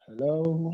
Hello.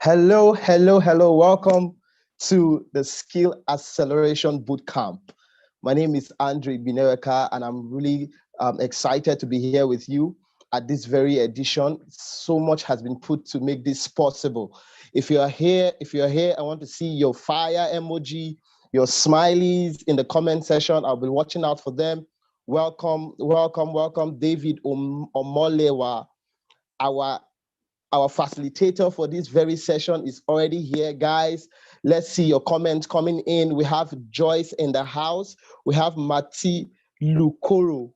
Hello, hello, hello. Welcome to the Skill Acceleration Bootcamp. My name is Andre Binereka, and I'm really excited to be here with you at this very edition. So much has been put to make this possible. If you're here, I want to see your fire emoji, your smileys in the comment section. I'll be watching out for them. Welcome, welcome, welcome, David Omolewa, our our facilitator for this very session is already here, guys. Let's see your comments coming in. We have Joyce in the house. We have Mati Lukoro.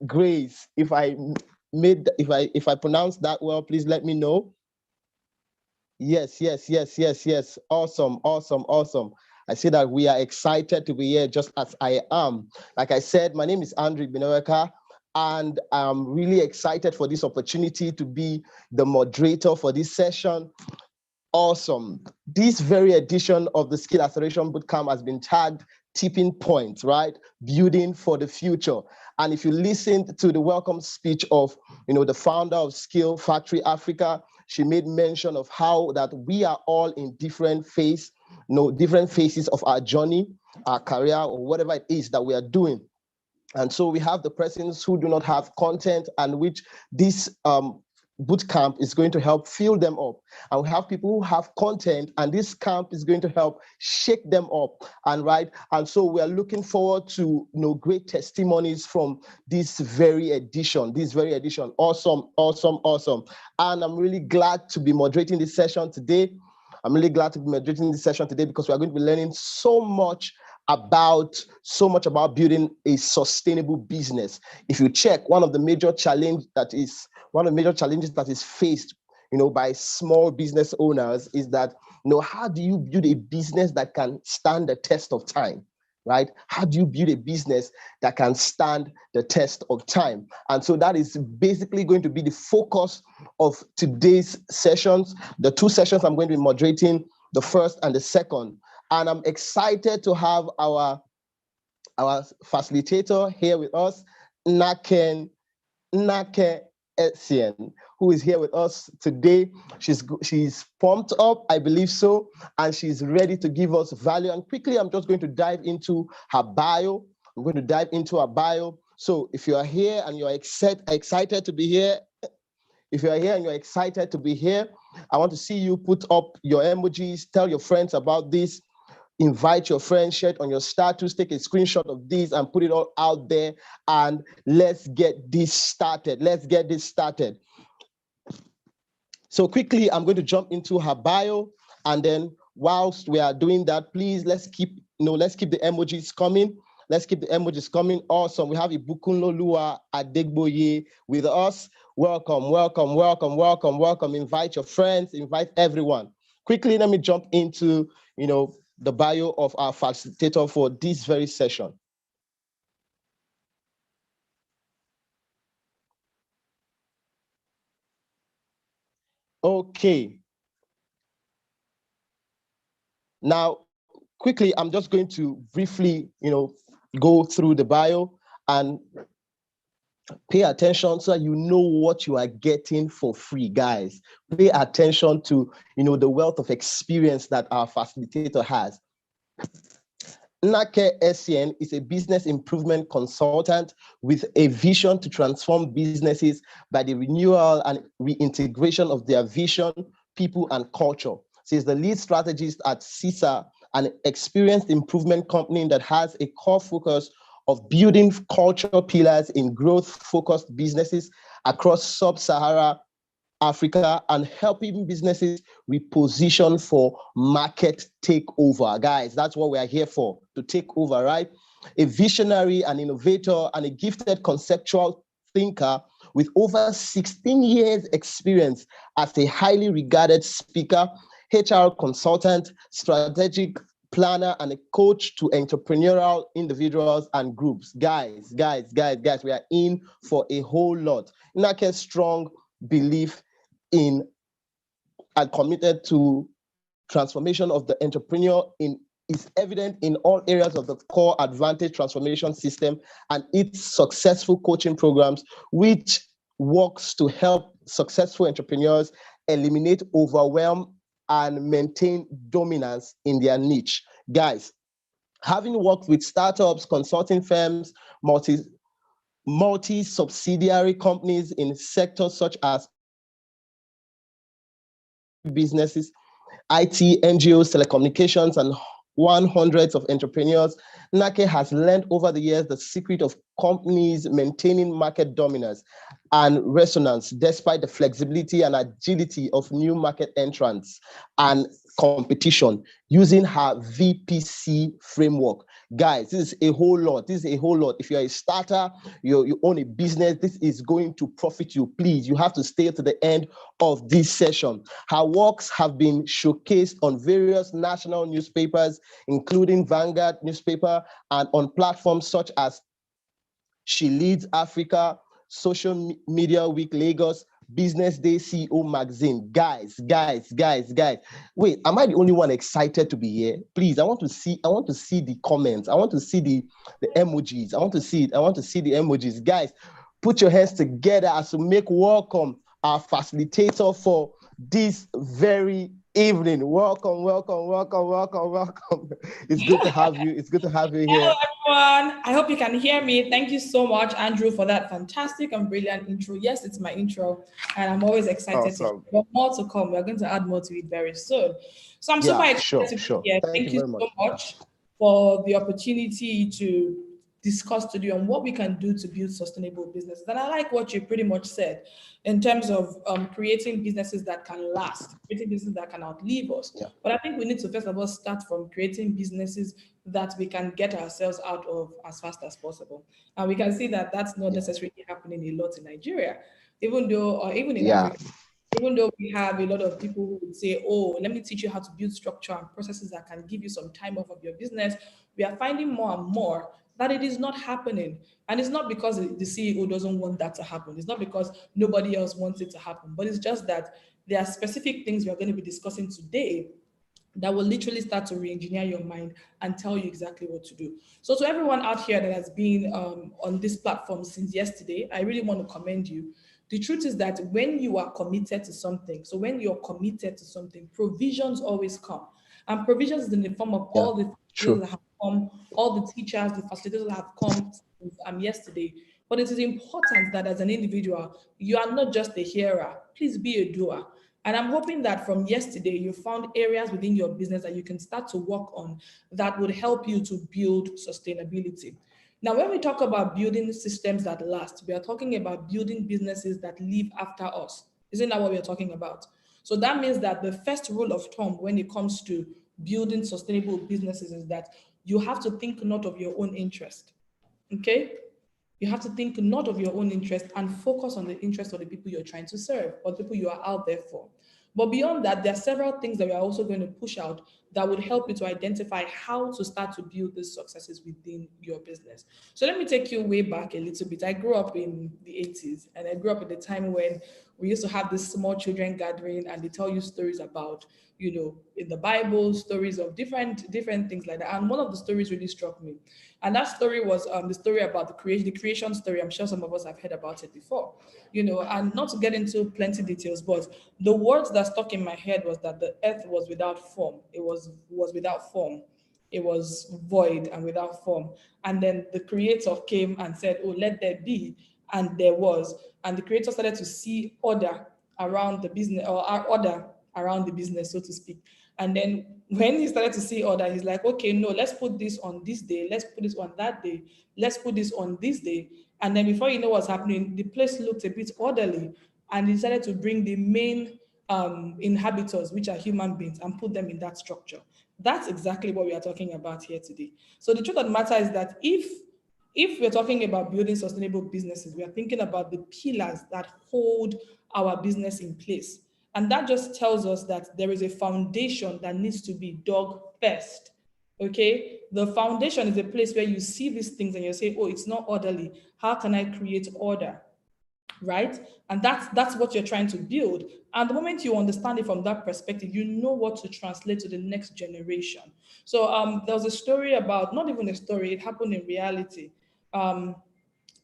Grace. If I pronounced that well, please let me know. Yes. Awesome. I see that we are excited to be here just as I am. Like I said, my name is Andre Binereka, and I'm really excited for this opportunity to be the moderator for this session. Awesome. This very edition of the Skill Acceleration Bootcamp has been tagged Tipping Point, right? Building for the future. And if you listened to the welcome speech of, the founder of Skill Factory Africa, she made mention of how that we are all in different phases of our journey, our career, or whatever it is that we are doing. And so we have the persons who do not have content, and which this bootcamp is going to help fill them up. And we have people who have content, and this camp is going to help shake them up. And so we are looking forward to great testimonies from this very edition. Awesome. And I'm really glad to be moderating this session today. Because we are going to be learning so much about building a sustainable business. If you check, one of the major challenges that is faced, by small business owners is that, how do you build a business that can stand the test of time, right? How do you build a business that can stand the test of time? And so that is basically going to be the focus of today's sessions. The two sessions I'm going to be moderating, the first and the second. And I'm excited to have our facilitator here with us, Nake Etienne, who is here with us today. She's pumped up, I believe so, and she's ready to give us value. And quickly, I'm just going to dive into her bio. So if you are here and you're excited to be here, I want to see you put up your emojis, tell your friends about this, invite your friends, share it on your status, take a screenshot of this and put it all out there, and let's get this started. So quickly, I'm going to jump into her bio, and then whilst we are doing that, please let's keep the emojis coming. Awesome. We have Ibukunloluwa Adegboye with us. Welcome. Invite your friends, invite everyone. Quickly, let me jump into the bio of our facilitator for this very session. Okay. Now, quickly, I'm just going to briefly, go through the bio and pay attention so that you know what you are getting for free, guys. Pay attention to, the wealth of experience that our facilitator has. Nake Etienne is a business improvement consultant with a vision to transform businesses by the renewal and reintegration of their vision, people, and culture. She is the lead strategist at CISA, an experienced improvement company that has a core focus of building cultural pillars in growth-focused businesses across sub-Saharan Africa and helping businesses reposition for market takeover. Guys, that's what we are here for, to take over, right? A visionary, an innovator, and a gifted conceptual thinker with over 16 years experience as a highly regarded speaker, HR consultant, strategic planner, and a coach to entrepreneurial individuals and groups. Guys, we are in for a whole lot. Nake's strong belief in and committed to transformation of the entrepreneur is evident in all areas of the core advantage transformation system and its successful coaching programs, which works to help successful entrepreneurs eliminate overwhelm, and maintain dominance in their niche. Guys, having worked with startups, consulting firms, multi-subsidiary companies in sectors such as businesses, IT, NGOs, telecommunications, and hundreds of entrepreneurs, Nake has learned over the years the secret of companies maintaining market dominance and resonance despite the flexibility and agility of new market entrants and competition using her VPC framework. Guys, this is a whole lot. This is a whole lot. If you're a starter, you own a business, this is going to profit you. Please, you have to stay to the end of this session. Her works have been showcased on various national newspapers, including Vanguard newspaper, and on platforms such as She Leads Africa, Social Media Week Lagos, Business Day CEO magazine. Guys. Wait, am I the only one excited to be here? Please, I want to see the comments. I want to see the emojis. I want to see the emojis. Guys, put your hands together as we make welcome our facilitator for this very evening. Welcome. It's good to have you. It's good to have you here. Hello, everyone. I hope you can hear me. Thank you so much, Andrew, for that fantastic and brilliant intro. Yes, it's my intro, and I'm always excited to Awesome. but more to come. We're going to add more to it very soon. So I'm super excited to be here. Thank you Thank you very so much. much for the opportunity to discuss today on what we can do to build sustainable businesses. And I like what you pretty much said in terms of creating businesses that can last, creating businesses that can outlive us. Yeah. But I think we need to first of all start from creating businesses that we can get ourselves out of as fast as possible. And we can see that that's not necessarily happening a lot in Nigeria, even though, or even in Yeah. Africa. Even though we have a lot of people who would say, oh, let me teach you how to build structure and processes that can give you some time off of your business, we are finding more and more that it is not happening. And it's not because the CEO doesn't want that to happen. It's not because nobody else wants it to happen, but it's just that there are specific things we are going to be discussing today that will literally start to re-engineer your mind and tell you exactly what to do. So to everyone out here that has been on this platform since yesterday, I really want to commend you. The truth is that when you are committed to something, so when you're committed to something, provisions always come. And provisions is in the form of Yeah. all the facilitators that have come, all the teachers, the facilitators that have come since yesterday. But it is important that as an individual, you are not just a hearer. Please be a doer. And I'm hoping that from yesterday, you found areas within your business that you can start to work on that would help you to build sustainability. Now, when we talk about building systems that last, we are talking about building businesses that live after us. Isn't that what we're talking about? So that means that the first rule of thumb when it comes to building sustainable businesses is that you have to think not of your own interest. Okay? You have to think not of your own interest and focus on the interest of the people you're trying to serve or the people you are out there for. But beyond that, there are several things that we are also going to push out that would help you to identify how to start to build these successes within your business. So let me take you way back a little bit. I grew up in the 80s, and I grew up at the time when we used to have this small children gathering and they tell you stories about, in the Bible, stories of different things like that. And one of the stories really struck me. And that story was the story about the creation story. I'm sure some of us have heard about it before, and not to get into plenty details, but the words that stuck in my head was that the earth was without form. It was without form. It was void and without form. And then the creator came and said, oh, let there be. And there was. And the creator started to see order around the business, or order around the business, so to speak. And then when he started to see order, he's like, okay, no, let's put this on this day. Let's put this on that day. Let's put this on this day. And then before you know what's happening, the place looked a bit orderly. And he decided to bring the main inhabitants, which are human beings, and put them in that structure. That's exactly what we are talking about here today. So the truth of the matter is that if we're talking about building sustainable businesses, we are thinking about the pillars that hold our business in place. And that just tells us that there is a foundation that needs to be dug first. Okay? The foundation is a place where you see these things and you say, oh, it's not orderly. How can I create order? Right? And that's what you're trying to build. And the moment you understand it from that perspective, you know what to translate to the next generation. So there was a story about, not even a story, it happened in reality. Um,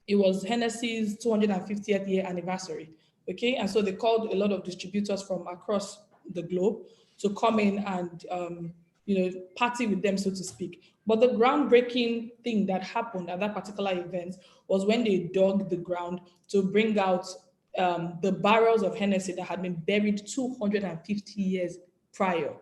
it was Hennessy's 250th year anniversary. Okay, and so they called a lot of distributors from across the globe to come in and party with them, so to speak. But the groundbreaking thing that happened at that particular event was when they dug the ground to bring out the barrels of Hennessy that had been buried 250 years prior.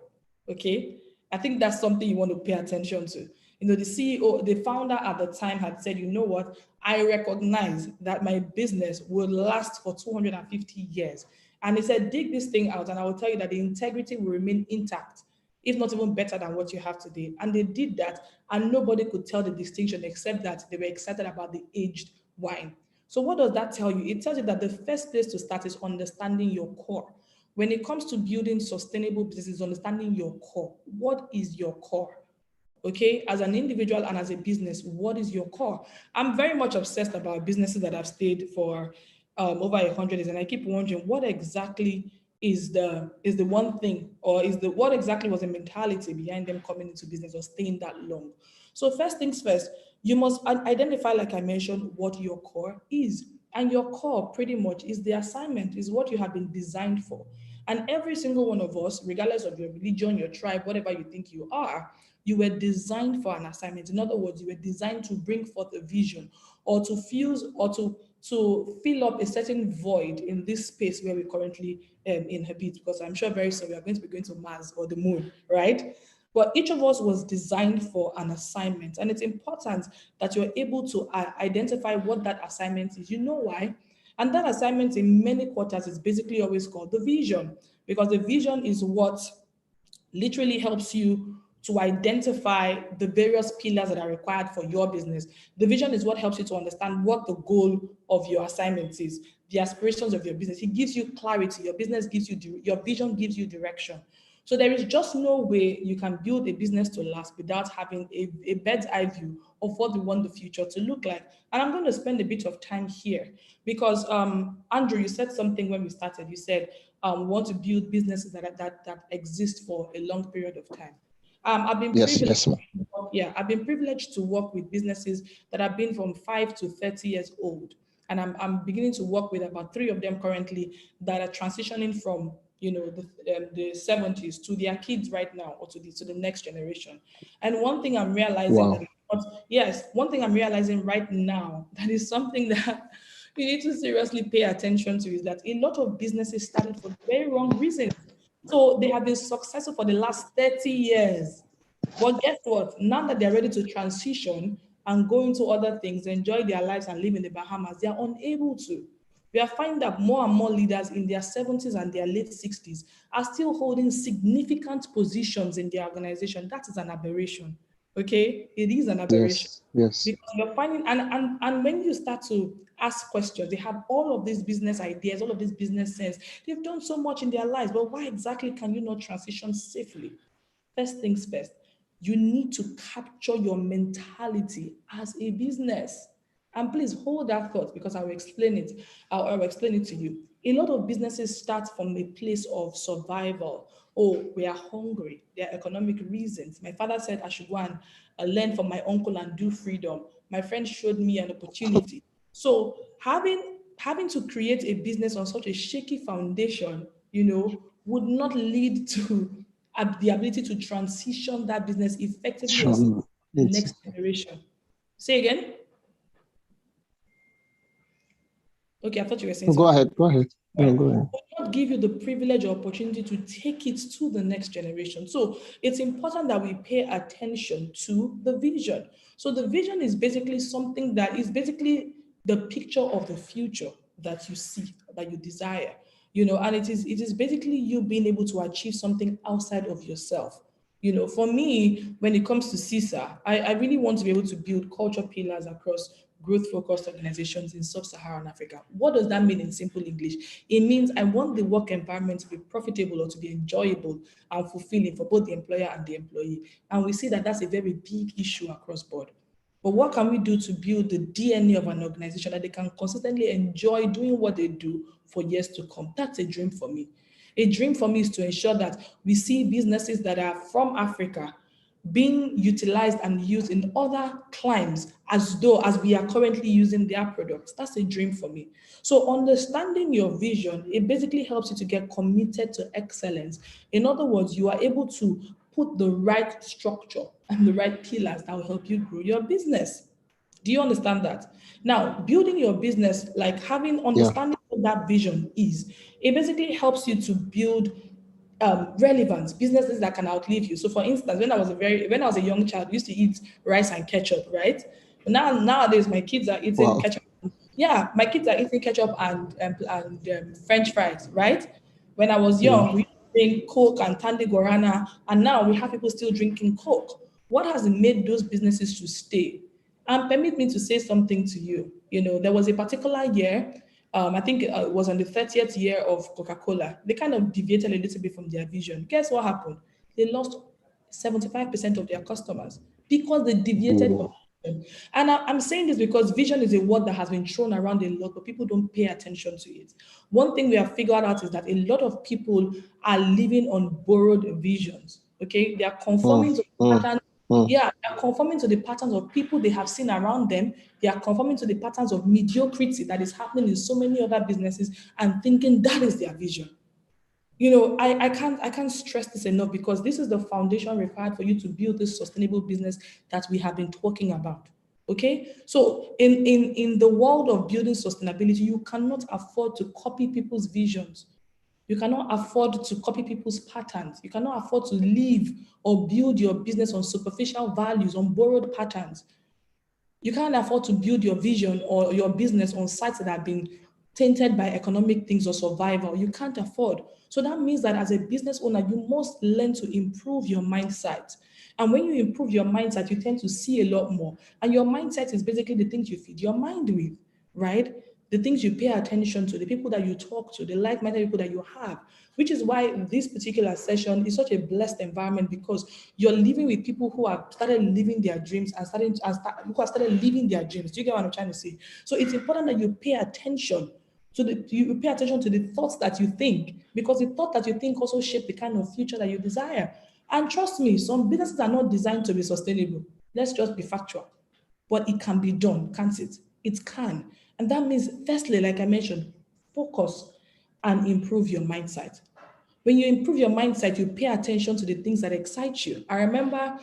Okay, I think that's something you want to pay attention to. The CEO, the founder at the time had said, you know what, I recognize that my business will last for 250 years. And he said, dig this thing out, and I will tell you that the integrity will remain intact, if not even better than what you have today. And they did that, and nobody could tell the distinction except that they were excited about the aged wine. So what does that tell you? It tells you that the first place to start is understanding your core. When it comes to building sustainable businesses, understanding your core. What is your core? Okay, as an individual and as a business, what is your core? I'm very much obsessed about businesses that have stayed for over 100 years, and I keep wondering what exactly is the one thing, or is the what exactly was the mentality behind them coming into business or staying that long. So first things first, you must identify, like I mentioned, what your core is. And your core pretty much is the assignment, is what you have been designed for. And every single one of us, regardless of your religion, your tribe, whatever you think you are, you were designed for an assignment. In other words, you were designed to bring forth a vision, or to fuse, or to fill up a certain void in this space where we currently inhabit. Because I'm sure very soon we are going to be going to Mars or the moon, right? But each of us was designed for an assignment. And it's important that you're able to identify what that assignment is. You know why? And that assignment in many quarters is basically always called the vision, because the vision is what literally helps you to identify the various pillars that are required for your business. The vision is what helps you to understand what the goal of your assignment is, the aspirations of your business. It gives you clarity. Your business gives you, your vision gives you direction. So there is just no way you can build a business to last without having a bird's eye view of what we want the future to look like. And I'm going to spend a bit of time here because Andrew, you said something when we started. You said we want to build businesses that exist for a long period of time. I've been Yes, privileged. yes, ma'am. Yeah, I've been privileged to work with businesses that have been from 5 to 30 years old. And I'm beginning to work with about 3 of them currently that are transitioning from the 70s to their kids right now, or to the next generation. And one thing I'm realizing Wow. that yes, one thing I'm realizing right now that is something that you need to seriously pay attention to is that a lot of businesses started for very wrong reasons. So they have been successful for the last 30 years. But guess what? Now that they're ready to transition and go into other things, enjoy their lives and live in the Bahamas, they are unable to. We are finding that more and more leaders in their 70s and their late 60s are still holding significant positions in their organization. That is an aberration. Okay? It is an aberration. Yes, yes. Because you're finding, and when you start to ask questions, they have all of these business ideas, all of this business sense. They've done so much in their lives, but why exactly can you not transition safely? First things first, you need to capture your mentality as a business. And please hold that thought because I will explain it. I'll explain it to you. A lot of businesses start from a place of survival. Oh, we are hungry. There are economic reasons. My father said I should go and learn from my uncle and do freedom. My friend showed me an opportunity. So having to create a business on such a shaky foundation, would not lead to the ability to transition that business effectively or to Sure. the It's, next generation. Say again. Okay, I thought you were saying no, go something. ahead. Go ahead. No, Right. go ahead. Will not give you the privilege or opportunity to take it to the next generation. So it's important that we pay attention to the vision. So the vision is basically something that is basically the picture of the future that you see, that you desire, and it is basically you being able to achieve something outside of yourself. For me, when it comes to CISA, I really want to be able to build culture pillars across growth-focused organizations in sub-Saharan Africa. What does that mean in simple English? It means I want the work environment to be profitable or to be enjoyable and fulfilling for both the employer and the employee. And we see that that's a very big issue across board. But what can we do to build the DNA of an organization that they can consistently enjoy doing what they do for years to come? That's a dream for me. A dream for me is to ensure that we see businesses that are from Africa being utilized and used in other climes as we are currently using their products. That's a dream for me. So understanding your vision, it basically helps you to get committed to excellence. In other words, you are able to put the right structure and the right pillars that will help you grow your business. Do you understand that? Now, building your business, like having Yeah. understanding what that vision is, it basically helps you to build relevance, businesses that can outlive you. So, for instance, when I was a young child, I used to eat rice and ketchup, right? But nowadays, my kids are eating Wow. ketchup. Yeah, my kids are eating ketchup and French fries, right? When I was Yeah. young, we drink Coke and Tandy Guarana, and now we have people still drinking Coke. What has made those businesses to stay? And permit me to say something to you. You know, there was a particular year, I think it was on the 30th year of Coca-Cola. They kind of deviated a little bit from their vision. Guess what happened? They lost 75% of their customers because they deviated from Whoa. vision. And I'm saying this because vision is a word that has been thrown around a lot, but people don't pay attention to it. One thing we have figured out is that a lot of people are living on borrowed visions. Okay, they are Mm, conforming to mm, patterns. mm. Yeah, they are conforming to the patterns of people they have seen around them. They are conforming to the patterns of mediocrity that is happening in so many other businesses and thinking that is their vision. You know, I can't stress this enough because this is the foundation required for you to build this sustainable business that we have been talking about. Okay, so in the world of building sustainability, you cannot afford to copy people's visions. You cannot afford to copy people's patterns. You cannot afford to live or build your business on superficial values, on borrowed patterns. You can't afford to build your vision or your business on sites that have been tainted by economic things or survival. You can't afford. So that means that as a business owner, you must learn to improve your mindset. And when you improve your mindset, you tend to see a lot more. And your mindset is basically the things you feed your mind with, right? The things you pay attention to, the people that you talk to, the like-minded people that you have, which is why this particular session is such a blessed environment because you're living with people who have started living their dreams and who have started living their dreams. Do you get what I'm trying to say? So it's important that you pay attention you pay attention to the thoughts that you think because the thought that you think also shape the kind of future that you desire. And trust me, some businesses are not designed to be sustainable. Let's just be factual. But it can be done, can't it? It can. And that means, firstly, like I mentioned, focus and improve your mindset. When you improve your mindset, you pay attention to the things that excite you. I remember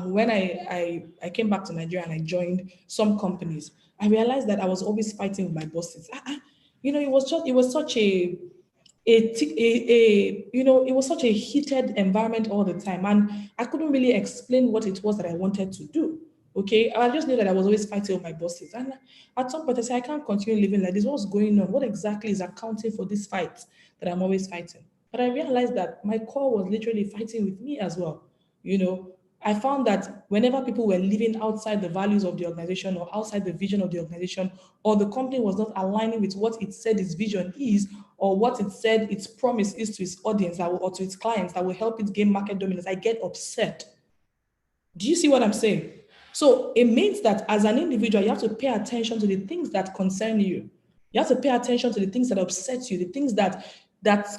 when I came back to Nigeria and I joined some companies, I realized that I was always fighting with my bosses. You know, it was such it was such a heated environment all the time, and I couldn't really explain what it was that I wanted to do. Okay, I just knew that I was always fighting with my bosses, and at some point I said, I can't continue living like this. What's going on? What exactly is accounting for this fight that I'm always fighting? But I realized that my core was literally fighting with me as well. You know, I found that whenever people were living outside the values of the organization or outside the vision of the organization, or the company was not aligning with what it said its vision is, or what it said its promise is to its audience or to its clients that will help it gain market dominance, I get upset. Do you see what I'm saying? So it means that as an individual, you have to pay attention to the things that concern you. You have to pay attention to the things that upset you, the things that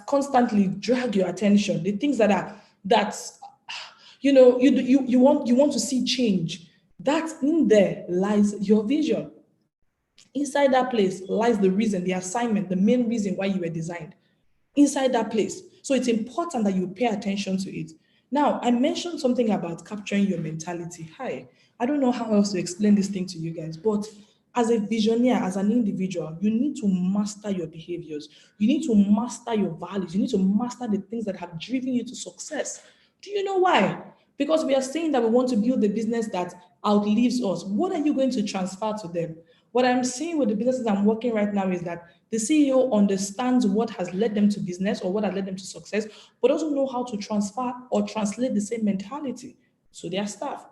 constantly drag your attention, the things that you want to see change. That in there lies your vision. Inside that place lies the reason, the assignment, the main reason why you were designed. Inside that place. So it's important that you pay attention to it. Now, I mentioned something about capturing your mentality. Hi, I don't know how else to explain this thing to you guys, but as a visionaire, as an individual, you need to master your behaviors. You need to master your values. You need to master the things that have driven you to success. Do you know why? Because we are saying that we want to build a business that outlives us. What are you going to transfer to them? What I'm seeing with the businesses I'm working right now is that the CEO understands what has led them to business or what has led them to success, but doesn't know how to transfer or translate the same mentality to their staff.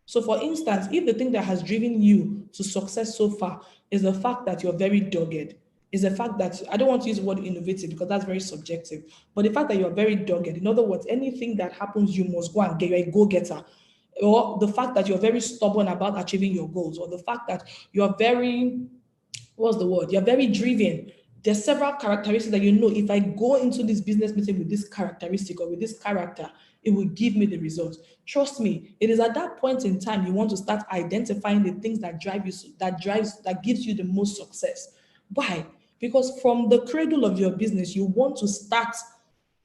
So, for instance, if the thing that has driven you to success so far is the fact that you're very dogged, is the fact that I don't want to use the word innovative because that's very subjective, but the fact that you're very dogged, in other words, anything that happens, you must go and get, you're a go getter, or the fact that you're very stubborn about achieving your goals, or the fact that you're very, what's the word? You're very driven. there's several characteristics that you know, if I go into this business meeting with this characteristic or with this character, it will give me the results. Trust me, it is at that point in time you want to start identifying the things that drive you, that gives you the most success. Why? Because from the cradle of your business, you want to start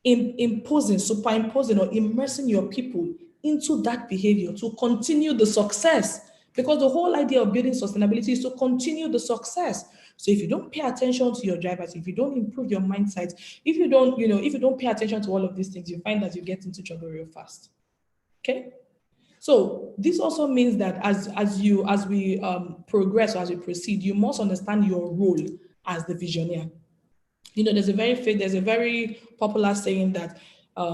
imposing, superimposing, or immersing your people into that behavior to continue the success. Because the whole idea of building sustainability is to continue the success. So if you don't pay attention to your drivers, if you don't improve your mindset, if you don't, if you don't pay attention to all of these things, you find that you get into trouble real fast. Okay. So this also means that as we progress or as we proceed, you must understand your role as the visionary. There's a very popular saying that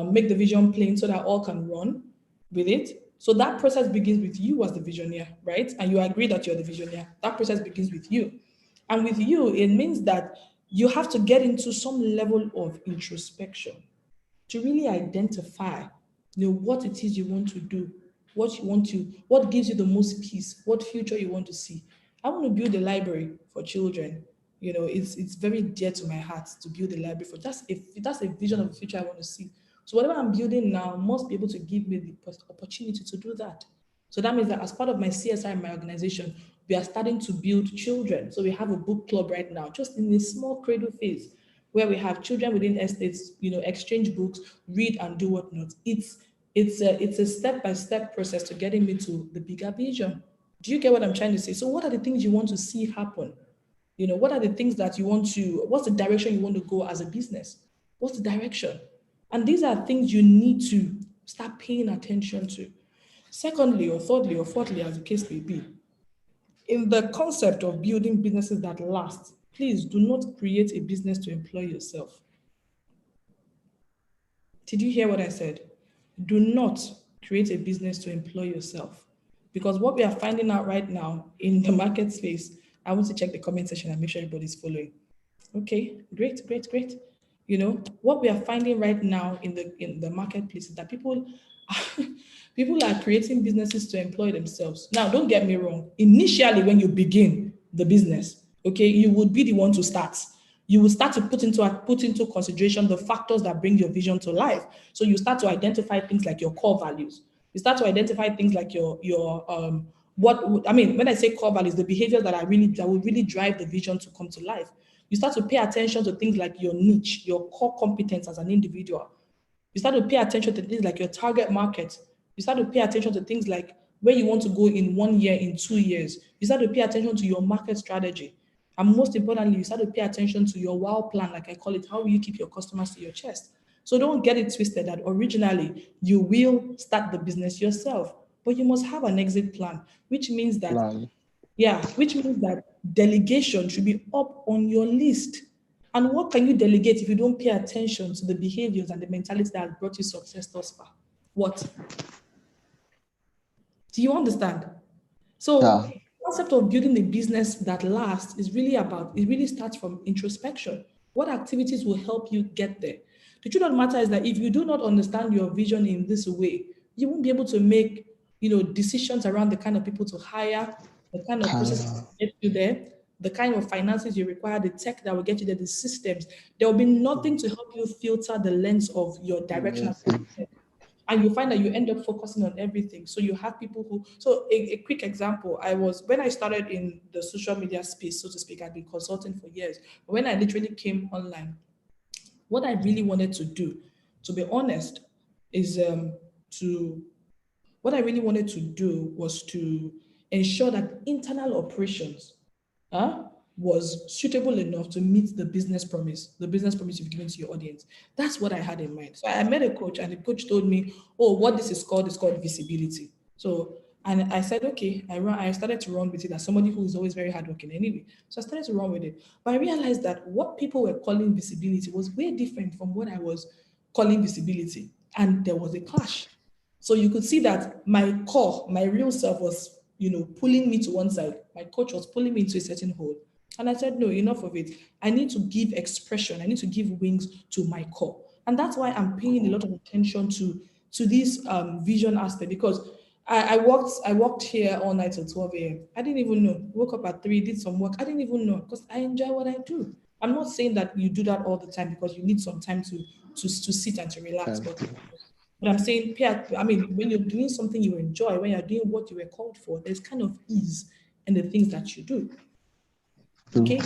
make the vision plain so that all can run with it. So that process begins with you as the visionary, right? And you agree that you're the visionary. That process begins with you. And with you, it means that you have to get into some level of introspection to really identify, what it is you want to do, what gives you the most peace, what future you want to see. I want to build a library for children. It's very dear to my heart to build a library for that's a vision of the future I want to see. So whatever I'm building now must be able to give me the opportunity to do that. So that means that as part of my CSI in my organization, we are starting to build children. So we have a book club right now, just in a small cradle phase, where we have children within estates, exchange books, read and do whatnot. It's a step-by-step process to getting me to the bigger vision. Do you get what I'm trying to say? So what are the things you want to see happen? What are the things that you want to, what's the direction you want to go as a business? What's the direction? And these are things you need to start paying attention to. Secondly, or thirdly, or fourthly, as the case may be, in the concept of building businesses that last, please do not create a business to employ yourself. Did you hear what I said? Do not create a business to employ yourself. Because what we are finding out right now in the market space, I want to check the comment section and make sure everybody's following. Okay, great, great, great. What we are finding right now in the marketplace is that people people are creating businesses to employ themselves. Now, don't get me wrong. Initially, when you begin the business, okay, you would be the one to start. You will start to put into consideration the factors that bring your vision to life. So you start to identify things like your core values. You start to identify things like when I say core values, the behaviors that will really drive the vision to come to life. You start to pay attention to things like your niche, your core competence as an individual. You start to pay attention to things like your target market. You start to pay attention to things like where you want to go in 1 year, in 2 years. You start to pay attention to your market strategy. And most importantly, you start to pay attention to your wow plan, like I call it. How will you keep your customers to your chest? So don't get it twisted that originally you will start the business yourself, but you must have an exit plan, which means that Plan. delegation should be up on your list. And what can you delegate if you don't pay attention to the behaviors and the mentality that has brought you success thus far? What? Do you understand? So Yeah. the concept of building a business that lasts it really starts from introspection. What activities will help you get there? The truth of the matter is that if you do not understand your vision in this way, you won't be able to make, decisions around the kind of people to hire, the kind of process Can. to get you there, the kind of finances you require, the tech that will get you there, the systems. There will be nothing to help you filter the lens of your direction as a business, and you find that you end up focusing on everything. So you have people a quick example, when I started in the social media space, so to speak, I've been consulting for years. When I literally came online, what I really wanted to do, to be honest, is to what I really wanted to do was to ensure that internal operations uh, was suitable enough to meet the business promise you've given to your audience. That's what I had in mind. So I met a coach, and the coach told me, "Oh, what this is called visibility." So, and I said, "Okay." I started to run with it as somebody who is always very hardworking anyway. So I started to run with it, but I realized that what people were calling visibility was way different from what I was calling visibility, and there was a clash. So you could see that my core, my real self was, pulling me to one side. My coach was pulling me into a certain hole. And I said, no, enough of it. I need to give expression. I need to give wings to my core. And that's why I'm paying a lot of attention to this vision aspect, because I walked here all night till 12 a.m. I didn't even know. Woke up at 3, did some work. I didn't even know, because I enjoy what I do. I'm not saying that you do that all the time because you need some time to sit and to relax, but I'm saying, I mean, when you're doing something you enjoy, when you're doing what you were called for, there's kind of ease in the things that you do. Okay,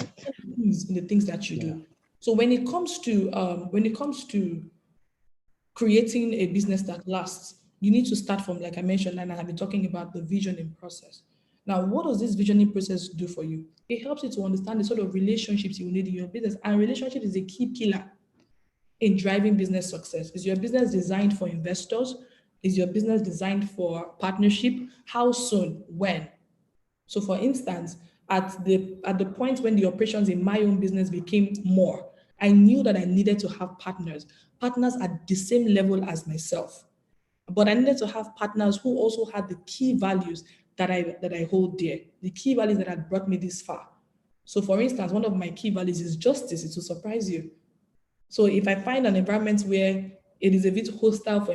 ease in the things that you do. So when it comes to creating a business that lasts, you need to start from, like I mentioned, and I have been talking about the visioning process. Now, what does this visioning process do for you? It helps you to understand the sort of relationships you need in your business, and relationship is a key pillar in driving business success. Is your business designed for investors? Is your business designed for partnership? How soon? When? So for instance, at the point when the operations in my own business became more, I knew that I needed to have partners at the same level as myself. But I needed to have partners who also had the key values that I hold dear, the key values that had brought me this far. So for instance, one of my key values is justice. It will surprise you. So if I find an environment where it is a bit hostile for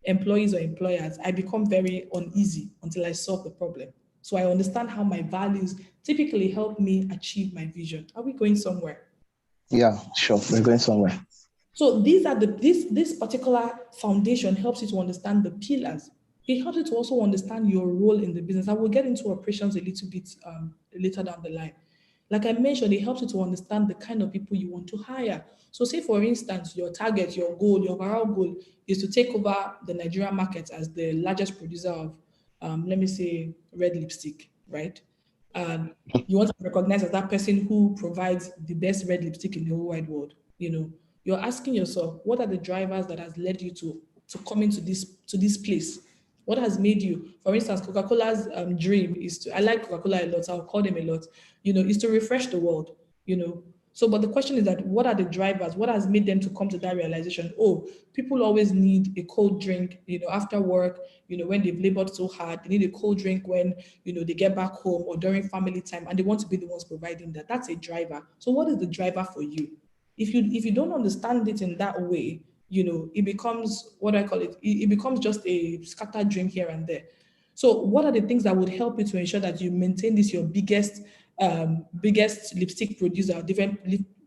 employees or employers, I become very uneasy until I solve the problem. So I understand how my values typically help me achieve my vision. Are we going somewhere? Yeah, sure. We're going somewhere. So these are this particular foundation helps you to understand the pillars. It helps you to also understand your role in the business. I will get into operations a little bit later down the line. Like I mentioned, it helps you to understand the kind of people you want to hire. So say for instance, your target, your goal, your overall goal is to take over the Nigerian market as the largest producer of, let me say, red lipstick, right? And you want to be recognized as that person who provides the best red lipstick in the whole wide world. You're asking yourself, what are the drivers that has led you to come into this place? What has made you, for instance, Coca-Cola's dream is to, I like Coca-Cola a lot, so I'll call them a lot, is to refresh the world, you know. So, but the question is that what are the drivers? What has made them to come to that realization? Oh, people always need a cold drink, after work, when they've labored so hard, they need a cold drink when, they get back home or during family time, and they want to be the ones providing that. That's a driver. So what is the driver for you? If you don't understand it in that way, it becomes what I call it. It becomes just a scattered drink here and there. So, what are the things that would help you to ensure that you maintain this your biggest lipstick producer, different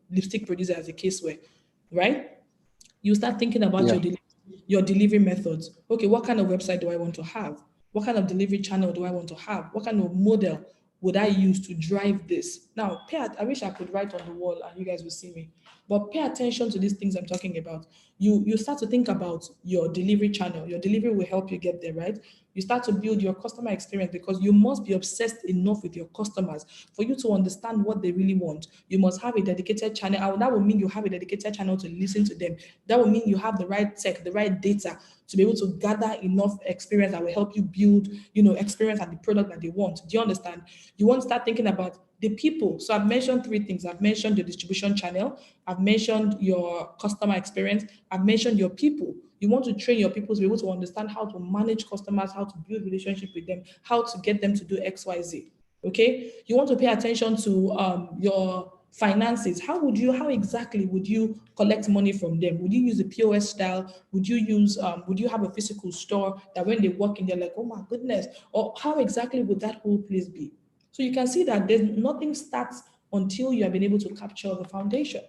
lipstick producer, as a case where, right? You start thinking about Yeah. your delivery methods. Okay, what kind of website do I want to have? What kind of delivery channel do I want to have? What kind of model would I use to drive this? Now, I wish I could write on the wall and you guys will see me. But pay attention to these things I'm talking about. You start to think about your delivery channel. Your delivery will help you get there, right? You start to build your customer experience because you must be obsessed enough with your customers for you to understand what they really want. You must have a dedicated channel. That will mean you have a dedicated channel to listen to them. That will mean you have the right tech, the right data to be able to gather enough experience that will help you build, experience and the product that they want. Do you understand? You want to start thinking about the people. So I've mentioned three things. I've mentioned the distribution channel. I've mentioned your customer experience. I've mentioned your people. You want to train your people to be able to understand how to manage customers, how to build relationship with them, how to get them to do X, Y, Z. Okay. You want to pay attention to your finances. How exactly would you collect money from them? Would you use the POS style? Would you have a physical store that when they walk in, they're like, oh my goodness? Or how exactly would that whole place be? So you can see that there's nothing starts until you have been able to capture the foundation.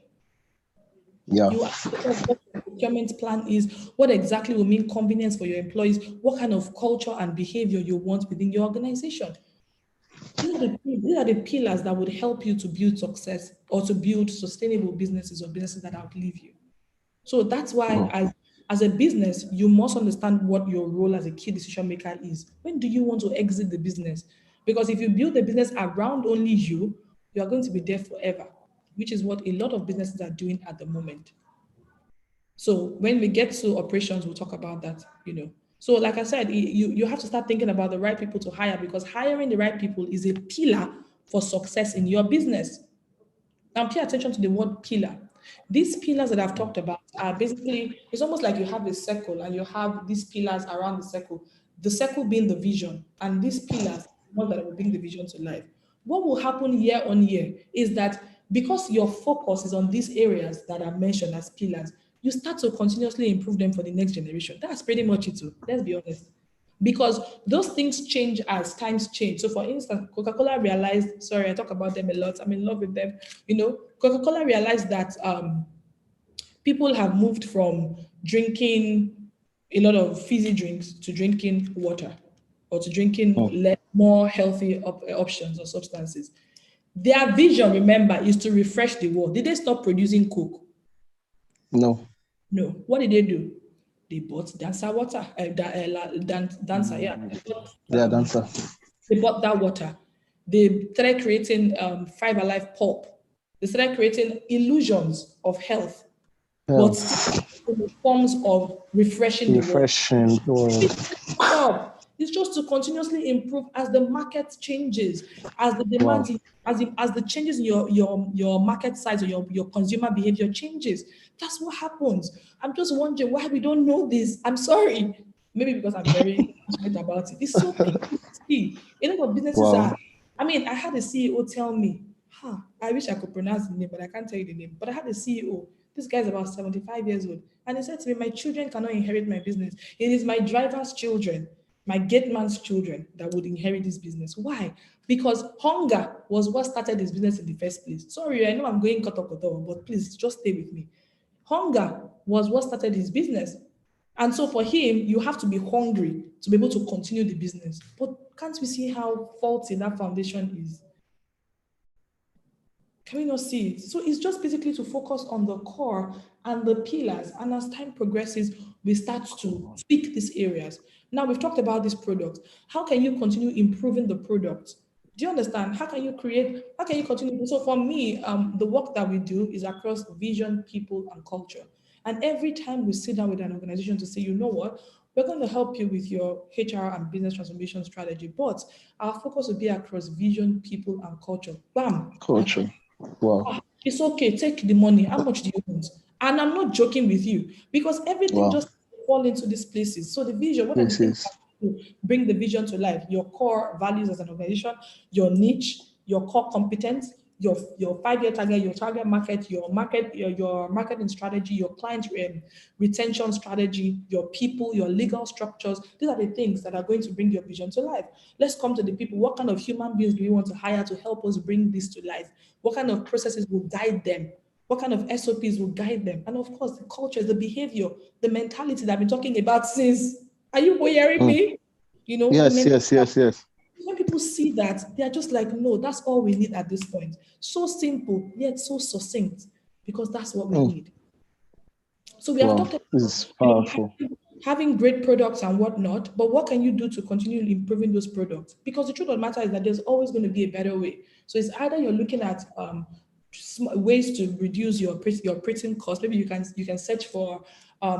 Yeah. You ask yourself what your procurement plan is, what exactly will mean convenience for your employees, what kind of culture and behavior you want within your organization. These are the pillars that would help you to build success or to build sustainable businesses or businesses that outlive you. So that's why, as a business, you must understand what your role as a key decision maker is. When do you want to exit the business? Because if you build the business around only you are going to be there forever, which is what a lot of businesses are doing at the moment. So when we get to operations, we'll talk about that. So like I said, you have to start thinking about the right people to hire because hiring the right people is a pillar for success in your business. Now pay attention to the word pillar. These pillars that I've talked about are basically, it's almost like you have a circle and you have these pillars around the circle being the vision, and these pillars, the ones that will bring the vision to life. What will happen year on year is that because your focus is on these areas that are mentioned as pillars, you start to continuously improve them for the next generation. That's pretty much it too. Let's be honest. because those things change as times change. So for instance, Coca-Cola realized, sorry, I talk about them a lot, I'm in love with them. Coca-Cola realized that people have moved from drinking a lot of fizzy drinks to drinking water, or to drinking more healthy options or substances. Their vision, remember, is to refresh the world. Did they stop producing Coke? No. No. What did they do? They bought Dancer water. Dancer, yeah. Dancer. They bought that water. They started creating Five Alive pulp. They started creating illusions of health, but still in the forms of refreshing the world. Refreshing. Stop. It's just to continuously improve as the market changes, as the demands, as the changes in your market size, or your consumer behavior changes. That's what happens. I'm just wondering why we don't know this. I'm sorry. Maybe because I'm very passionate about it. It's so painful to see. A lot of businesses are. I mean, I had a CEO tell me, I wish I could pronounce the name, but I can't tell you the name. But I had a CEO. This guy's about 75 years old. And he said to me, my children cannot inherit my business. It is my driver's children, my gate man's children that would inherit this business. Why? Because hunger was what started this business in the first place. Sorry, I know I'm going koto, but please just stay with me. Hunger was what started his business. And so for him, you have to be hungry to be able to continue the business. But can't we see how faulty that foundation is? Can we not see it? So it's just basically to focus on the core and the pillars. And as time progresses, we start to tweak these areas. Now we've talked about this product. How can you continue improving the product? Do you understand? How can you continue? So for me, the work that we do is across vision, people, and culture. And every time we sit down with an organization to say, you know what, we're going to help you with your HR and business transformation strategy, but our focus will be across vision, people, and culture. Bam. Culture. Wow. It's okay, take the money. How much do you want? And I'm not joking with you, because everything just fall into these places. So the vision, what are the things that you bring the vision to life? Your core values as an organization, your niche, your core competence, your 5-year target, your target market, your marketing strategy, your client retention strategy, your people, your legal structures. These are the things that are going to bring your vision to life. Let's come to the people. What kind of human beings do we want to hire to help us bring this to life? What kind of processes will guide them? What kind of SOPs will guide them? And of course, the culture, the behavior, the mentality that I've been talking about since. Are you hearing me? Yes. When people see that, they are just like, no, that's all we need at this point. So simple, yet so succinct, because that's what we need. So we have talked about this is powerful. Having great products and whatnot, but what can you do to continue improving those products? Because the truth of the matter is that there's always going to be a better way. So it's either you're looking at ways to reduce your operating costs. Maybe you can search for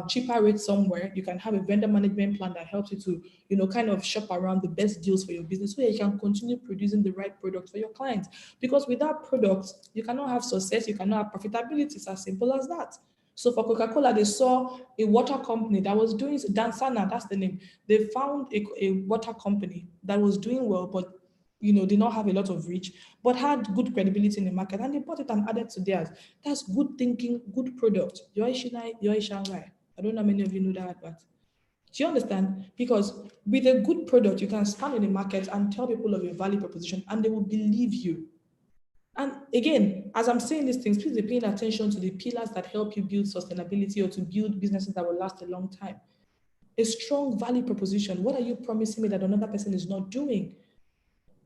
cheaper rates somewhere. You can have a vendor management plan that helps you to kind of shop around the best deals for your business, so that you can continue producing the right product for your clients. Because without products, you cannot have success, you cannot have profitability. It's as simple as that. So for Coca-Cola, they saw a water company that was doing, Dansana, that's the name. They found a water company that was doing well, but did not have a lot of reach, but had good credibility in the market, and they bought it and added to theirs. That's good thinking, good product. Joyce. I don't know how many of you know that, but do you understand? Because with a good product, you can stand in the market and tell people of your value proposition, and they will believe you. And again, as I'm saying these things, please be paying attention to the pillars that help you build sustainability, or to build businesses that will last a long time. A strong value proposition. What are you promising me that another person is not doing?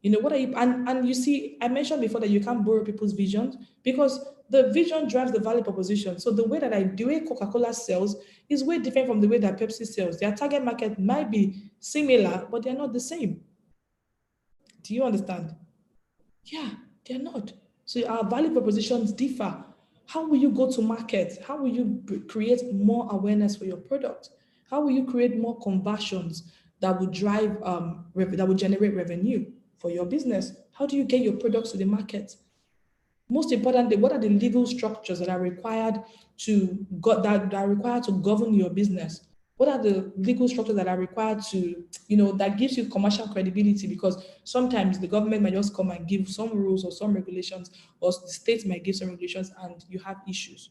What are you, and you see, I mentioned before that you can't borrow people's visions, because the vision drives the value proposition. So the way Coca-Cola sells is way different from the way that Pepsi sells. Their target market might be similar, but they're not the same. Do you understand? Yeah, they're not. So our value propositions differ. How will you go to market? How will you create more awareness for your product? How will you create more conversions that will drive, that will generate revenue for your business? How do you get your products to the market? Most importantly, what are the legal structures that are required that are required to govern your business? What are the legal structures that are required to, that gives you commercial credibility? Because sometimes the government might just come and give some rules or some regulations, or the state might give some regulations, and you have issues.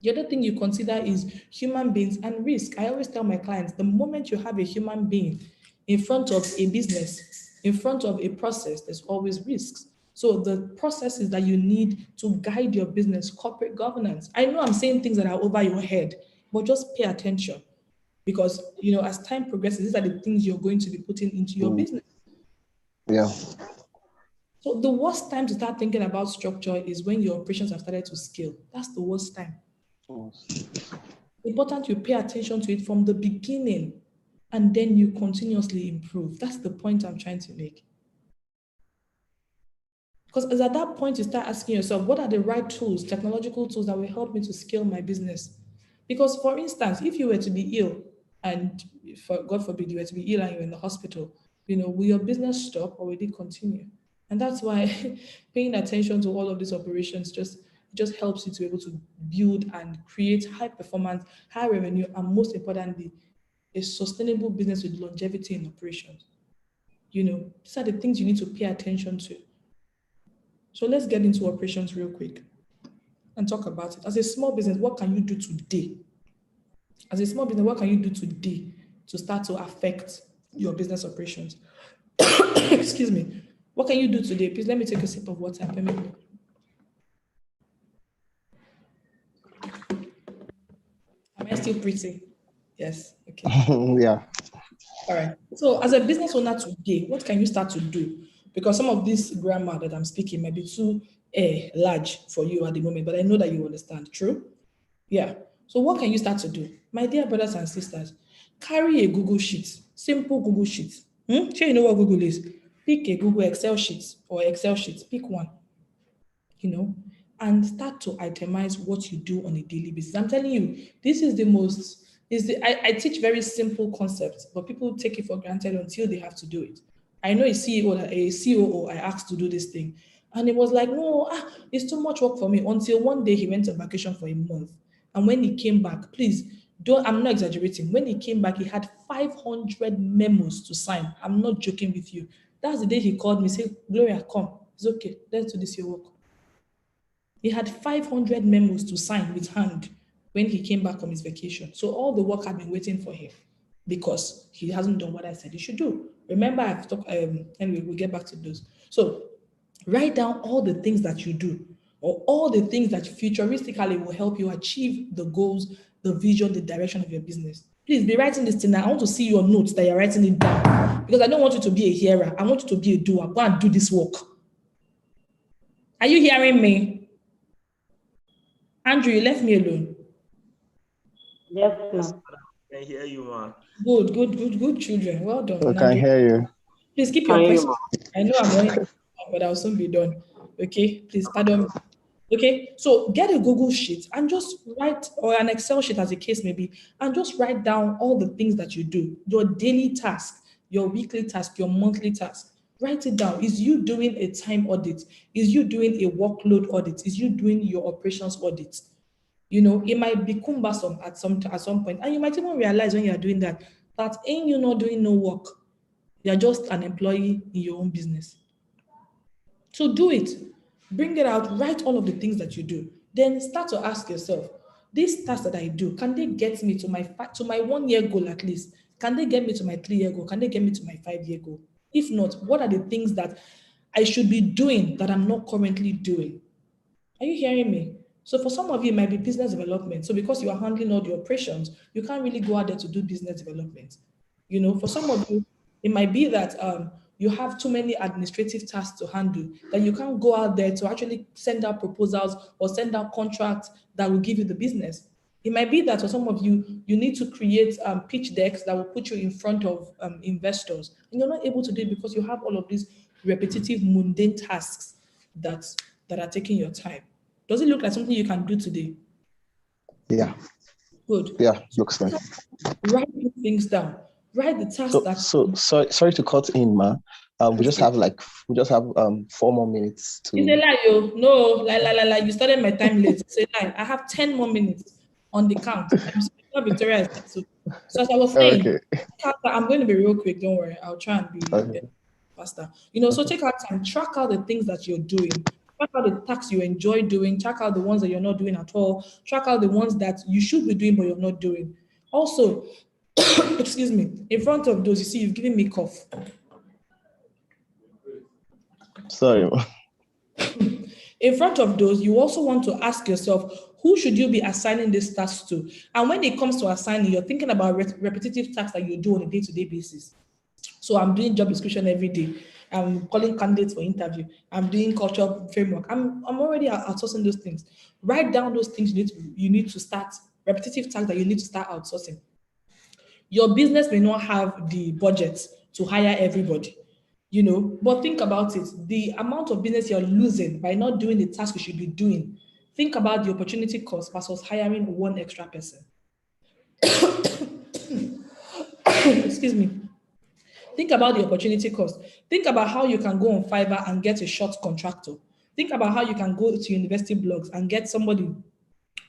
The other thing you consider is human beings and risk. I always tell my clients, the moment you have a human being in front of a business, in front of a process, there's always risks. So the processes that you need to guide your business, corporate governance. I know I'm saying things that are over your head, but just pay attention because as time progresses, these are the things you're going to be putting into your business. Yeah. So the worst time to start thinking about structure is when your operations have started to scale. That's the worst time. Important you pay attention to it from the beginning and then you continuously improve. That's the point I'm trying to make. Because as at that point, you start asking yourself, what are the right tools, technological tools that will help me to scale my business? Because for instance, if you were to be ill and for God forbid you were to be ill and you're in the hospital, will your business stop or will it continue? And that's why paying attention to all of these operations just helps you to be able to build and create high performance, high revenue, and most importantly, a sustainable business with longevity in operations. These are the things you need to pay attention to. So let's get into operations real quick and talk about it. As a small business, what can you do today? As a small business, what can you do today to start to affect your business operations? Excuse me. What can you do today? Please let me take a sip of water. Am I still pretty? Yes. Okay. Yeah. All right. So as a business owner today, what can you start to do? Because some of this grammar that I'm speaking might be too large for you at the moment, but I know that you understand. True? Yeah. So what can you start to do? My dear brothers and sisters, carry a Google Sheet, simple Google Sheet. Sure you know what Google is? Pick a Google Excel sheet or Excel sheet, pick one, and start to itemize what you do on a daily basis. I'm telling you, this is the most, I teach very simple concepts, but people take it for granted until they have to do it. I know a CEO, a COO I asked to do this thing, and it was like, no, it's too much work for me. Until one day he went on vacation for a month. And when he came back, please, I'm not exaggerating. When he came back, he had 500 memos to sign. I'm not joking with you. That's the day he called me, said, Gloria, come. It's okay. Let's do this your work. He had 500 memos to sign with hand when he came back from his vacation. So all the work had been waiting for him because he hasn't done what I said he should do. Remember, I've talked, anyway, we'll get back to those. So write down all the things that you do or all the things that futuristically will help you achieve the goals, the vision, the direction of your business. Please be writing this thing. I want to see your notes that you're writing it down because I don't want you to be a hearer. I want you to be a doer. Go and do this work. Are you hearing me? Andrew, you left me alone. Yes, no. I can hear you, ma. Good children. Well done. I can hear you. Please keep your questions. I know I'm running, but I'll soon be done. Okay, please pardon me. Okay, so get a Google sheet and just write, or an Excel sheet as the case may be, and just write down all the things that you do, your daily task, your weekly task, your monthly task. Write it down. Is you doing a time audit? Is you doing a workload audit? Is you doing your operations audit? It might be cumbersome at some point, and you might even realize when you are doing that ain't you not doing no work. You're just an employee in your own business. So do it. Bring it out. Write all of the things that you do. Then start to ask yourself, these tasks that I do, can they get me to my 1 year goal at least? Can they get me to my 3 year goal? Can they get me to my 5 year goal? If not, what are the things that I should be doing that I'm not currently doing? Are you hearing me? So for some of you, it might be business development. So because you are handling all the operations, you can't really go out there to do business development. For some of you, it might be that you have too many administrative tasks to handle that you can't go out there to actually send out proposals or send out contracts that will give you the business. It might be that for some of you, you need to create pitch decks that will put you in front of investors. And you're not able to do it because you have all of these repetitive, mundane tasks that are taking your time. Does it look like something you can do today? Yeah. Good. Yeah, looks like. Write things down. Write the tasks sorry to cut in, ma. We just have 4 more minutes to. It's a lie, yo. No, lie. You started my time late. It's a lie. I have 10 more minutes on the count. I'm not Victoria. So as I was saying, Okay. I'm going to be real quick. Don't worry. I'll try and be faster. So take out time, track out the things that you're doing. Track out the tasks you enjoy doing. Track out the ones that you're not doing at all. Track out the ones that you should be doing but you're not doing. Also, excuse me, in front of those, you see, you've given me cough. Sorry. In front of those, you also want to ask yourself, who should you be assigning this task to? And when it comes to assigning, you're thinking about repetitive tasks that you do on a day-to-day basis. So I'm doing job description every day. I'm calling candidates for interview. I'm doing culture framework. I'm already outsourcing those things. Write down those things you need to start, repetitive tasks that you need to start outsourcing. Your business may not have the budget to hire everybody, but think about it. The amount of business you're losing by not doing the task you should be doing. Think about the opportunity cost versus hiring one extra person. Excuse me. Think about the opportunity cost. Think about how you can go on Fiverr and get a short contractor. Think about how you can go to university blogs and get somebody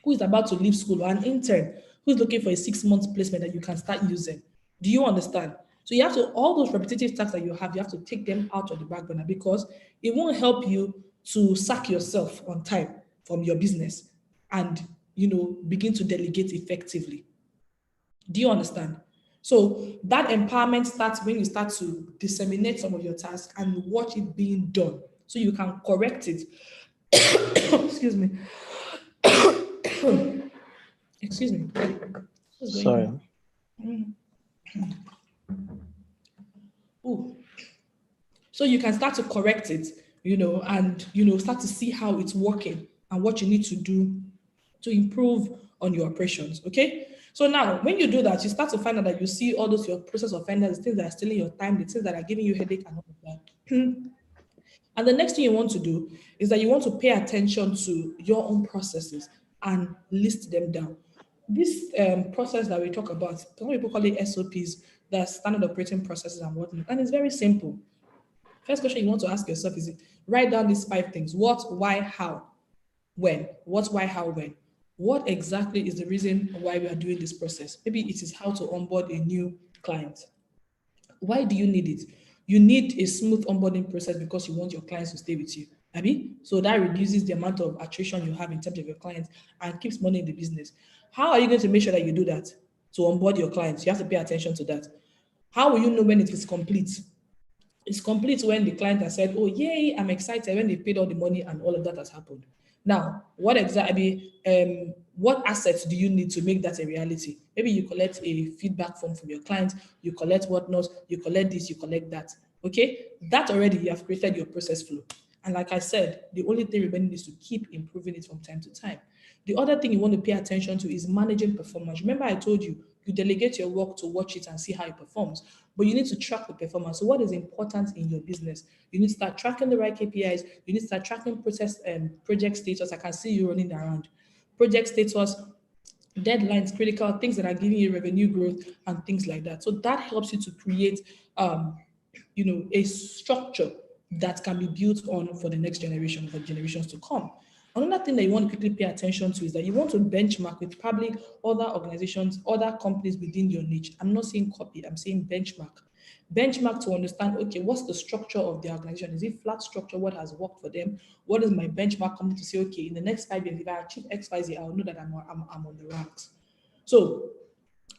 who is about to leave school or an intern who's looking for a 6-month placement that you can start using. Do you understand? So you have to, all those repetitive tasks that you have to take them out of the back burner because it won't help you to sack yourself on time from your business and, begin to delegate effectively. Do you understand? So that empowerment starts when you start to disseminate some of your tasks and watch it being done so you can correct it. Excuse me. Excuse me. Sorry. Ooh. So you can start to correct it, and start to see how it's working and what you need to do to improve on your operations. Okay. So now when you do that, you start to find out that you see all those your process offenders, the things that are stealing your time, the things that are giving you headache and all of that. And the next thing you want to do is that you want to pay attention to your own processes and list them down. This process that we talk about, some people call it SOPs, the standard operating processes and whatnot. And it's very simple. First question you want to ask yourself is write down these 5 things. What, why, how, when. What, why, how, when. What exactly is the reason why we are doing this process? Maybe it is how to onboard a new client. Why do you need it? You need a smooth onboarding process because you want your clients to stay with you. Abi? So that reduces the amount of attrition you have in terms of your clients and keeps money in the business. How are you going to make sure that you do that to onboard your clients? You have to pay attention to that. How will you know when it is complete? It's complete when the client has said, oh, yay, I'm excited, when they paid all the money and all of that has happened. Now, what assets do you need to make that a reality? Maybe you collect a feedback form from your clients, you collect whatnot, you collect this, you collect that. Okay, that already you have created your process flow. And like I said, the only thing remaining is to keep improving it from time to time. The other thing you want to pay attention to is managing performance. Remember, I told you, you delegate your work to watch it and see how it performs, but you need to track the performance. So what is important in your business? You need to start tracking the right KPIs. You need to start tracking process and project status. I can see you running around. Project status, deadlines, critical things that are giving you revenue growth and things like that. So that helps you to create, a structure that can be built on for the next generation, for generations to come. Another thing that you want to quickly pay attention to is that you want to benchmark with probably other organizations, other companies within your niche. I'm not saying copy, I'm saying benchmark. Benchmark to understand, okay, what's the structure of the organization? Is it flat structure? What has worked for them? What is my benchmark coming to say, okay, in the next 5 years, if I achieve X, Y, Z, I'll know that I'm on the ranks. So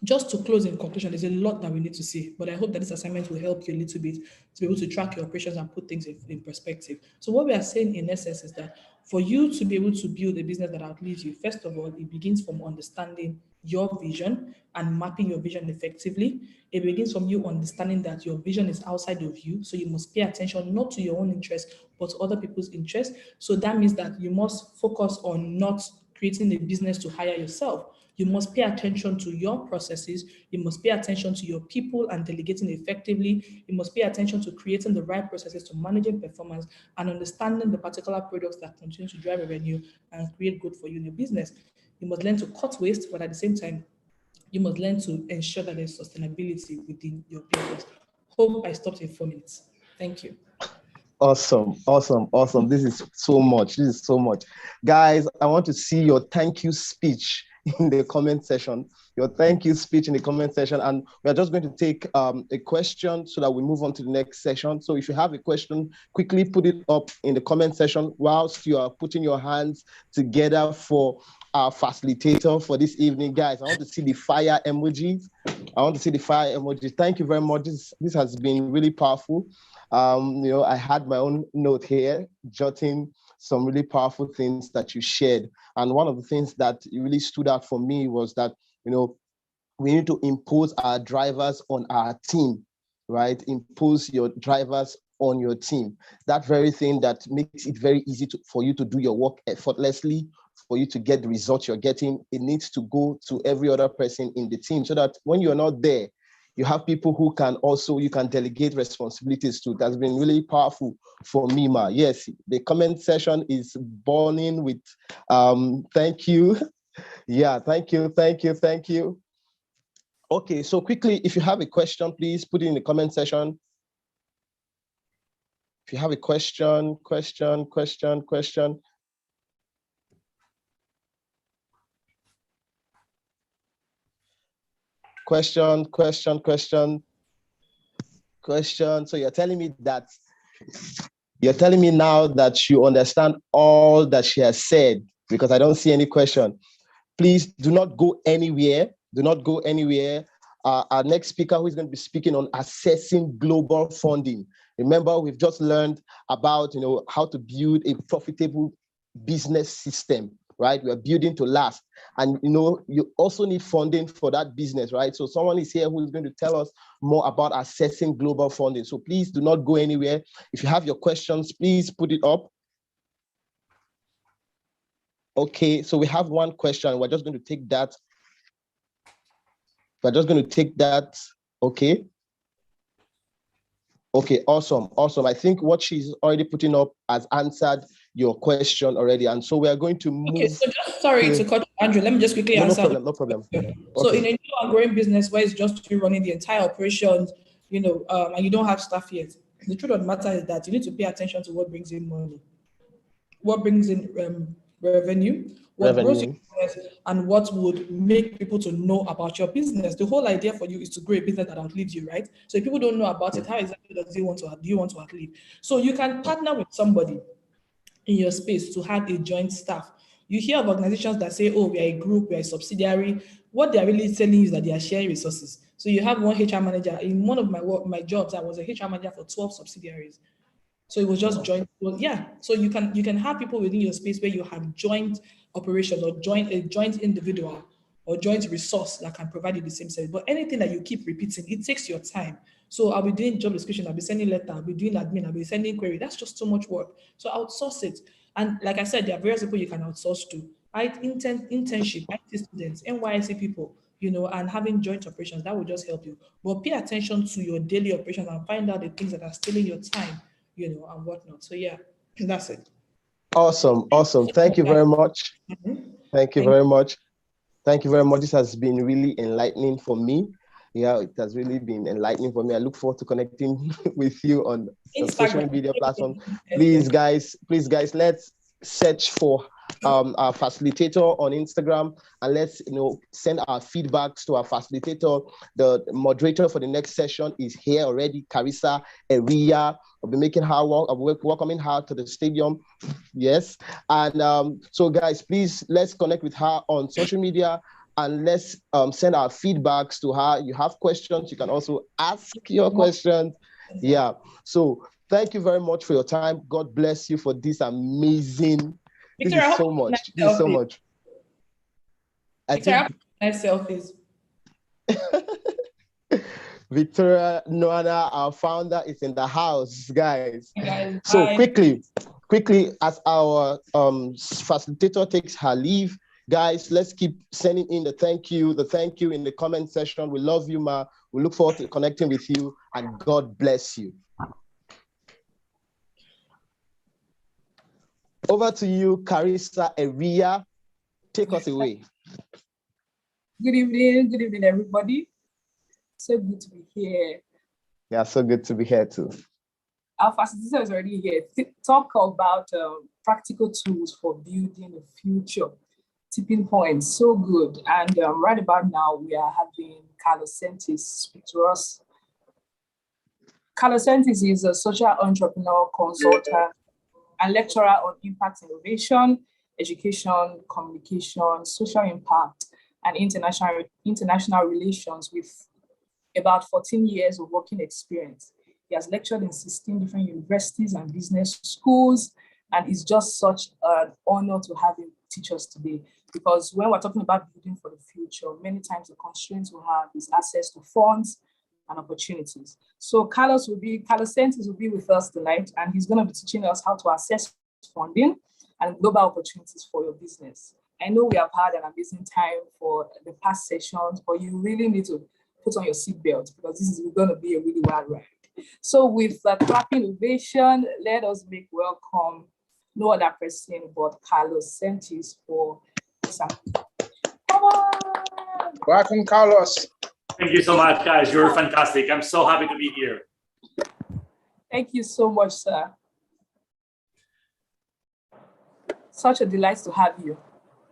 just to close in conclusion, there's a lot that we need to see, but I hope that this assignment will help you a little bit to be able to track your operations and put things in perspective. So what we are saying in essence is that for you to be able to build a business that outlives you, first of all, it begins from understanding your vision and mapping your vision effectively. It begins from you understanding that your vision is outside of you, so you must pay attention not to your own interests, but to other people's interests. So that means that you must focus on not creating a business to hire yourself. You must pay attention to your processes. You must pay attention to your people and delegating effectively. You must pay attention to creating the right processes to managing performance and understanding the particular products that continue to drive revenue and create good for you in your business. You must learn to cut waste, but at the same time, you must learn to ensure that there's sustainability within your business. Hope I stopped in 4 minutes. Thank you. Awesome, awesome, awesome. This is so much. This is so much. Guys, I want to see your thank you speech in the comment section, your thank you speech in the comment section. And we're just going to take a question so that we move on to the next session. So if you have a question, quickly put it up in the comment section whilst you are putting your hands together for our facilitator for this evening. Guys, I want to see the fire emojis. Thank you very much. This has been really powerful. I had my own note here, jotting some really powerful things that you shared. And one of the things that really stood out for me was that, we need to impose our drivers on our team, right? Impose your drivers on your team. That very thing that makes it very easy for you to do your work effortlessly, for you to get the results you're getting. It needs to go to every other person in the team so that when you're not there, you have people who you can delegate responsibilities to. That's been really powerful for me, Ma. Yes, the comment section is burning with thank you. Yeah, thank you. Okay, so quickly, if you have a question, please put it in the comment section. If you have a question. Question. So you're telling me now that you understand all that she has said, because I don't see any question. Please do not go anywhere. Our next speaker, who is going to be speaking on assessing global funding. Remember, we've just learned about how to build a profitable business system, right? We are building to last. And you also need funding for that business, right? So someone is here who is going to tell us more about assessing global funding. So please do not go anywhere. If you have your questions, please put it up. Okay, so we have one question. We're just going to take that. Okay. Okay, awesome. I think what she's already putting up has answered your question already. And so we are going to move. Okay, so just sorry to cut you, Andrew. Let me just quickly answer. No problem. So in a new and growing business where it's just you running the entire operations, and you don't have staff yet, the truth of the matter is that you need to pay attention to what brings in money, what brings in revenue, what grows your business, and what would make people to know about your business. The whole idea for you is to grow a business that outlives you, right? So if people don't know about it, how exactly do you want to outlive? So you can partner with somebody in your space to have a joint staff. You hear of organizations that say, oh, we are a group, we are a subsidiary. What they are really telling you is that they are sharing resources. So you have one HR manager. In one of my jobs, I was a HR manager for 12 subsidiaries. So it was just joint. Well, yeah. So you can have people within your space where you have joint operations or a joint individual or joint resource that can provide you the same service. But anything that you keep repeating, it takes your time. So I'll be doing job description, I'll be sending letter, I'll be doing admin, I'll be sending query. That's just too much work. So outsource it. And like I said, there are various people you can outsource to. Right? Internship, IT students, NYC people, and having joint operations, that will just help you. But pay attention to your daily operations and find out the things that are stealing your time, and whatnot. So yeah, that's it. Awesome. Thank you very much. Thank you very much. This has been really enlightening for me. Yeah, it has really been enlightening for me. I look forward to connecting with you on social media platforms. Please, guys, let's search for our facilitator on Instagram, and let's send our feedbacks to our facilitator. The moderator for the next session is here already, Carissa Eria. I'll be making her welcoming her to the stadium. Yes, and so guys, please let's connect with her on social media. And let's send our feedbacks to her. You have questions, you can also ask your questions. Yeah. So thank you very much for your time. God bless you for this amazing. This is so much. Nice selfies. Victoria Noana, our founder, is in the house, guys. So quickly, as our facilitator takes her leave, guys, let's keep sending in the thank you in the comment section. We love you, Ma. We look forward to connecting with you, and God bless you. Over to you, Carissa Eria. Take us away. Good evening, everybody. So good to be here. Yeah, so good to be here too. Our facilitator is already here. Talk about practical tools for building a future. tipping point. So good. And right about now, we are having Carlos Sentis speak to us. Carlos Sentis is a social entrepreneur, consultant, and lecturer on impact innovation, education, communication, social impact, and international relations with about 14 years of working experience. He has lectured in 16 different universities and business schools, and it's just such an honor to have him teach us today. Because when we're talking about building for the future, many times the constraints we have is access to funds and opportunities. So Carlos Sentis will be with us tonight, and he's going to be teaching us how to assess funding and global opportunities for your business. I know we have had an amazing time for the past sessions, but you really need to put on your seatbelt because this is going to be a really wild ride. So with the clapping ovation, let us make welcome no other person but Carlos Sentis for some. Come on! Welcome, Carlos. Thank you so much, guys. You're fantastic. I'm so happy to be here. Thank you so much, sir. Such a delight to have you.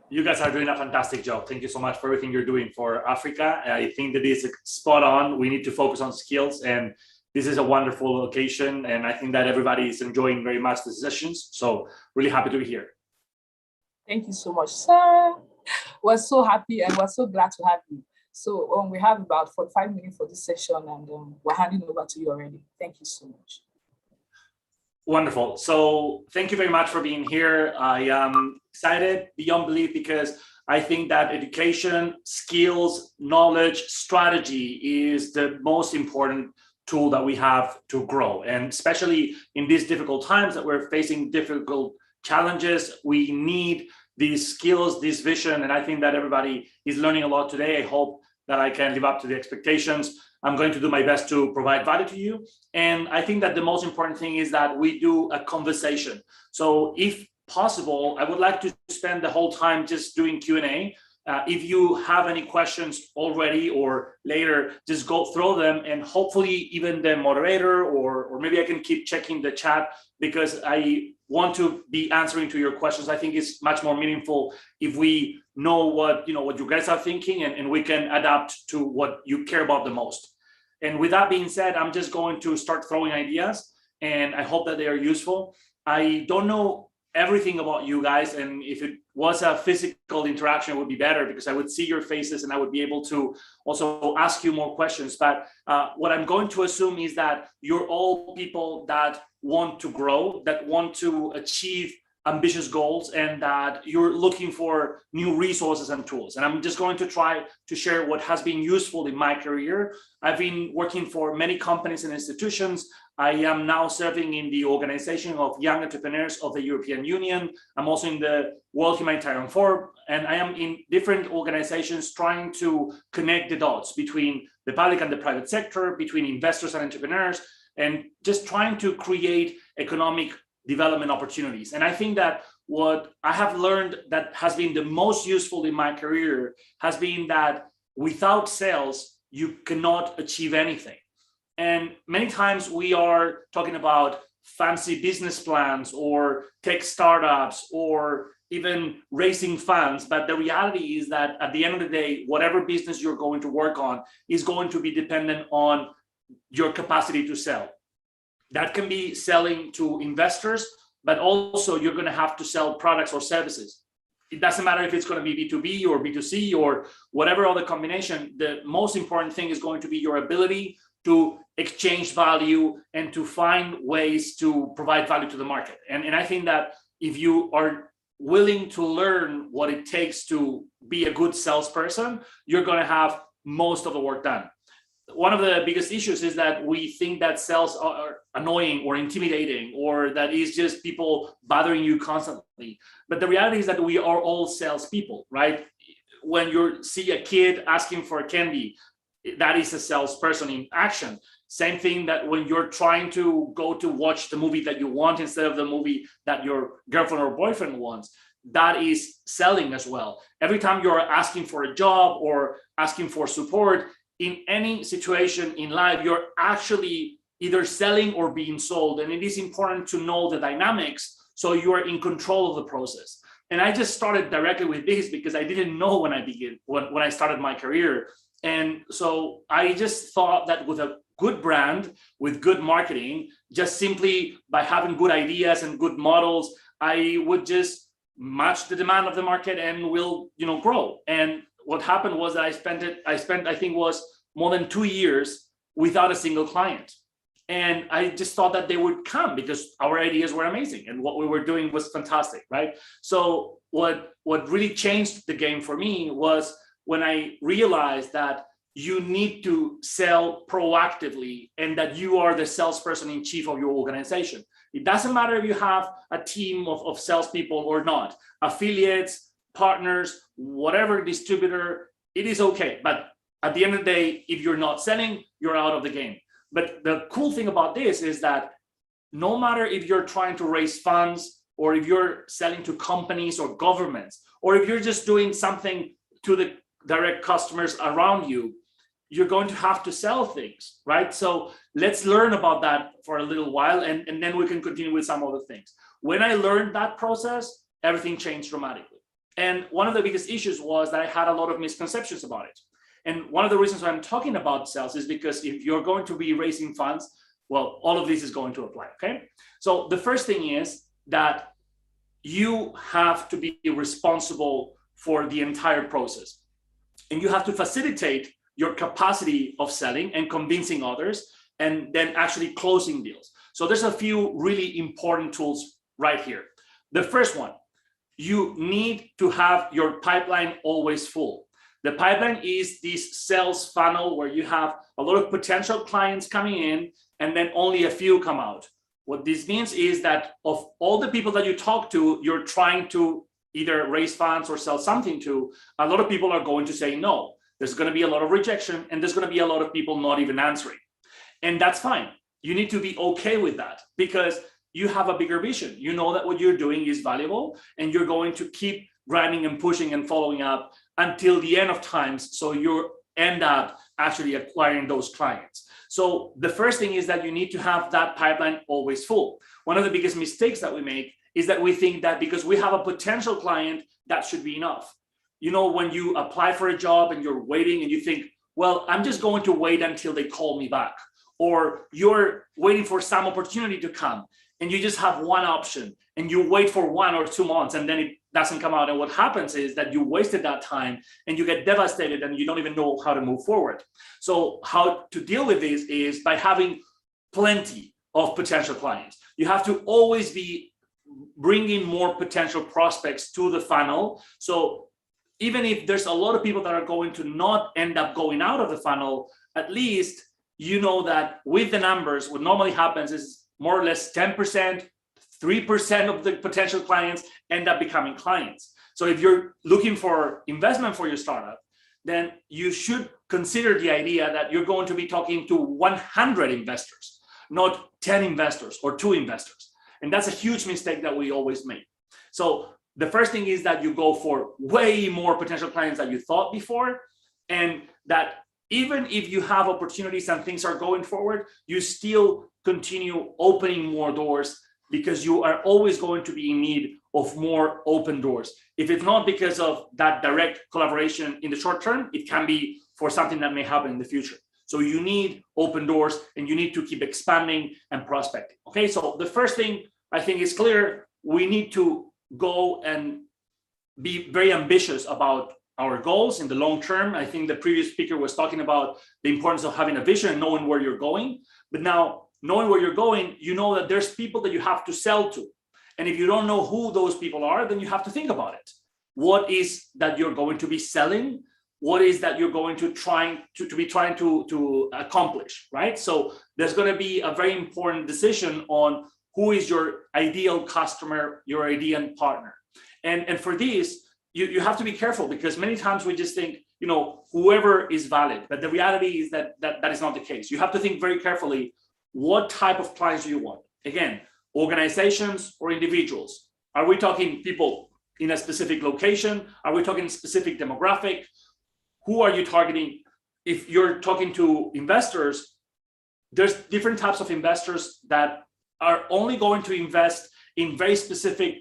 You guys are doing a fantastic job. Thank you so much for everything you're doing for Africa. I think that is spot on. We need to focus on skills, and this is a wonderful location. And I think that everybody is enjoying very much the sessions. So really happy to be here. Thank you so much, sir. We're so happy and we're so glad to have you. So we have about 45 minutes for this session, and we're handing over to you already. Thank you so much. Wonderful. So thank you very much for being here. I am excited beyond belief because I think that education, skills, knowledge, strategy is the most important tool that we have to grow. And especially in these difficult times that we're facing difficult challenges, we need these skills, this vision, and I think that everybody is learning a lot today. I hope that I can live up to the expectations. I'm going to do my best to provide value to you. And I think that the most important thing is that we do a conversation. So if possible, I would like to spend the whole time just doing Q&A. If you have any questions already or later, just go throw them, and hopefully even the moderator or maybe I can keep checking the chat because I want to be answering to your questions. I think it's much more meaningful if we know what you guys are thinking and we can adapt to what you care about the most. And with that being said, I'm just going to start throwing ideas, and I hope that they are useful. I don't know everything about you guys, and if it was a physical interaction, it would be better because I would see your faces and I would be able to also ask you more questions. But what I'm going to assume is that you're all people that want to grow, that want to achieve ambitious goals, and that you're looking for new resources and tools. And I'm just going to try to share what has been useful in my career. I've been working for many companies and institutions. I am now serving in the Organization of Young Entrepreneurs of the European Union. I'm also in the World Humanitarian Forum, and I am in different organizations trying to connect the dots between the public and the private sector, between investors and entrepreneurs, and just trying to create economic development opportunities. And I think that what I have learned that has been the most useful in my career has been that without sales, you cannot achieve anything. And many times we are talking about fancy business plans or tech startups or even raising funds. But the reality is that at the end of the day, whatever business you're going to work on is going to be dependent on your capacity to sell. That can be selling to investors, but also you're going to have to sell products or services. It doesn't matter if it's going to be B2B or B2C or whatever other combination. The most important thing is going to be your ability to exchange value and to find ways to provide value to the market. And I think that if you are willing to learn what it takes to be a good salesperson, you're going to have most of the work done. One of the biggest issues is that we think that sales are annoying or intimidating, or that is just people bothering you constantly. But the reality is that we are all salespeople, right? When you see a kid asking for a candy, that is a salesperson in action. Same thing that when you're trying to go to watch the movie that you want instead of the movie that your girlfriend or boyfriend wants, that is selling as well. Every time you're asking for a job or asking for support, in any situation in life, you're actually either selling or being sold. And it is important to know the dynamics so you are in control of the process. And I just started directly with this because I didn't know when I started my career. And so I just thought that with a good brand, with good marketing, just simply by having good ideas and good models, I would just match the demand of the market and will, grow. And what happened was that I spent, I think was more than 2 years without a single client. And I just thought that they would come because our ideas were amazing and what we were doing was fantastic, right? So what really changed the game for me was when I realized that you need to sell proactively and that you are the salesperson in chief of your organization. It doesn't matter if you have a team of salespeople or not, affiliates, partners, whatever distributor, it is okay. But at the end of the day, if you're not selling, you're out of the game. But the cool thing about this is that no matter if you're trying to raise funds or if you're selling to companies or governments, or if you're just doing something to the direct customers around you, you're going to have to sell things, right? So let's learn about that for a little while and then we can continue with some other things. When I learned that process, everything changed dramatically. And one of the biggest issues was that I had a lot of misconceptions about it. And one of the reasons why I'm talking about sales is because if you're going to be raising funds, well, all of this is going to apply, okay? So the first thing is that you have to be responsible for the entire process. And you have to facilitate your capacity of selling and convincing others and then actually closing deals. So there's a few really important tools right here. The first one, you need to have your pipeline always full. The pipeline is this sales funnel where you have a lot of potential clients coming in and then only a few come out. What this means is that of all the people that you talk to, you're trying to either raise funds or sell something to, a lot of people are going to say no. There's going to be a lot of rejection and there's going to be a lot of people not even answering. And that's fine. You need to be okay with that because you have a bigger vision. You know that what you're doing is valuable and you're going to keep grinding and pushing and following up until the end of times. So you end up actually acquiring those clients. So the first thing is that you need to have that pipeline always full. One of the biggest mistakes that we make is that we think that because we have a potential client, that should be enough. When you apply for a job and you're waiting and you think, well, I'm just going to wait until they call me back. Or you're waiting for some opportunity to come and you just have one option and you wait for 1 or 2 months and then it doesn't come out. And what happens is that you wasted that time and you get devastated and you don't even know how to move forward. So how to deal with this is by having plenty of potential clients. You have to always be bringing more potential prospects to the funnel. So even if there's a lot of people that are going to not end up going out of the funnel, at least you know that with the numbers, what normally happens is more or less 10%, 3% of the potential clients end up becoming clients. So if you're looking for investment for your startup, then you should consider the idea that you're going to be talking to 100 investors, not 10 investors or 2 investors. And that's a huge mistake that we always make. So the first thing is that you go for way more potential clients than you thought before, and that even if you have opportunities and things are going forward, you still continue opening more doors because you are always going to be in need of more open doors. If it's not because of that direct collaboration in the short term, it can be for something that may happen in the future. So you need open doors and you need to keep expanding and prospecting. Okay, so the first thing I think is clear, we need to go and be very ambitious about our goals in the long term. I think the previous speaker was talking about the importance of having a vision and knowing where you're going. But now, knowing where you're going, you know that there's people that you have to sell to. And if you don't know who those people are, then you have to think about it. What is that you're going to be selling? What is that you're going to be trying to accomplish, right? So there's going to be a very important decision on who is your ideal customer, your ideal partner. And for this, you have to be careful because many times we just think, whoever is valid, but the reality is that is not the case. You have to think very carefully, what type of clients do you want? Again, organizations or individuals? Are we talking people in a specific location? Are we talking specific demographic? Who are you targeting? If you're talking to investors, there's different types of investors that are only going to invest in very specific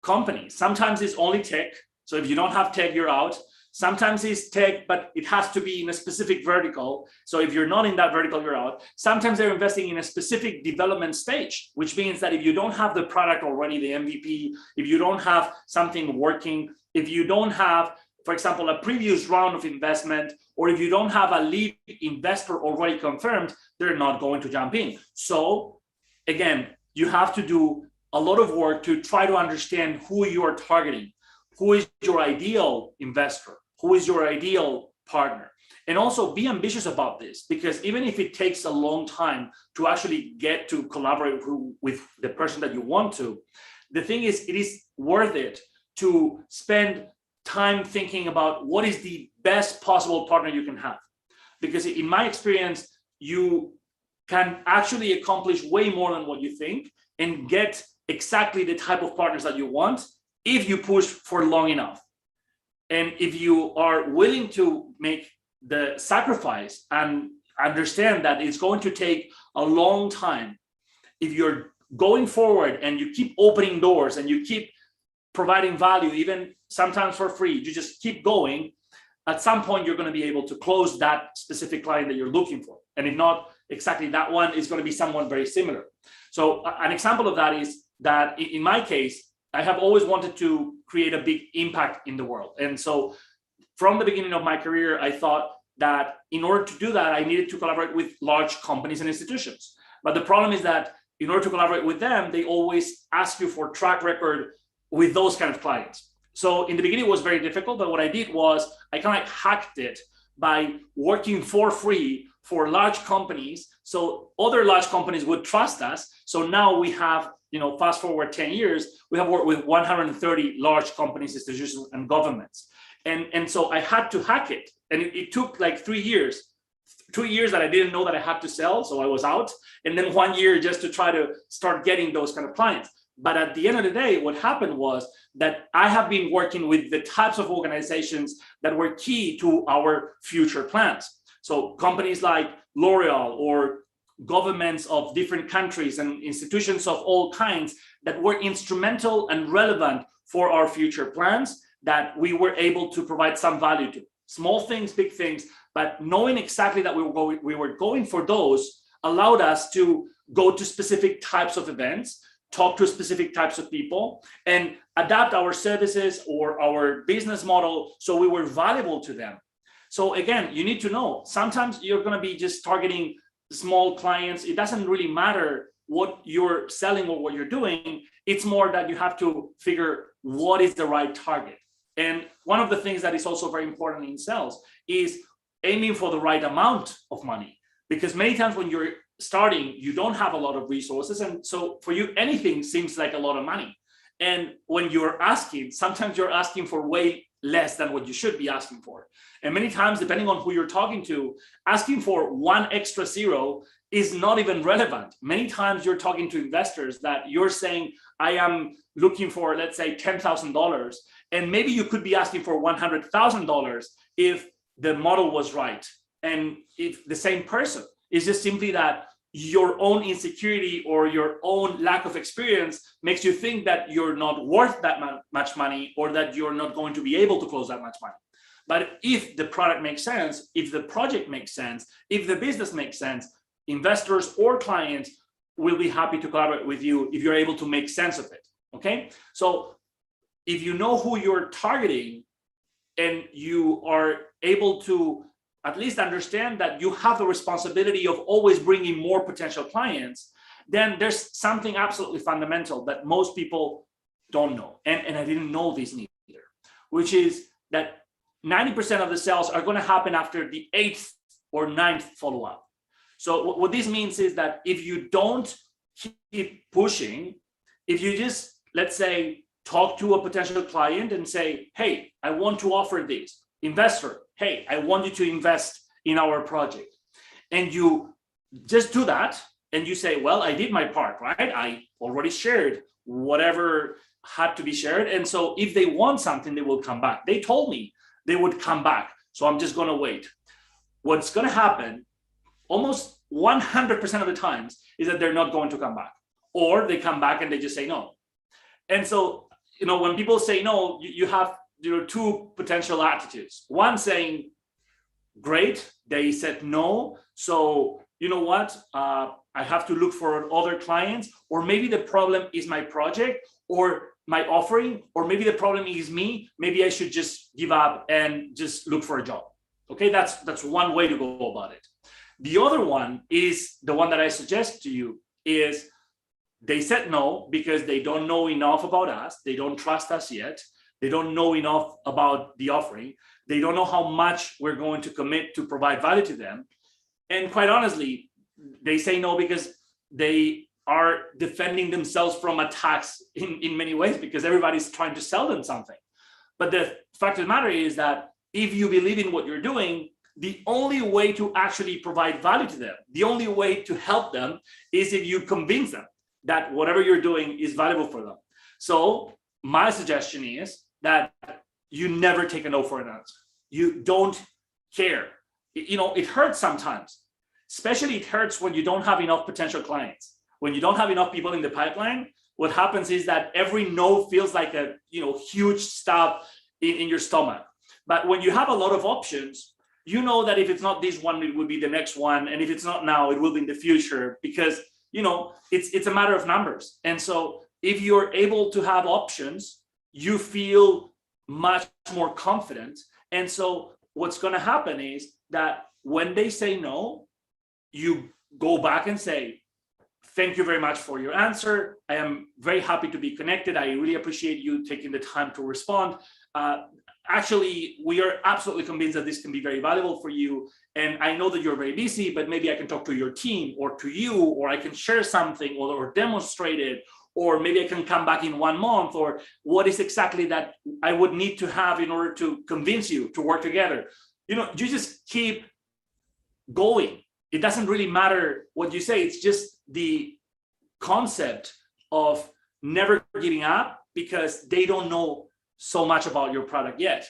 companies. Sometimes it's only tech. So if you don't have tech, you're out. Sometimes it's tech, but it has to be in a specific vertical. So if you're not in that vertical, you're out. Sometimes they're investing in a specific development stage, which means that if you don't have the product already, the MVP, if you don't have something working, if you don't have, for example, a previous round of investment, or if you don't have a lead investor already confirmed, they're not going to jump in. So again, you have to do a lot of work to try to understand who you are targeting, who is your ideal investor, who is your ideal partner. And also be ambitious about this, because even if it takes a long time to actually get to collaborate with the person that you want to, the thing is, it is worth it to spend time thinking about what is the best possible partner you can have. Because in my experience, you can actually accomplish way more than what you think and get exactly the type of partners that you want if you push for long enough. And if you are willing to make the sacrifice and understand that it's going to take a long time, if you're going forward and you keep opening doors and you keep providing value, even sometimes for free, you just keep going, at some point you're going to be able to close that specific client that you're looking for. And if not exactly that one, is going to be someone very similar. So an example of that is that in my case, I have always wanted to create a big impact in the world. And so from the beginning of my career, I thought that in order to do that, I needed to collaborate with large companies and institutions. But the problem is that in order to collaborate with them, they always ask you for track record with those kind of clients. So in the beginning, it was very difficult. But what I did was I kind of hacked it by working for free for large companies. So other large companies would trust us. So now we have, fast forward 10 years, we have worked with 130 large companies, institutions, and governments. And so I had to hack it. And it took like 3 years. 2 years that I didn't know that I had to sell, so I was out. And then 1 year just to try to start getting those kind of clients. But at the end of the day, what happened was that I have been working with the types of organizations that were key to our future plans. So companies like L'Oreal or governments of different countries and institutions of all kinds that were instrumental and relevant for our future plans, that we were able to provide some value to. Small things, big things, but knowing exactly that we were going for those allowed us to go to specific types of events, talk to specific types of people, and adapt our services or our business model so we were valuable to them. So again, you need to know, sometimes you're going to be just targeting small clients. It doesn't really matter what you're selling or what you're doing. It's more that you have to figure what is the right target. And one of the things that is also very important in sales is aiming for the right amount of money, because many times when you're starting, you don't have a lot of resources. And so for you, anything seems like a lot of money. And when you're asking, sometimes you're asking for way less than what you should be asking for. And many times, depending on who you're talking to, asking for one extra zero is not even relevant. Many times you're talking to investors that you're saying, I am looking for, let's say, $10,000. And maybe you could be asking for $100,000 if the model was right. And if the same person is just simply that your own insecurity or your own lack of experience makes you think that you're not worth that much money, or that you're not going to be able to close that much money. But if the product makes sense, if the project makes sense, if the business makes sense, investors or clients will be happy to collaborate with you if you're able to make sense of it. Okay, so if you know who you're targeting and you are able to at least understand that you have the responsibility of always bringing more potential clients, then there's something absolutely fundamental that most people don't know. And I didn't know this neither, which is that 90% of the sales are going to happen after the 8th or 9th follow-up. So what this means is that if you don't keep pushing, if you just, let's say, talk to a potential client and say, hey, I want to offer this. Investor, hey, I want you to invest in our project. And you just do that and you say, well, I did my part, right? I already shared whatever had to be shared. And so if they want something, they will come back. They told me they would come back. So I'm just going to wait. What's going to happen almost 100% of the times is that they're not going to come back, or they come back and they just say no. And so when people say no, you have two potential attitudes. One saying, great, they said no, so you know what, I have to look for other clients, or maybe the problem is my project or my offering, or maybe the problem is me, maybe I should just give up and just look for a job. Okay, that's one way to go about it. The other one is the one that I suggest to you, is they said no because they don't know enough about us, they don't trust us yet, they don't know enough about the offering, they don't know how much we're going to commit to provide value to them. And quite honestly, they say no because they are defending themselves from attacks in many ways, because everybody's trying to sell them something. But the fact of the matter is that if you believe in what you're doing, the only way to actually provide value to them, the only way to help them, is if you convince them that whatever you're doing is valuable for them. So my suggestion is that you never take a no for an answer. You don't care. It hurts sometimes, especially it hurts when you don't have enough potential clients. When you don't have enough people in the pipeline, what happens is that every no feels like a huge stab in your stomach. But when you have a lot of options, you know that if it's not this one, it will be the next one. And if it's not now, it will be in the future, because it's a matter of numbers. And so if you're able to have options, you feel much more confident. And so what's going to happen is that when they say no, you go back and say, thank you very much for your answer. I am very happy to be connected. I really appreciate you taking the time to respond. Actually, we are absolutely convinced that this can be very valuable for you. And I know that you're very busy, but maybe I can talk to your team or to you, or I can share something or demonstrate it, or maybe I can come back in 1 month, or what is exactly that I would need to have in order to convince you to work together. You just keep going. It doesn't really matter what you say. It's just the concept of never giving up, because they don't know so much about your product yet.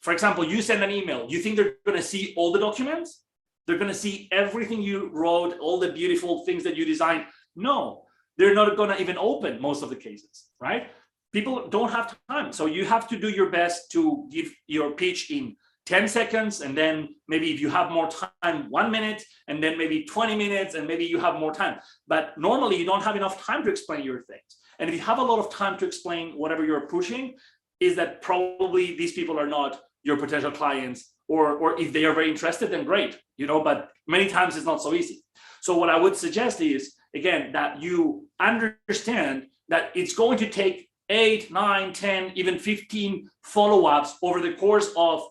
For example, you send an email. You think they're going to see all the documents? They're going to see everything you wrote, all the beautiful things that you designed? No, they're not going to even open most of the cases, right? People don't have time. So you have to do your best to give your pitch in 10 seconds, and then maybe if you have more time, 1 minute, and then maybe 20 minutes, and maybe you have more time. But normally you don't have enough time to explain your things. And if you have a lot of time to explain whatever you're pushing, is that probably these people are not your potential clients, or if they are very interested, then great, but many times it's not so easy. So what I would suggest is, again, that you understand that it's going to take 8, 9, 10, even 15 follow-ups over the course of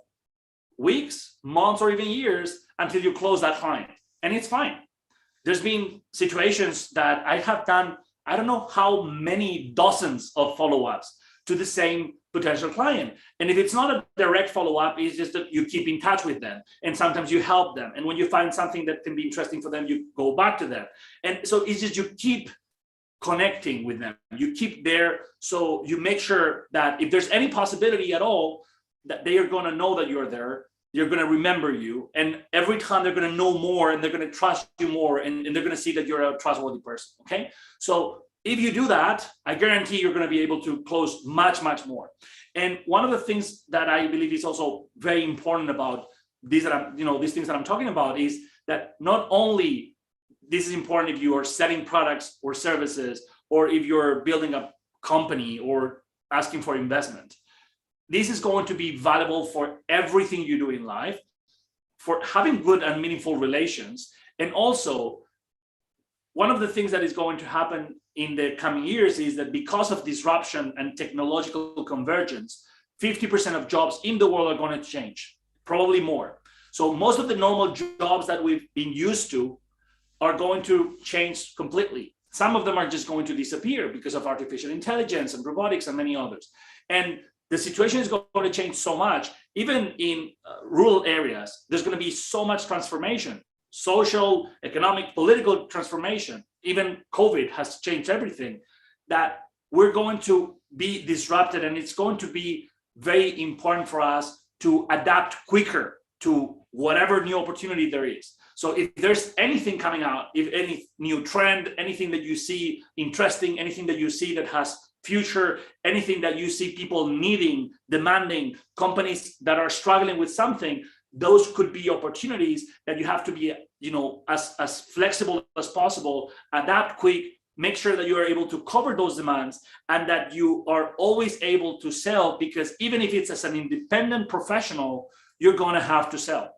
weeks, months, or even years until you close that client. And it's fine. There's been situations that I have done, I don't know how many dozens of follow-ups to the same potential client. And if it's not a direct follow-up, it's just that you keep in touch with them. And sometimes you help them. And when you find something that can be interesting for them, you go back to them. And so it's just you keep connecting with them. You keep there. So you make sure that if there's any possibility at all, that they are going to know that you're there. They're going to remember you. And every time they're going to know more, and they're going to trust you more, and they're going to see that you're a trustworthy person. Okay. So if you do that, I guarantee you're going to be able to close much, much more. And one of the things that I believe is also very important about these things that I'm talking about is that not only this is important if you are selling products or services, or if you're building a company or asking for investment. This is going to be valuable for everything you do in life, for having good and meaningful relations. And also, one of the things that is going to happen in the coming years is that because of disruption and technological convergence, 50% of jobs in the world are going to change, probably more. So most of the normal jobs that we've been used to are going to change completely. Some of them are just going to disappear because of artificial intelligence and robotics and many others. And the situation is going to change so much, even in rural areas. There's going to be so much transformation, social, economic, political transformation. Even COVID has changed everything, that we're going to be disrupted, and it's going to be very important for us to adapt quicker to whatever new opportunity there is. So if there's anything coming out, if any new trend, anything that you see interesting, anything that you see that has future, anything that you see people needing, demanding, companies that are struggling with something, those could be opportunities that you have to be, as flexible as possible, adapt quick, make sure that you are able to cover those demands, and that you are always able to sell, because even if it's as an independent professional, you're going to have to sell.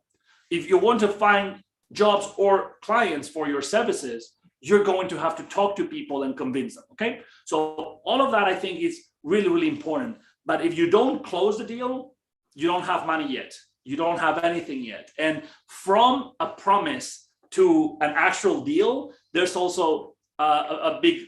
If you want to find jobs or clients for your services, you're going to have to talk to people and convince them, okay? So all of that, I think, is really, really important. But if you don't close the deal, you don't have money yet. You don't have anything yet. And from a promise to an actual deal, there's also a big,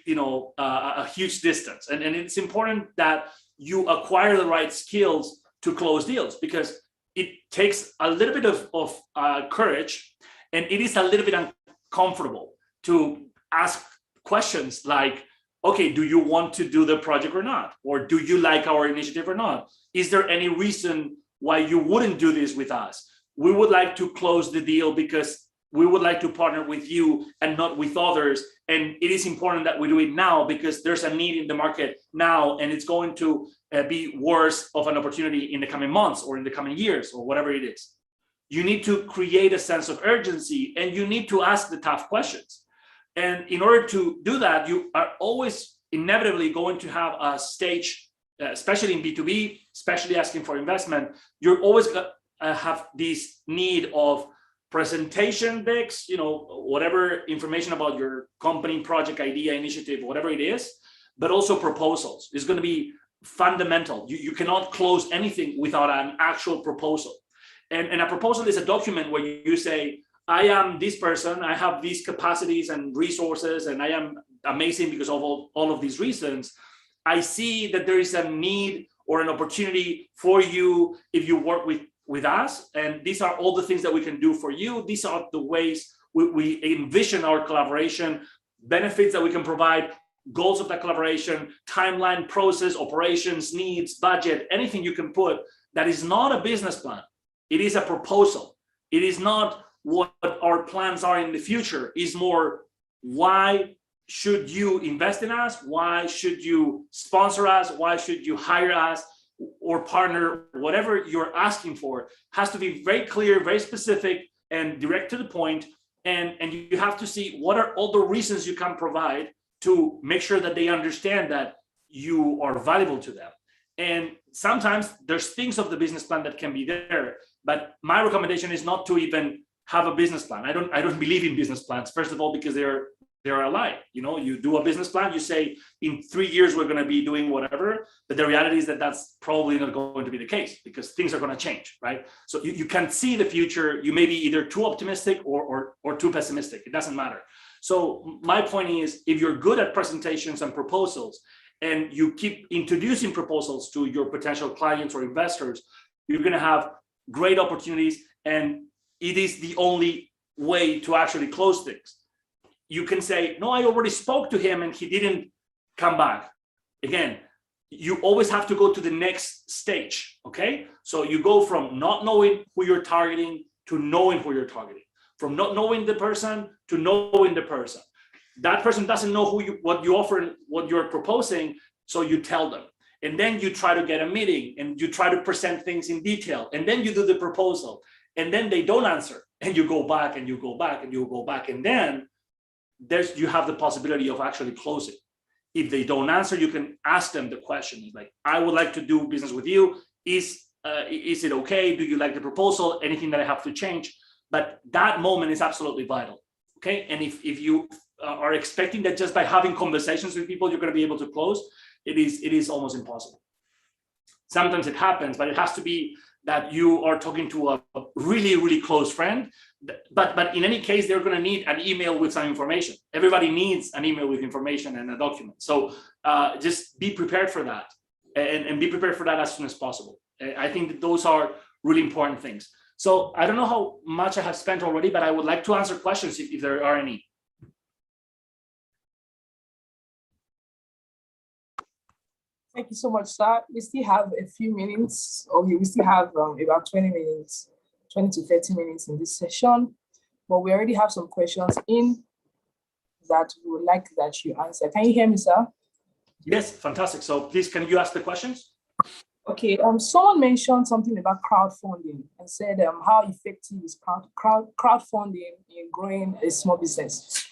a huge distance. And it's important that you acquire the right skills to close deals, because it takes a little bit of courage, and it is a little bit uncomfortable to ask questions like, okay, do you want to do the project or not? Or do you like our initiative or not? Is there any reason why you wouldn't do this with us? We would like to close the deal because we would like to partner with you and not with others. And it is important that we do it now because there's a need in the market now, and it's going to be worse of an opportunity in the coming months or in the coming years or whatever it is. You need to create a sense of urgency, and you need to ask the tough questions. And in order to do that, you are always inevitably going to have a stage, especially in B2B, especially asking for investment. You're always going to have this need of presentation decks, whatever information about your company, project, idea, initiative, whatever it is, but also proposals. It's going to be fundamental. You cannot close anything without an actual proposal. And a proposal is a document where you say, I am this person, I have these capacities and resources, and I am amazing because of all of these reasons. I see that there is a need or an opportunity for you if you work with us, and these are all the things that we can do for you. These are the ways we envision our collaboration, benefits that we can provide, goals of that collaboration, timeline, process, operations, needs, budget, anything you can put that is not a business plan. It is a proposal. It is not what our plans are in the future. It's more, why should you invest in us? Why should you sponsor us? Why should you hire us or partner? Whatever you're asking for has to be very clear, very specific, and direct to the point. And you have to see what are all the reasons you can provide to make sure that they understand that you are valuable to them. And sometimes there's things of the business plan that can be there, but my recommendation is not to even have a business plan. I don't believe in business plans. First of all, because they're a lie. You do a business plan, you say in 3 years we're going to be doing whatever, but the reality is that that's probably not going to be the case because things are going to change, right? So you can see the future. You may be either too optimistic or too pessimistic. It doesn't matter. So my point is, if you're good at presentations and proposals, and you keep introducing proposals to your potential clients or investors, you're going to have great opportunities, and it is the only way to actually close things. You can say, no, I already spoke to him and he didn't come back. Again, you always have to go to the next stage, okay? So you go from not knowing who you're targeting to knowing who you're targeting, from not knowing the person to knowing the person. That person doesn't know what you offer and what you're proposing, so you tell them. And then you try to get a meeting and you try to present things in detail. And then you do the proposal. And then they don't answer. And you go back and you go back and you go back. And then you have the possibility of actually closing. If they don't answer, you can ask them the question. Like, I would like to do business with you. Is it okay? Do you like the proposal? Anything that I have to change? But that moment is absolutely vital. Okay. And if you are expecting that just by having conversations with people, you're going to be able to close, it is almost impossible. Sometimes it happens, but it has to be that you are talking to a really, really close friend. But in any case, they're going to need an email with some information. Everybody needs an email with information and a document. So just be prepared for that, and be prepared for that as soon as possible. I think that those are really important things. So I don't know how much I have spent already, but I would like to answer questions if there are any. Thank you so much, sir. We still have a few minutes, or we still have about 20 minutes, 20 to 30 minutes in this session, but we already have some questions in that we would like that you answer. Can you hear me, sir? Yes, fantastic. So please, can you ask the questions? Okay, someone mentioned something about crowdfunding and said how effective is crowdfunding in growing a small business.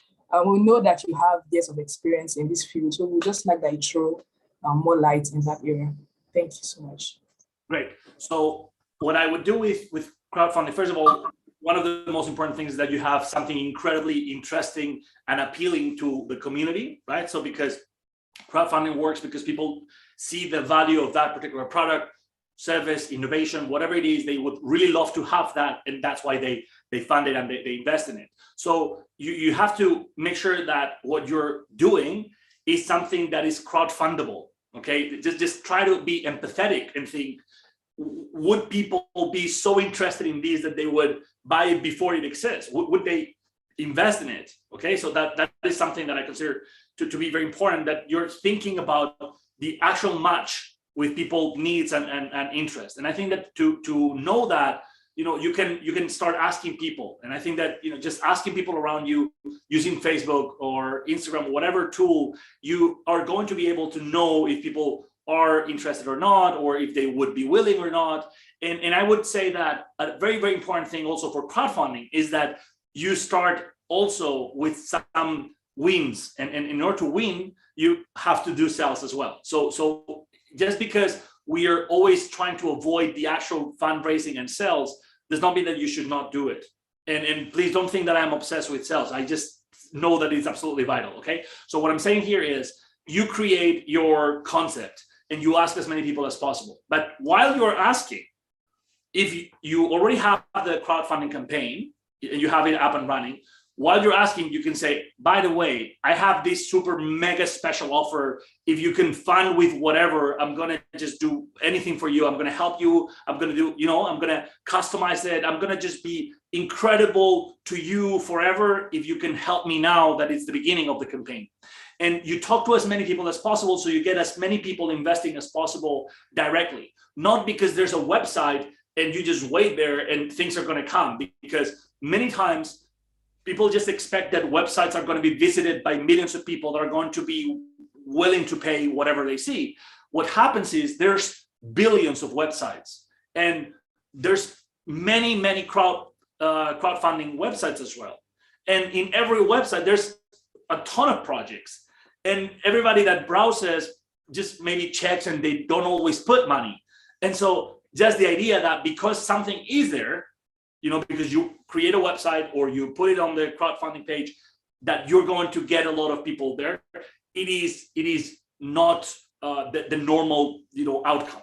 We know that you have years of experience in this field, so we just like that you throw more light in that area. Thank you so much. Great. So what I would do with crowdfunding, first of all, one of the most important things is that you have something incredibly interesting and appealing to the community, right? So because crowdfunding works because people see the value of that particular product, service, innovation, whatever it is, they would really love to have that, and that's why they fund it and they invest in it. So you have to make sure that what you're doing is something that is crowdfundable. Okay, just try to be empathetic and think, would people be so interested in this that they would buy it before it exists? Would they invest in it? Okay, so that is something that I consider to be very important, that you're thinking about the actual match with people's needs and interest. And I think that to know that, you can start asking people. And I think that, just asking people around you using Facebook or Instagram, whatever tool, you are going to be able to know if people are interested or not, or if they would be willing or not. And I would say that a very, very important thing also for crowdfunding is that you start also with some wins. And in order to win, you have to do sales as well. So just because we are always trying to avoid the actual fundraising and sales does not mean that you should not do it. And please don't think that I'm obsessed with sales. I just know that it's absolutely vital, okay? So what I'm saying here is you create your concept and you ask as many people as possible. But while you're asking, if you already have the crowdfunding campaign and you have it up and running, while you're asking, you can say, by the way, I have this super mega special offer. If you can fund with whatever, I'm going to just do anything for you. I'm going to help you. I'm going to do, I'm going to customize it. I'm going to just be incredible to you forever if you can help me now that it's the beginning of the campaign. And you talk to as many people as possible so you get as many people investing as possible directly, not because there's a website and you just wait there and things are going to come, because many times people just expect that websites are going to be visited by millions of people that are going to be willing to pay whatever they see. What happens is there's billions of websites, and there's many crowdfunding websites as well. And in every website, there's a ton of projects, and everybody that browses just maybe checks and they don't always put money. And so just the idea that because something is there, because you create a website or you put it on the crowdfunding page, that you're going to get a lot of people there. It is not the normal outcome.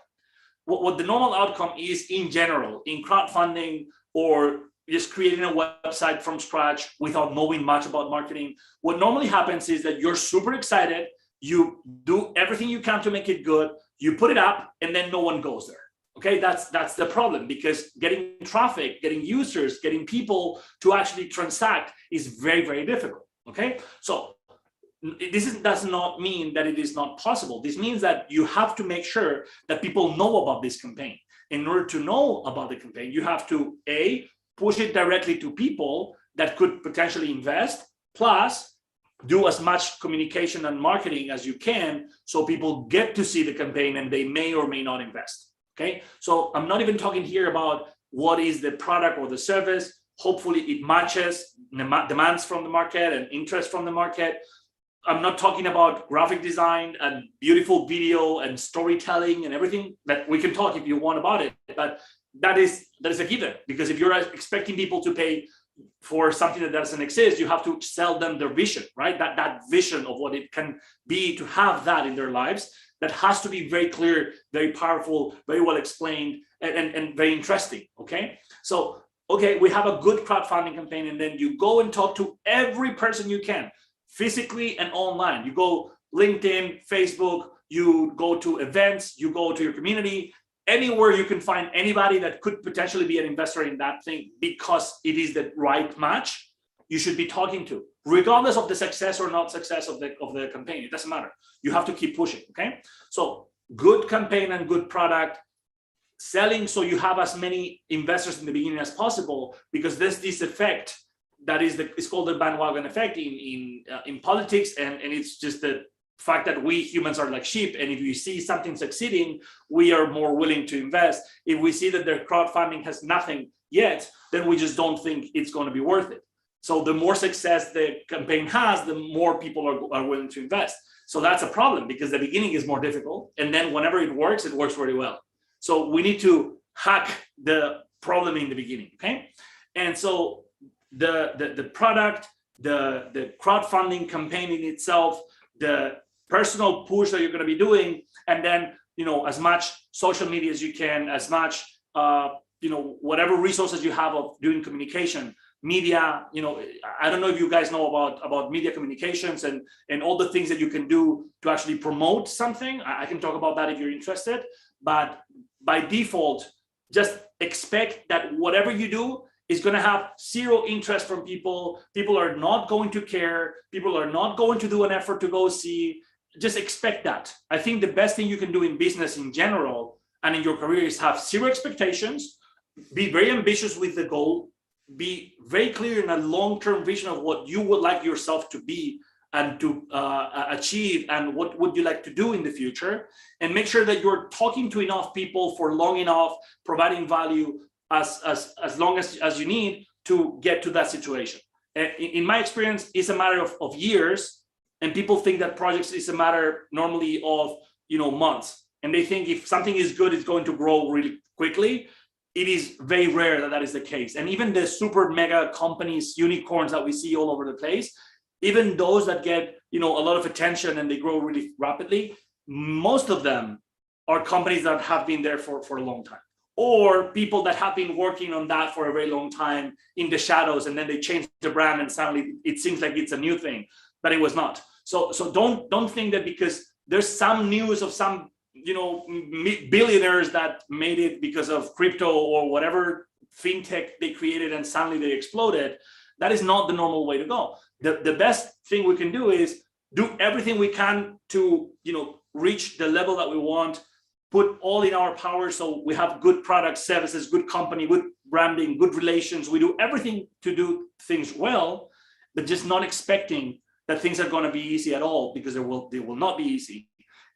What the normal outcome is in general in crowdfunding or just creating a website from scratch without knowing much about marketing, what normally happens is that you're super excited, you do everything you can to make it good, you put it up, and then no one goes there. Okay, that's the problem, because getting traffic, getting users, getting people to actually transact is very, very difficult. Okay, so this does not mean that it is not possible. This means that you have to make sure that people know about this campaign. In order to know about the campaign, you have to push it directly to people that could potentially invest, plus do as much communication and marketing as you can so people get to see the campaign and they may or may not invest. Okay, so I'm not even talking here about what is the product or the service. Hopefully it matches demands from the market and interest from the market. I'm not talking about graphic design and beautiful video and storytelling and everything that we can talk if you want about it, but that is a given, because if you're expecting people to pay for something that doesn't exist, you have to sell them their vision, right? That vision of what it can be to have that in their lives. That has to be very clear, very powerful, very well explained, and very interesting, okay? So, okay, we have a good crowdfunding campaign, and then you go and talk to every person you can, physically and online. You go LinkedIn, Facebook, you go to events, you go to your community, anywhere you can find anybody that could potentially be an investor in that thing because it is the right match, you should be talking to, regardless of the success or not success of the campaign. It doesn't matter. You have to keep pushing, okay? So good campaign and good product, selling so you have as many investors in the beginning as possible, because there's this effect that is it's called the bandwagon effect in politics, and it's just the fact that we humans are like sheep, and if you see something succeeding, we are more willing to invest. If we see that their crowdfunding has nothing yet, then we just don't think it's going to be worth it. So the more success the campaign has, the more people are willing to invest. So that's a problem, because the beginning is more difficult, and then whenever it works very well. So we need to hack the problem in the beginning, okay? And so the product, the crowdfunding campaign in itself, the personal push that you're going to be doing, and then, you know, as much social media as you can, as much you know, whatever resources you have of doing communication, media, you know, I don't know if you guys know about media communications and all the things that you can do to actually promote something. I can talk about that if you're interested, but by default, just expect that whatever you do is going to have zero interest from people. People are not going to care. People are not going to do an effort to go see. Just expect that. I think the best thing you can do in business in general and in your career is have zero expectations, be very ambitious with the goal, be very clear in a long-term vision of what you would like yourself to be and to achieve, and what would you like to do in the future, and make sure that you're talking to enough people for long enough, providing value as long as you need to get to that situation. In my experience, it's a matter of years, and people think that projects is a matter normally of, you know, months, and they think if something is good, it's going to grow really quickly. It is very rare that that is the case. And even the super mega companies, unicorns that we see all over the place, even those that get, you know, a lot of attention and they grow really rapidly, most of them are companies that have been there for a long time, or people that have been working on that for a very long time in the shadows, and then they change the brand and suddenly it seems like it's a new thing, but it was not. So don't think that because there's some news of some, you know, billionaires that made it because of crypto or whatever fintech they created and suddenly they exploded. That is not the normal way to go. The best thing we can do is do everything we can to, you know, reach the level that we want, put all in our power so we have good products, services, good company, good branding, good relations. We do everything to do things well, but just not expecting that things are going to be easy at all, because they will not be easy.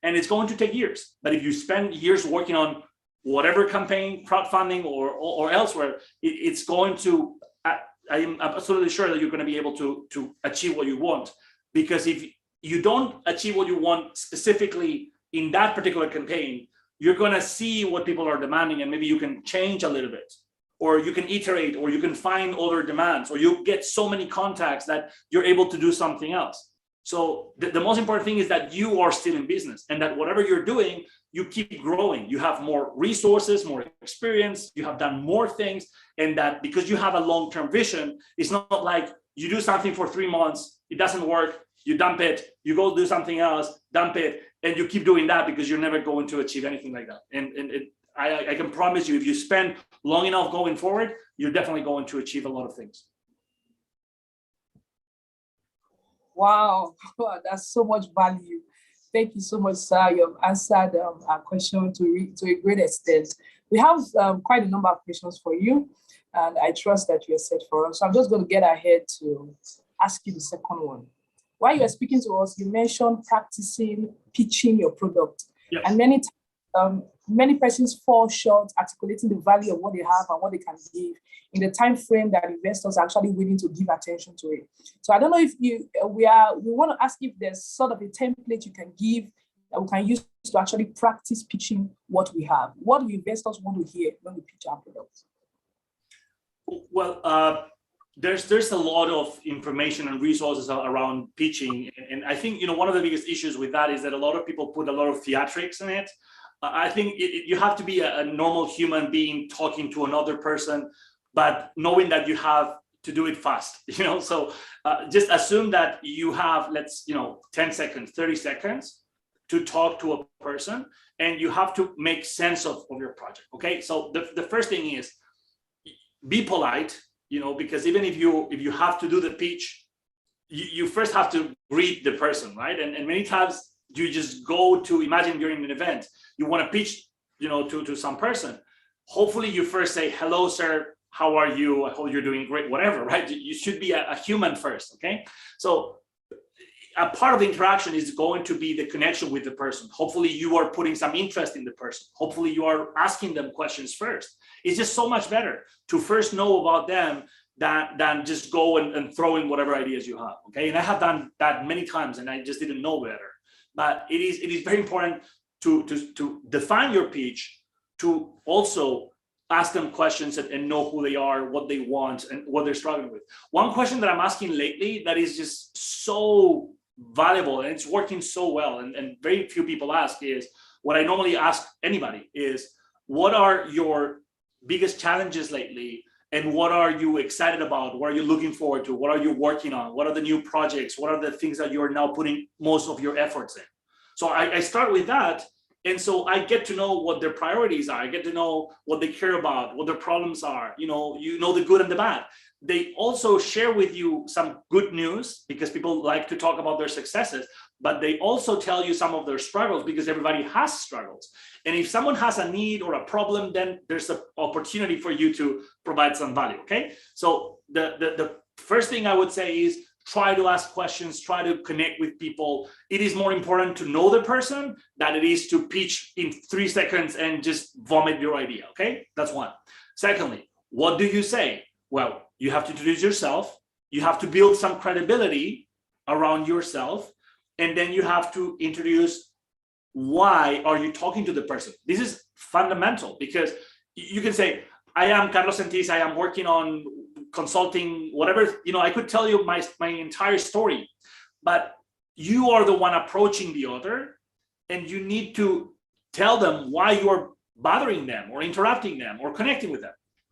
And it's going to take years. But if you spend years working on whatever campaign, crowdfunding or elsewhere, it's going to, I am absolutely sure that you're going to be able to achieve what you want. Because if you don't achieve what you want specifically in that particular campaign, you're going to see what people are demanding, and maybe you can change a little bit, or you can iterate, or you can find other demands, or you get so many contacts that you're able to do something else. So the most important thing is that you are still in business, and that whatever you're doing, you keep growing. You have more resources, more experience, you have done more things, and that because you have a long-term vision, it's not like you do something for 3 months, it doesn't work, you dump it, you go do something else, dump it, and you keep doing that because you're never going to achieve anything like that. And I can promise you, if you spend long enough going forward, you're definitely going to achieve a lot of things. Wow, that's so much value. Thank you so much, sir. You have answered our question to a great extent. We have quite a number of questions for you, and I trust that you are set for us. So I'm just going to get ahead to ask you the second one. While you are speaking to us, you mentioned practicing pitching your product. Yes. And many persons fall short articulating the value of what they have and what they can give in the time frame that investors are actually willing to give attention to it. So I don't know if we want to ask if there's sort of a template you can give that we can use to actually practice pitching what we have. What do investors want to hear when we pitch our products? Well, there's a lot of information and resources around pitching, and I think, you know, one of the biggest issues with that is that a lot of people put a lot of theatrics in it. I think you have to be a normal human being talking to another person, but knowing that you have to do it fast, you know. So just assume that you have, 10 seconds, 30 seconds to talk to a person, and you have to make sense of your project. Okay, so the first thing is be polite, you know, because even if you have to do the pitch, you first have to greet the person, right? And many times you just go to, imagine you're in an event, you want to pitch, you know, to some person. Hopefully you first say, hello, sir, how are you? I hope you're doing great, whatever, right? You should be a human first, okay? So a part of the interaction is going to be the connection with the person. Hopefully you are putting some interest in the person. Hopefully you are asking them questions first. It's just so much better to first know about them than just go and throw in whatever ideas you have, okay? And I have done that many times and I just didn't know better. But it is very important to define your pitch, to also ask them questions and know who they are, what they want, and what they're struggling with. One question that I'm asking lately that is just so valuable and it's working so well, and very few people ask, is what I normally ask anybody is, what are your biggest challenges lately? And what are you excited about? What are you looking forward to? What are you working on? What are the new projects? What are the things that you're now putting most of your efforts in? So I start with that. And so I get to know what their priorities are. I get to know what they care about, what their problems are, you know the good and the bad. They also share with you some good news because people like to talk about their successes, but they also tell you some of their struggles because everybody has struggles. And if someone has a need or a problem, then there's an opportunity for you to provide some value, okay? So the first thing I would say is try to ask questions, try to connect with people. It is more important to know the person than it is to pitch in 3 seconds and just vomit your idea, okay? That's one. Secondly, what do you say? Well, you have to introduce yourself. You have to build some credibility around yourself. And then you have to introduce why are you talking to the person. This is fundamental because you can say, I am Carlos Sentis, I am working on consulting, whatever, I could tell you my entire story, but you are the one approaching the other and you need to tell them why you are bothering them or interrupting them or connecting with them.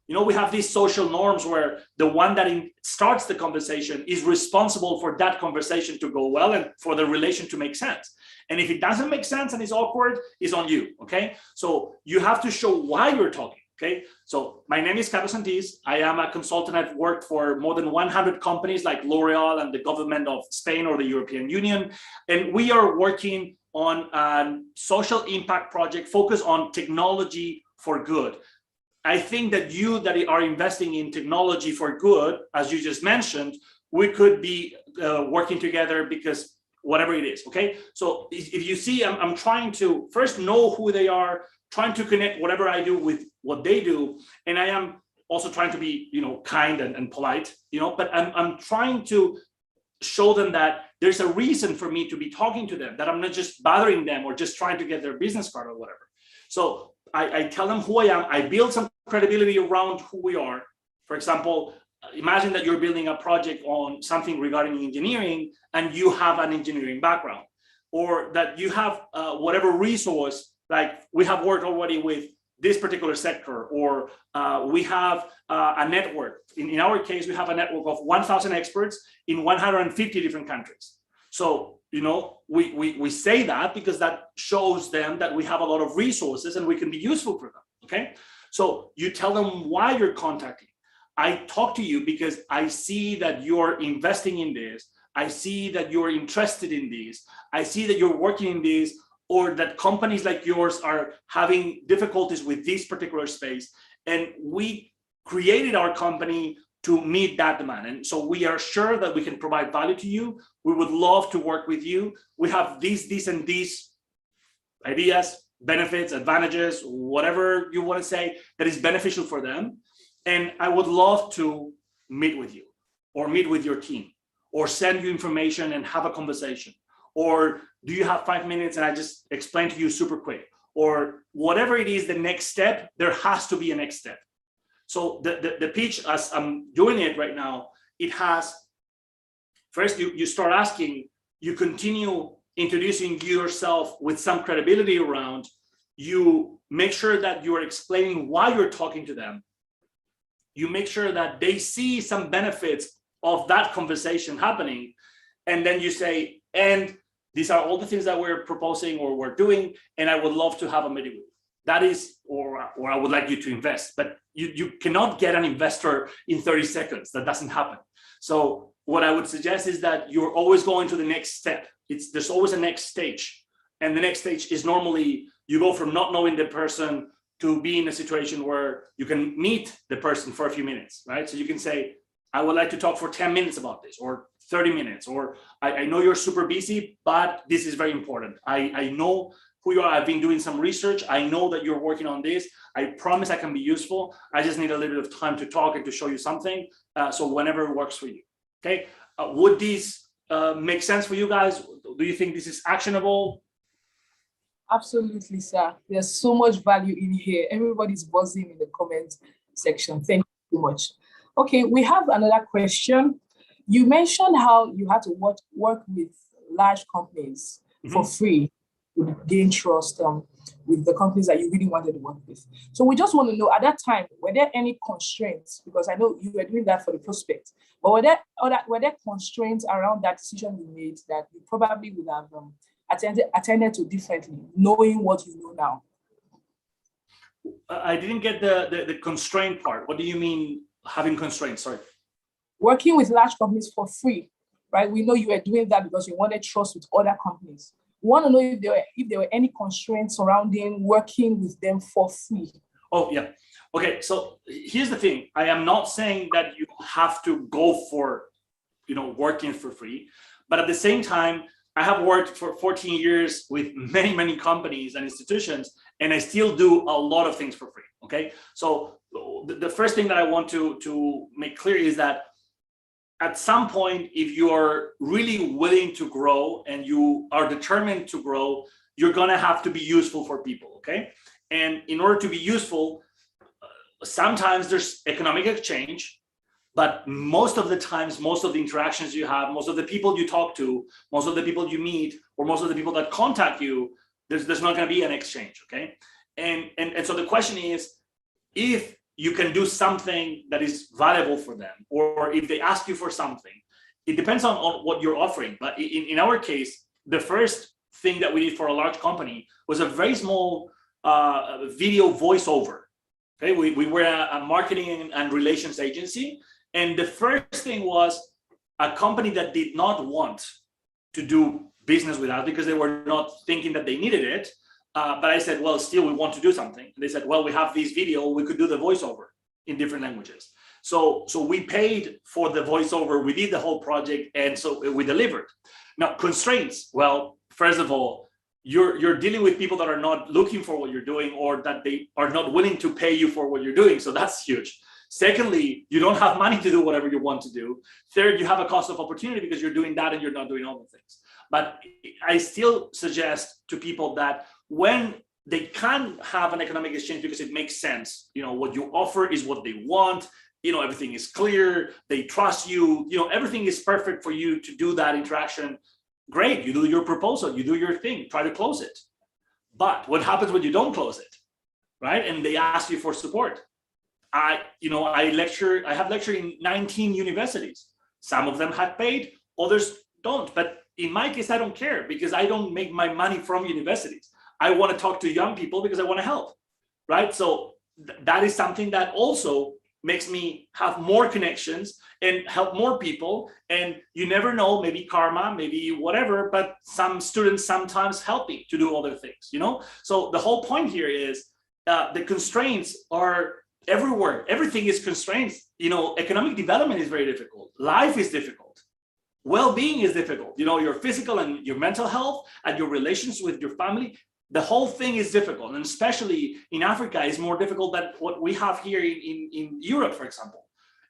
We have these social norms where the one that starts the conversation is responsible for that conversation to go well and for the relation to make sense. And if it doesn't make sense and it's awkward, it's on you, okay? So you have to show why you're talking, okay? So my name is Carlos Sentis. I am a consultant. I've worked for more than 100 companies like L'Oreal and the government of Spain or the European Union. And we are working on a social impact project focused on technology for good. I think that you that are investing in technology for good, as you just mentioned, we could be working together because whatever it is, okay? So if you see, I'm trying to first know who they are, trying to connect whatever I do with what they do. And I am also trying to be, kind and polite, but I'm trying to show them that there's a reason for me to be talking to them, that I'm not just bothering them or just trying to get their business card or whatever. So I tell them who I am. I build some credibility around who we are. For example, imagine that you're building a project on something regarding engineering and you have an engineering background, or that you have whatever resource, like we have worked already with this particular sector, or we have a network. In our case, we have a network of 1,000 experts in 150 different countries. So, we say that because that shows them that we have a lot of resources and we can be useful for them, okay? So you tell them why you're contacting. I talk to you because I see that you're investing in this. I see that you're interested in this. I see that you're working in this, or that companies like yours are having difficulties with this particular space. And we created our company to meet that demand. And so we are sure that we can provide value to you. We would love to work with you. We have these and these ideas, benefits, advantages, whatever you want to say that is beneficial for them. And I would love to meet with you or meet with your team or send you information and have a conversation. Or do you have 5 minutes and I just explain to you super quick? Or whatever it is, the next step, there has to be a next step. So the pitch, as I'm doing it right now, it has, first you start asking, you continue introducing yourself with some credibility around, you make sure that you're explaining why you're talking to them. You make sure that they see some benefits of that conversation happening. And then you say, and these are all the things that we're proposing or we're doing, and I would love to have a meeting with you. That is, or I would like you to invest, but you cannot get an investor in 30 seconds. That doesn't happen. So what I would suggest is that you're always going to the next step. There's always a next stage. And the next stage is normally you go from not knowing the person to be in a situation where you can meet the person for a few minutes, right? So you can say, I would like to talk for 10 minutes about this, or 30 minutes, or I know you're super busy, but this is very important. I know who you are. I've been doing some research. I know that you're working on this. I promise I can be useful. I just need a little bit of time to talk and to show you something. So whenever it works for you. Okay. Would these make sense for you guys? Do you think this is actionable? Absolutely, sir. There's so much value in here. Everybody's buzzing in the comment section. Thank you so much. Okay, we have another question. You mentioned how you had to work with large companies for free to gain trust with the companies that you really wanted to work with. So we just want to know, at that time, were there any constraints? Because I know you were doing that for the prospect, but were there constraints around that decision you made that you probably would have attended to differently, knowing what you know now? I didn't get the constraint part. What do you mean having constraints? Sorry. Working with large companies for free, right? We know you were doing that because you wanted trust with other companies. We want to know if there were any constraints surrounding working with them for free. Oh, yeah. Okay, so here's the thing. I am not saying that you have to go for, working for free, but at the same time, I have worked for 14 years with many, many companies and institutions, and I still do a lot of things for free, okay? So the first thing that I want to make clear is that at some point, if you're really willing to grow and you are determined to grow, you're gonna have to be useful for people, okay? And in order to be useful, sometimes there's economic exchange, but most of the times, most of the interactions you have, most of the people you talk to, most of the people you meet, or most of the people that contact you, there's not gonna be an exchange, okay? And so the question is, if you can do something that is valuable for them, or if they ask you for something, it depends on what you're offering. But in our case, the first thing that we did for a large company was a very small video voiceover. Okay, we were a marketing and relations agency. And the first thing was a company that did not want to do business with us because they were not thinking that they needed it. But I said, well, still, we want to do something. And they said, well, we have this video, we could do the voiceover in different languages. So we paid for the voiceover, we did the whole project, and so we delivered. Now, constraints, well, first of all, you're dealing with people that are not looking for what you're doing, or that they are not willing to pay you for what you're doing. So that's huge. Secondly, you don't have money to do whatever you want to do. Third, you have a cost of opportunity because you're doing that and you're not doing all the things. But I still suggest to people that when they can have an economic exchange because it makes sense, what you offer is what they want, everything is clear, they trust you, everything is perfect for you to do that interaction. Great, you do your proposal, you do your thing, try to close it. But what happens when you don't close it, right? And they ask you for support. I have lectured in 19 universities. Some of them have paid, others don't. But in my case, I don't care because I don't make my money from universities. I want to talk to young people because I want to help, right? So that is something that also makes me have more connections and help more people. And you never know, maybe karma, maybe whatever, but some students sometimes help me to do other things, So the whole point here is the constraints are everywhere. Everything is constraints. Economic development is very difficult. Life is difficult. Well-being is difficult. Your physical and your mental health and your relations with your family, the whole thing is difficult. And especially in Africa, is more difficult than what we have here in Europe, for example.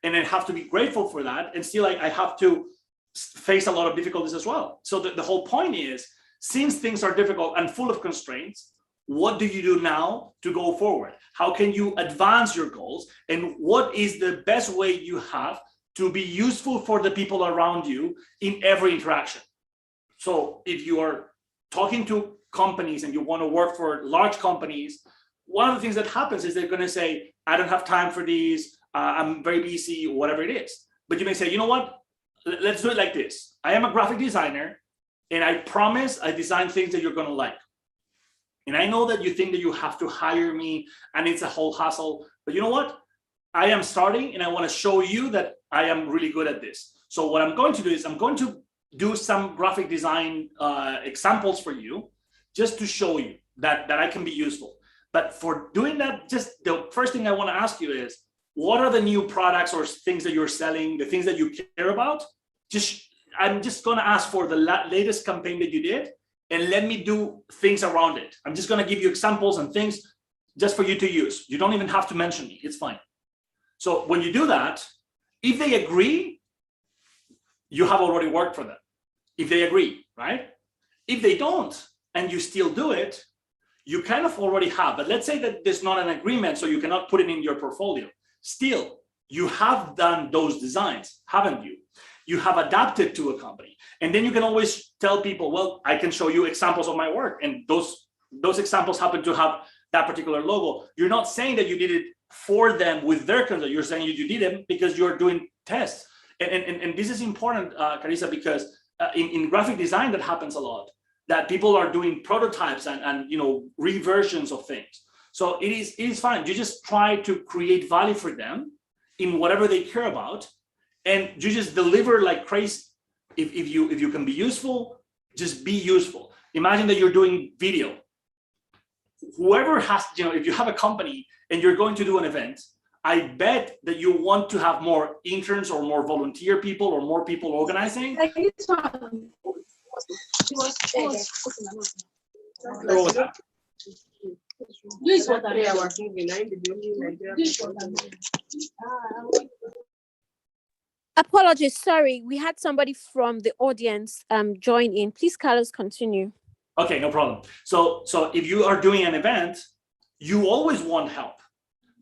And I have to be grateful for that. And still, I have to face a lot of difficulties as well. So the whole point is, since things are difficult and full of constraints, what do you do now to go forward? How can you advance your goals? And what is the best way you have to be useful for the people around you in every interaction? So if you are talking to companies and you want to work for large companies, one of the things that happens is they're going to say, I don't have time for these, I'm very busy, whatever it is. But you may say, you know what, let's do it like this. I am a graphic designer and I promise I design things that you're going to like. And I know that you think that you have to hire me and it's a whole hassle, but you know what? I am starting and I want to show you that I am really good at this. So what I'm going to do is I'm going to do some graphic design examples for you just to show you that I can be useful. But for doing that, just the first thing I want to ask you is, what are the new products or things that you're selling, the things that you care about? I'm just going to ask for the latest campaign that you did, and let me do things around it. I'm just going to give you examples and things just for you to use. You don't even have to mention me. It's fine. So when you do that, if they agree, you have already worked for them. If they agree, right? If they don't, and you still do it, you kind of already have. But let's say that there's not an agreement, so you cannot put it in your portfolio. Still, you have done those designs, haven't you? You have adapted to a company. And then you can always tell people, well, I can show you examples of my work. And those examples happen to have that particular logo. You're not saying that you did it for them with their consent. You're saying you did it because you're doing tests. And this is important, Carissa, because in graphic design, that happens a lot, that people are doing prototypes and reversions of things. So it is fine. You just try to create value for them in whatever they care about, and you just deliver like crazy. If you can be useful, just be useful. Imagine that you're doing video. Whoever has, if you have a company and you're going to do an event, I bet that you want to have more interns or more volunteer people or more people organizing. Apologies, sorry, we had somebody from the audience join in. Please, Carlos, continue. Okay, no problem. So if you are doing an event, you always want help.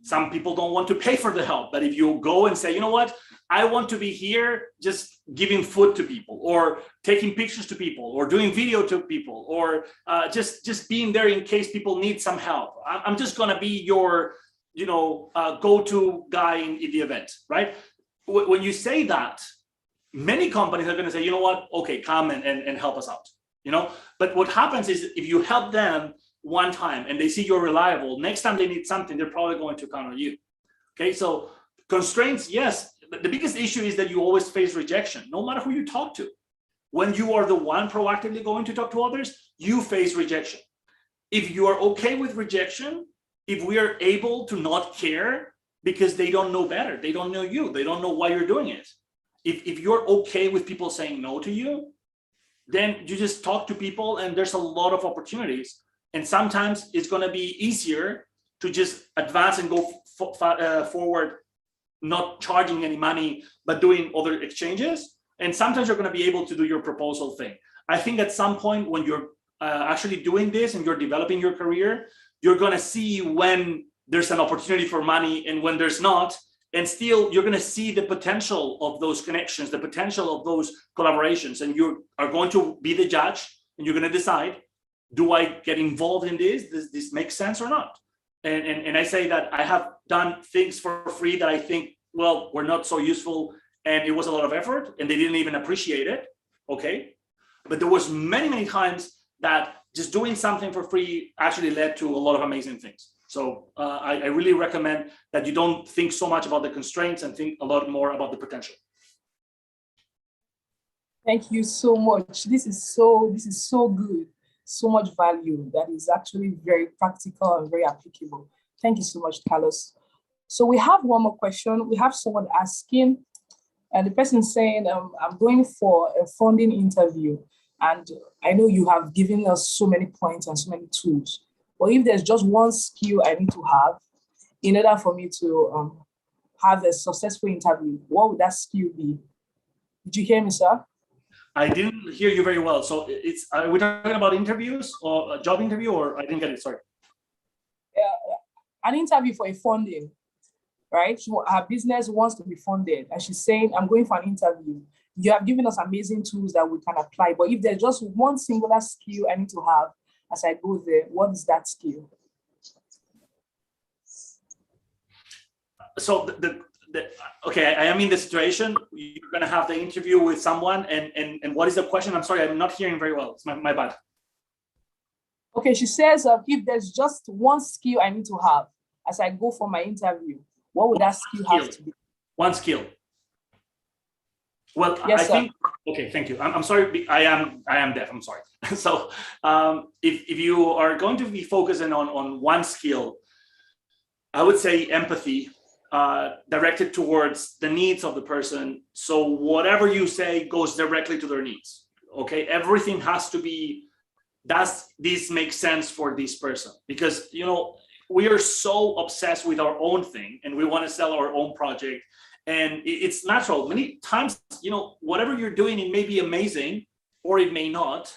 Some people don't want to pay for the help, but if you go and say, you know what, I want to be here just giving food to people, or taking pictures to people, or doing video to people, or just being there in case people need some help. I'm just gonna be your, go-to guy in the event, right? When you say that, many companies are gonna say, you know what, okay, come and help us out, But what happens is if you help them one time and they see you're reliable, next time they need something, they're probably going to count on you. Okay, so constraints, yes. The biggest issue is that you always face rejection, no matter who you talk to. When you are the one proactively going to talk to others, you face rejection. If you are okay with rejection, if we are able to not care because they don't know better, they don't know you, they don't know why you're doing it. If you're okay with people saying no to you, then you just talk to people and there's a lot of opportunities. And sometimes it's going to be easier to just advance and go forward, not charging any money, but doing other exchanges. And sometimes you're going to be able to do your proposal thing. I think at some point when you're actually doing this and you're developing your career, you're going to see when there's an opportunity for money and when there's not. And still, you're going to see the potential of those connections, the potential of those collaborations. And you are going to be the judge and you're going to decide, do I get involved in this? Does this make sense or not? And I say that I have done things for free that I think, well, were not so useful and it was a lot of effort and they didn't even appreciate it, okay? But there was many times that just doing something for free actually led to a lot of amazing things. So I really recommend that you don't think so much about the constraints and think a lot more about the potential. Thank you so much. This is so good. So much value that is actually very practical and very applicable. Thank you so much, Carlos. So we have one more question. We have someone asking, and the person saying, I'm going for a funding interview, and I know you have given us so many points and so many tools, but if there's just one skill I need to have in order for me to have a successful interview, what would that skill be? Did you hear me, sir? I didn't hear you very well. So are we talking about interviews or a job interview, or I didn't get it, sorry. An interview for a funding, right? Her business wants to be funded and she's saying, I'm going for an interview. You have given us amazing tools that we can apply, but if there's just one singular skill I need to have as I go there, what is that skill? So okay, I am in the situation. You're going to have the interview with someone, and what is the question? I'm sorry, I'm not hearing very well. It's my bad. Okay, she says, if there's just one skill I need to have as I go for my interview, what would that skill have to be? One skill. Well, yes, I think, okay, thank you. I'm sorry, I am deaf, I'm sorry. So if you are going to be focusing on one skill, I would say empathy. directed towards the needs of the person. So whatever you say goes directly to their needs. Okay, everything has to be, does this make sense for this person? Because, you know, we are so obsessed with our own thing and we want to sell our own project. And it's natural. Many times, you know, whatever you're doing, it may be amazing or it may not,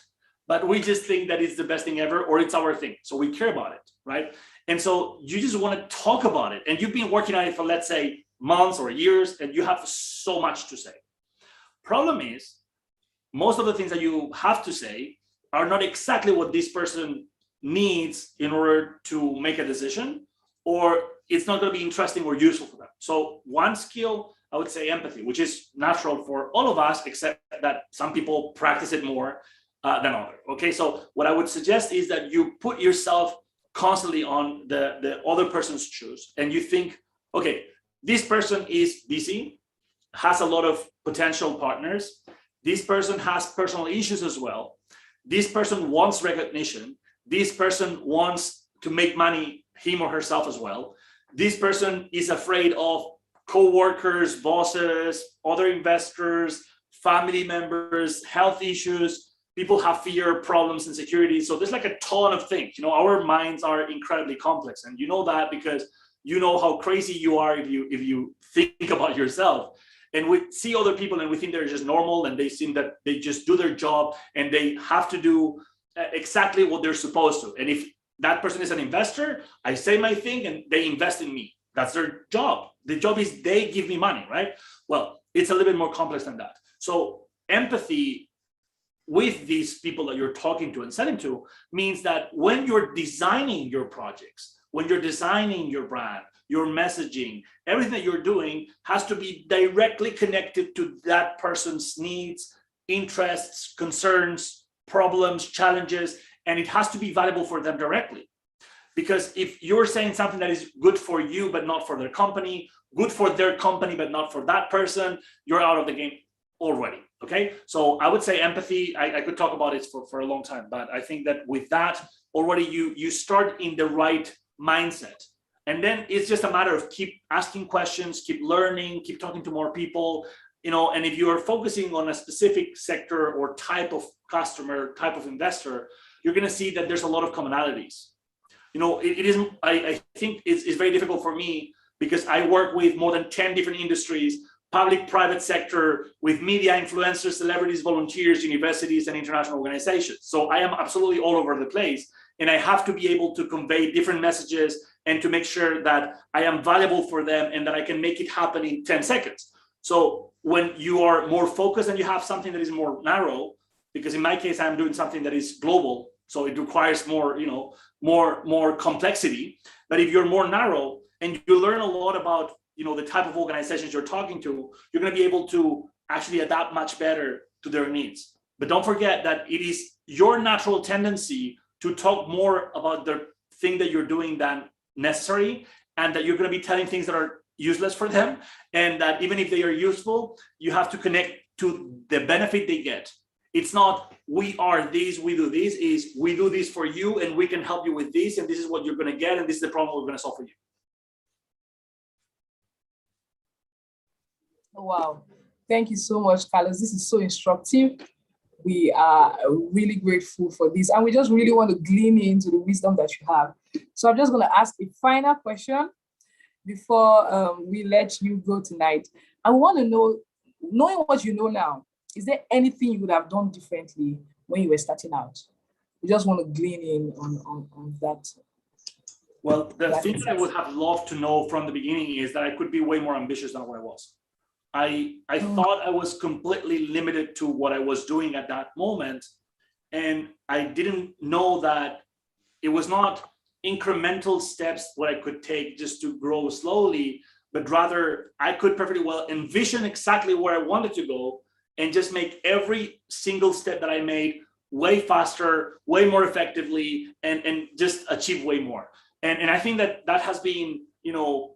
but we just think that it's the best thing ever or it's our thing. So we care about it, right? And so you just want to talk about it. And you've been working on it for, let's say, months or years, and you have so much to say. Problem is, most of the things that you have to say are not exactly what this person needs in order to make a decision, or it's not going to be interesting or useful for them. So one skill, I would say empathy, which is natural for all of us, except that some people practice it more than others. Okay, so what I would suggest is that you put yourself constantly on the other person's shoes, and you think, okay, this person is busy, has a lot of potential partners. This person has personal issues as well. This person wants recognition. This person wants to make money, him or herself as well. This person is afraid of co-workers, bosses, other investors, family members, health issues. People have fear, problems, insecurity. So there's like a ton of things. You know, our minds are incredibly complex, and you know that because you know how crazy you are if you think about yourself. And we see other people and we think they're just normal, and they seem that they just do their job and they have to do exactly what they're supposed to. And if that person is an investor, I say my thing and they invest in me. That's their job. The job is they give me money, right? Well, it's a little bit more complex than that. So empathy with these people that you're talking to and selling to means that when you're designing your projects, when you're designing your brand, your messaging, everything that you're doing has to be directly connected to that person's needs, interests, concerns, problems, challenges, and it has to be valuable for them directly. Because if you're saying something that is good for you, but not for their company, good for their company, but not for that person, you're out of the game already. Okay, so I would say empathy. I could talk about it for a long time, but I think that with that already you start in the right mindset. And then it's just a matter of keep asking questions, keep learning, keep talking to more people, you know, and if you are focusing on a specific sector or type of customer, type of investor, you're going to see that there's a lot of commonalities. You know, I think it's very difficult for me because I work with more than 10 different industries, public, private sector, with media, influencers, celebrities, volunteers, universities, and international organizations. So I am absolutely all over the place. And I have to be able to convey different messages and to make sure that I am valuable for them and that I can make it happen in 10 seconds. So when you are more focused and you have something that is more narrow, because in my case, I'm doing something that is global, so it requires more, you know, more complexity. But if you're more narrow and you learn a lot about, you know, the type of organizations you're talking to, you're going to be able to actually adapt much better to their needs. But don't forget that it is your natural tendency to talk more about the thing that you're doing than necessary, and that you're going to be telling things that are useless for them, and that even if they are useful, you have to connect to the benefit they get. It's not we are this, we do this, is we do this for you and we can help you with this, and this is what you're going to get, and this is the problem we're going to solve for you. Wow, thank you so much, Carlos. This is so instructive. We are really grateful for this, and we just really want to glean into the wisdom that you have. So I'm just going to ask a final question before we let you go tonight. I want to know, knowing what you know now, is there anything you would have done differently when you were starting out? We just want to glean in on that. Well, the thing that I would have loved to know from the beginning is that I could be way more ambitious than what I was. I thought I was completely limited to what I was doing at that moment. And I didn't know that it was not incremental steps what I could take just to grow slowly, but rather I could perfectly well envision exactly where I wanted to go and just make every single step that I made way faster, way more effectively, and just achieve way more. And I think that that has been, you know,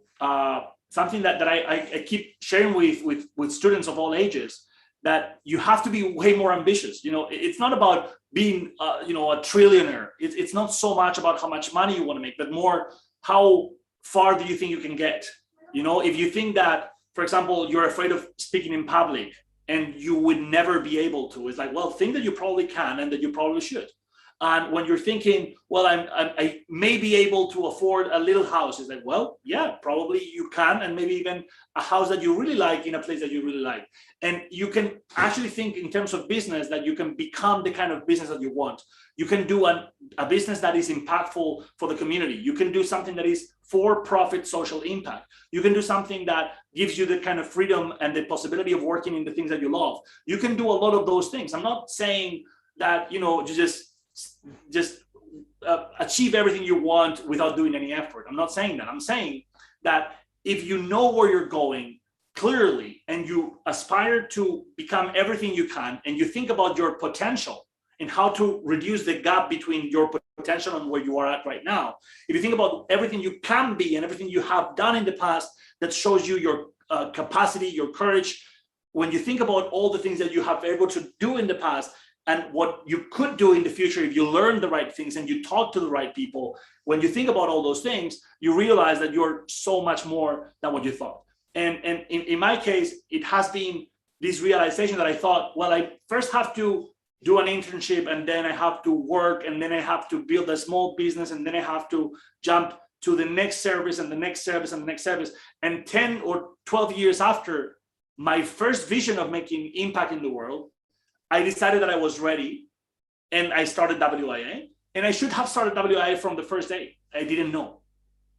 something that I keep sharing with students of all ages, that you have to be way more ambitious. You know, it's not about being, you know, a trillionaire. It's not so much about how much money you want to make, but more how far do you think you can get? You know, if you think that, for example, you're afraid of speaking in public and you would never be able to, it's like, well, think that you probably can and that you probably should. And when you're thinking, well, I may be able to afford a little house, it's like, well, yeah, probably you can, and maybe even a house that you really like in a place that you really like. And you can actually think in terms of business that you can become the kind of business that you want. You can do a business that is impactful for the community. You can do something that is for-profit social impact. You can do something that gives you the kind of freedom and the possibility of working in the things that you love. You can do a lot of those things. I'm not saying that, you know, you just achieve everything you want without doing any effort. I'm not saying that. I'm saying that if you know where you're going clearly and you aspire to become everything you can, and you think about your potential and how to reduce the gap between your potential and where you are at right now. If you think about everything you can be and everything you have done in the past that shows you your capacity, your courage, when you think about all the things that you have been able to do in the past and what you could do in the future if you learn the right things and you talk to the right people, when you think about all those things, you realize that you're so much more than what you thought. And in my case, it has been this realization that I thought, well, I first have to do an internship, and then I have to work, and then I have to build a small business, and then I have to jump to the next service and the next service and the next service. And 10 or 12 years after my first vision of making impact in the world, I decided that I was ready, and I started WIA. And I should have started WIA from the first day. I didn't know,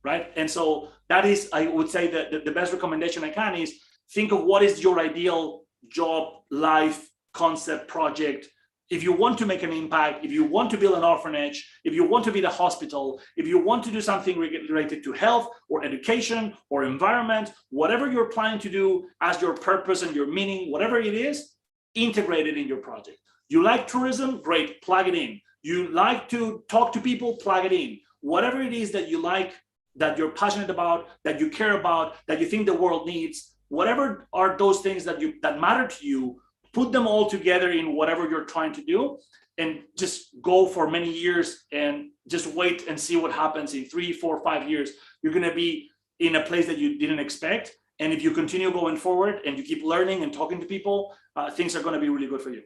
right? And so that is, I would say that the best recommendation I can is think of what is your ideal job, life, concept, project. If you want to make an impact, if you want to build an orphanage, if you want to be the hospital, if you want to do something related to health or education or environment, whatever you're planning to do as your purpose and your meaning, whatever it is, integrate it in your project. You like tourism? Great, plug it in. You like to talk to people? Plug it in. Whatever it is that you like, that you're passionate about, that you care about, that you think the world needs, whatever are those things that matter to you, put them all together in whatever you're trying to do, and just go for many years and just wait and see what happens in 3, 4, 5 years. You're going to be in a place that you didn't expect. And if you continue going forward and you keep learning and talking to people, things are going to be really good for you.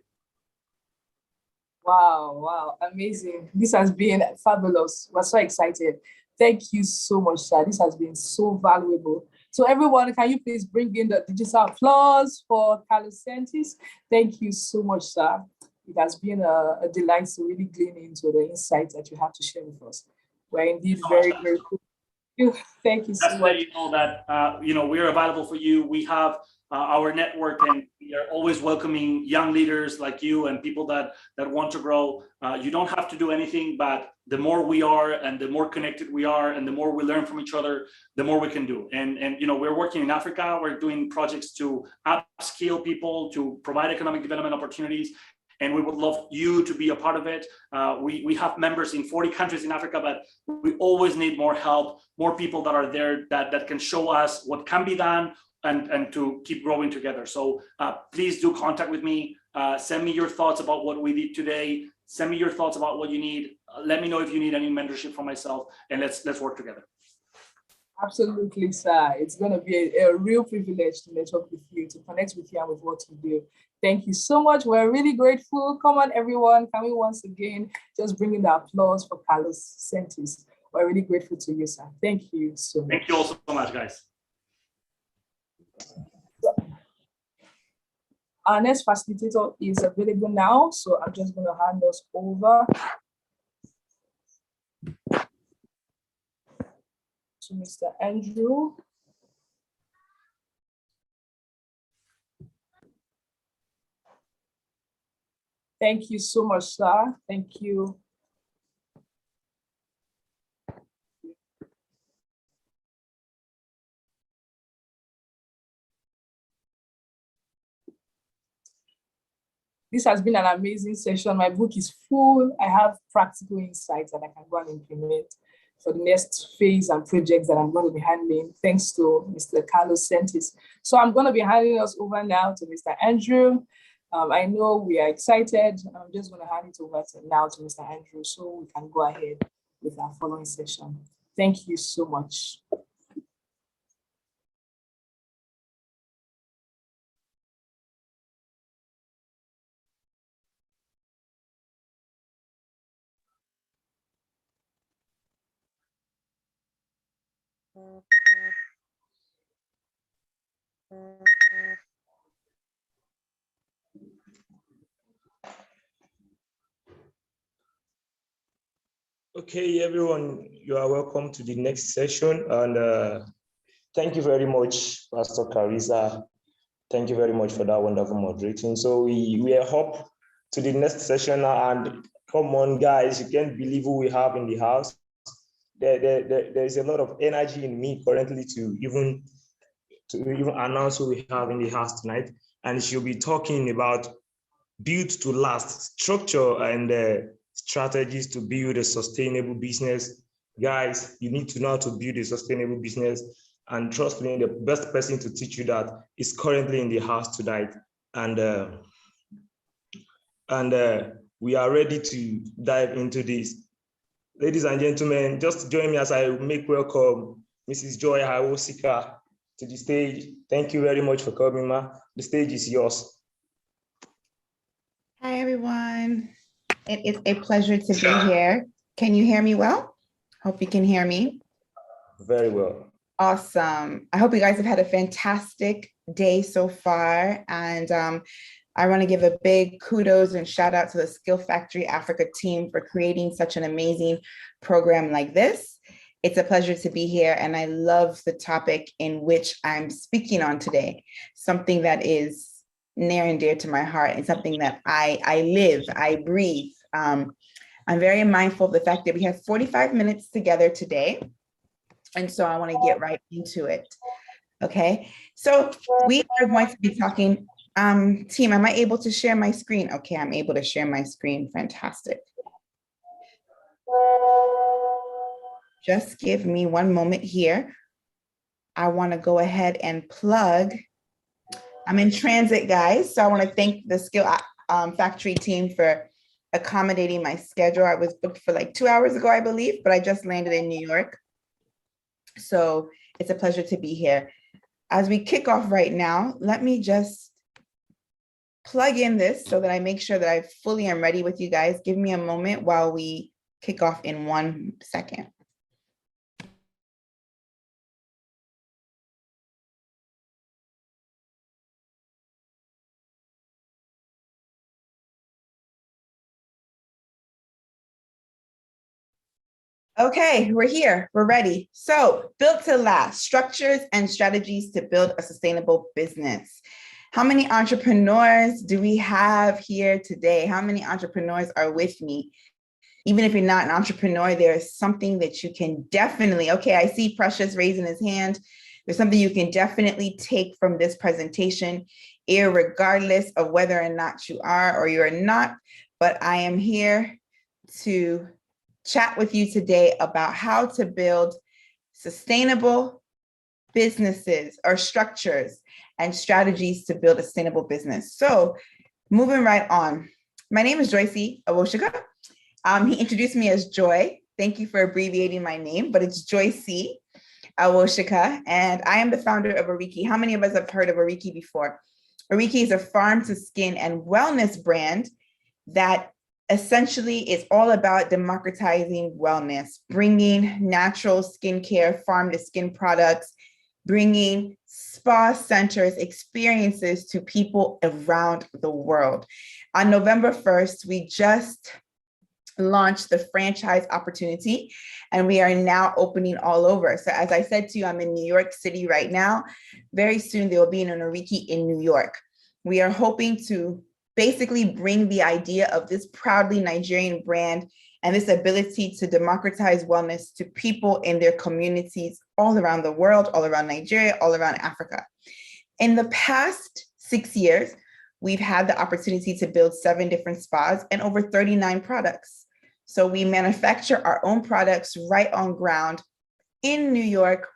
Wow, amazing. This has been fabulous. We're so excited. Thank you so much, sir. This has been so valuable. So everyone, can you please bring in the digital applause for Carlos Sentis? Thank you so much, sir. It has been a delight to really glean into the insights that you have to share with us. We're indeed very grateful. Thank you so much. Just to let you know that we're available for you. We have our network, and we are always welcoming young leaders like you and people that want to grow. You don't have to do anything, but the more we are and the more connected we are and the more we learn from each other, the more we can do. And we're working in Africa. We're doing projects to upskill people, to provide economic development opportunities. And we would love you to be a part of it. We have members in 40 countries in Africa, but we always need more help, more people that are there that can show us what can be done and to keep growing together. So please do contact with me. Send me your thoughts about what we did today. Send me your thoughts about what you need. Let me know if you need any mentorship from myself, and let's work together. Absolutely, sir. It's going to be a real privilege to network with you, to connect with you and with what you do. Thank you so much. We're really grateful. Come on, everyone. Can we once again just bring in the applause for Carlos Sentis? We're really grateful to you, sir. Thank you so much. Thank you all so much, guys. Our next facilitator is available now, so I'm just going to hand us over to Mr. Andrew. Thank you so much, sir. Thank you. This has been an amazing session. My book is full. I have practical insights that I can go and implement for the next phase and projects that I'm going to be handling, thanks to Mr. Carlos Sentis. So I'm going to be handing us over now to Mr. Andrew. I know we are excited. I'm just going to hand it over now to Mr. Andrew so we can go ahead with our following session. Thank you so much. Okay, everyone, you are welcome to the next session. And thank you very much, Pastor Carissa. Thank you very much for that wonderful moderating. So we are up to the next session now. And come on, guys, you can't believe who we have in the house. There's a lot of energy in me currently to even announce who we have in the house tonight. And she'll be talking about build to last structure and strategies to build a sustainable business. Guys, you need to know how to build a sustainable business. And trust me, the best person to teach you that is currently in the house tonight. And we are ready to dive into this. Ladies and gentlemen, just join me as I make welcome Mrs. Joy Awosika to the stage. Thank you very much for coming, ma. The stage is yours. Hi, everyone. It is a pleasure to be here. Can you hear me well? Hope you can hear me. Very well. Awesome. I hope you guys have had a fantastic day so far. And I want to give a big kudos and shout out to the Skill Factory Africa team for creating such an amazing program like this. It's a pleasure to be here, and I love the topic in which I'm speaking on today, something that is near and dear to my heart and something that I live, I breathe. I'm very mindful of the fact that we have 45 minutes together today. And so I want to get right into it. Okay, so we are going to be talking, team, am I able to share my screen? Okay, I'm able to share my screen, fantastic. Just give me one moment here. I want to go ahead and plug. I'm in transit, guys, so I want to thank the Skill Factory team for accommodating my schedule. I was booked for like 2 hours ago, I believe, but I just landed in New York. So it's a pleasure to be here. As we kick off right now, let me just plug in this so that I make sure that I fully am ready with you guys. Give me a moment while we kick off in 1 second. Okay, we're here, we're ready. So, built to last, structures and strategies to build a sustainable business. How many entrepreneurs do we have here today? How many entrepreneurs are with me? Even if you're not an entrepreneur, there's something that you can definitely, okay, I see Precious raising his hand. There's something you can definitely take from this presentation, irregardless of whether or not you are or you're not. But I am here to chat with you today about how to build sustainable businesses or structures and strategies to build a sustainable business. So moving right on. My name is Joyce Awosika. He introduced me as Joy. Thank you for abbreviating my name, but it's Joyce Awosika, and I am the founder of Oriki. How many of us have heard of Oriki before? Oriki is a farm to skin and wellness brand that essentially is all about democratizing wellness, bringing natural skincare, farm to skin products, bringing spa centers, experiences to people around the world. On November 1st, we just launched the franchise opportunity, and we are now opening all over. So as I said to you, I'm in New York City right now. Very soon there will be an Oriki in New York. We are hoping to basically bring the idea of this proudly Nigerian brand and this ability to democratize wellness to people in their communities all around the world, all around Nigeria, all around Africa. In the past 6 years, we've had the opportunity to build 7 different spas and over 39 products. So we manufacture our own products right on ground in New York.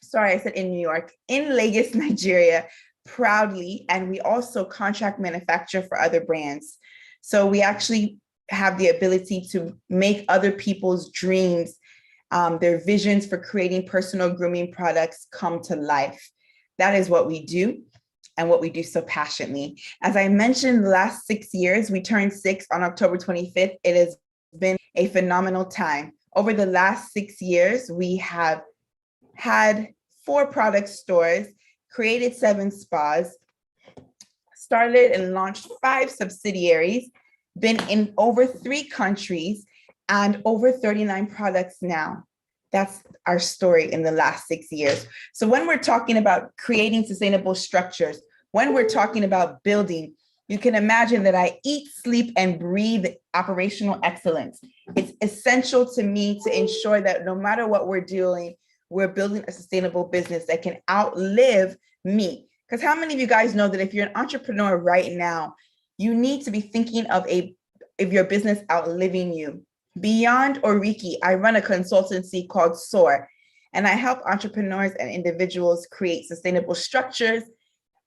Sorry, I said in New York, in Lagos, Nigeria, proudly, and we also contract manufacture for other brands. So we actually have the ability to make other people's dreams, their visions for creating personal grooming products come to life. That is what we do and what we do so passionately. As I mentioned, the last 6 years, we turned 6 on October 25th. It has been a phenomenal time. Over the last 6 years, we have had 4 product stores, created 7 spas, started and launched 5 subsidiaries, been in over 3 countries, and over 39 products now. That's our story in the last 6 years. So when we're talking about creating sustainable structures, when we're talking about building, you can imagine that I eat, sleep, and breathe operational excellence. It's essential to me to ensure that no matter what we're doing, we're building a sustainable business that can outlive me. Because how many of you guys know that if you're an entrepreneur right now, you need to be thinking of your business outliving you? Beyond Oriki, I run a consultancy called SOAR, and I help entrepreneurs and individuals create sustainable structures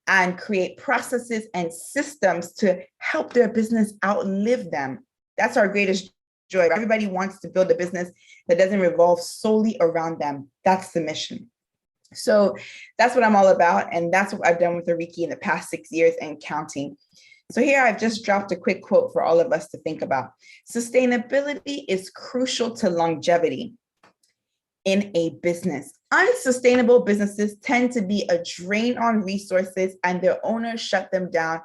and create processes and systems to help their business outlive them. That's our greatest joy. Everybody wants to build a business that doesn't revolve solely around them. That's the mission. So that's what I'm all about. And that's what I've done with Oriki in the past 6 years and counting. So here I've just dropped a quick quote for all of us to think about. Sustainability is crucial to longevity in a business. Unsustainable businesses tend to be a drain on resources, and their owners shut them down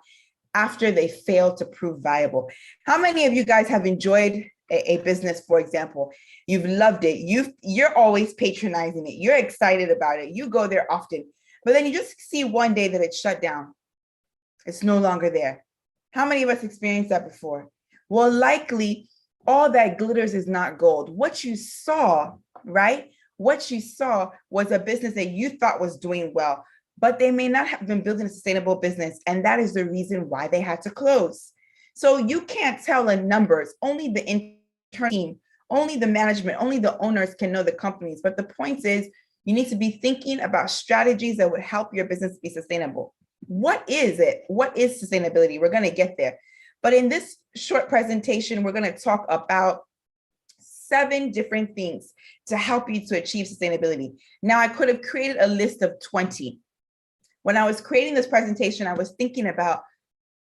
after they fail to prove viable. How many of you guys have enjoyed a business, for example? You've loved it. You're always patronizing it. You're excited about it. You go there often, but then you just see one day that it's shut down. It's no longer there. How many of us experienced that before? Well, likely all that glitters is not gold. What you saw, right? What you saw was a business that you thought was doing well, but they may not have been building a sustainable business. And that is the reason why they had to close. So you can't tell the numbers. Only the internal team, only the management, only the owners can know the companies. But the point is, you need to be thinking about strategies that would help your business be sustainable. What is it? What is sustainability? We're going to get there. But in this short presentation, we're going to talk about 7 different things to help you to achieve sustainability. Now, I could have created a list of 20. When I was creating this presentation, I was thinking about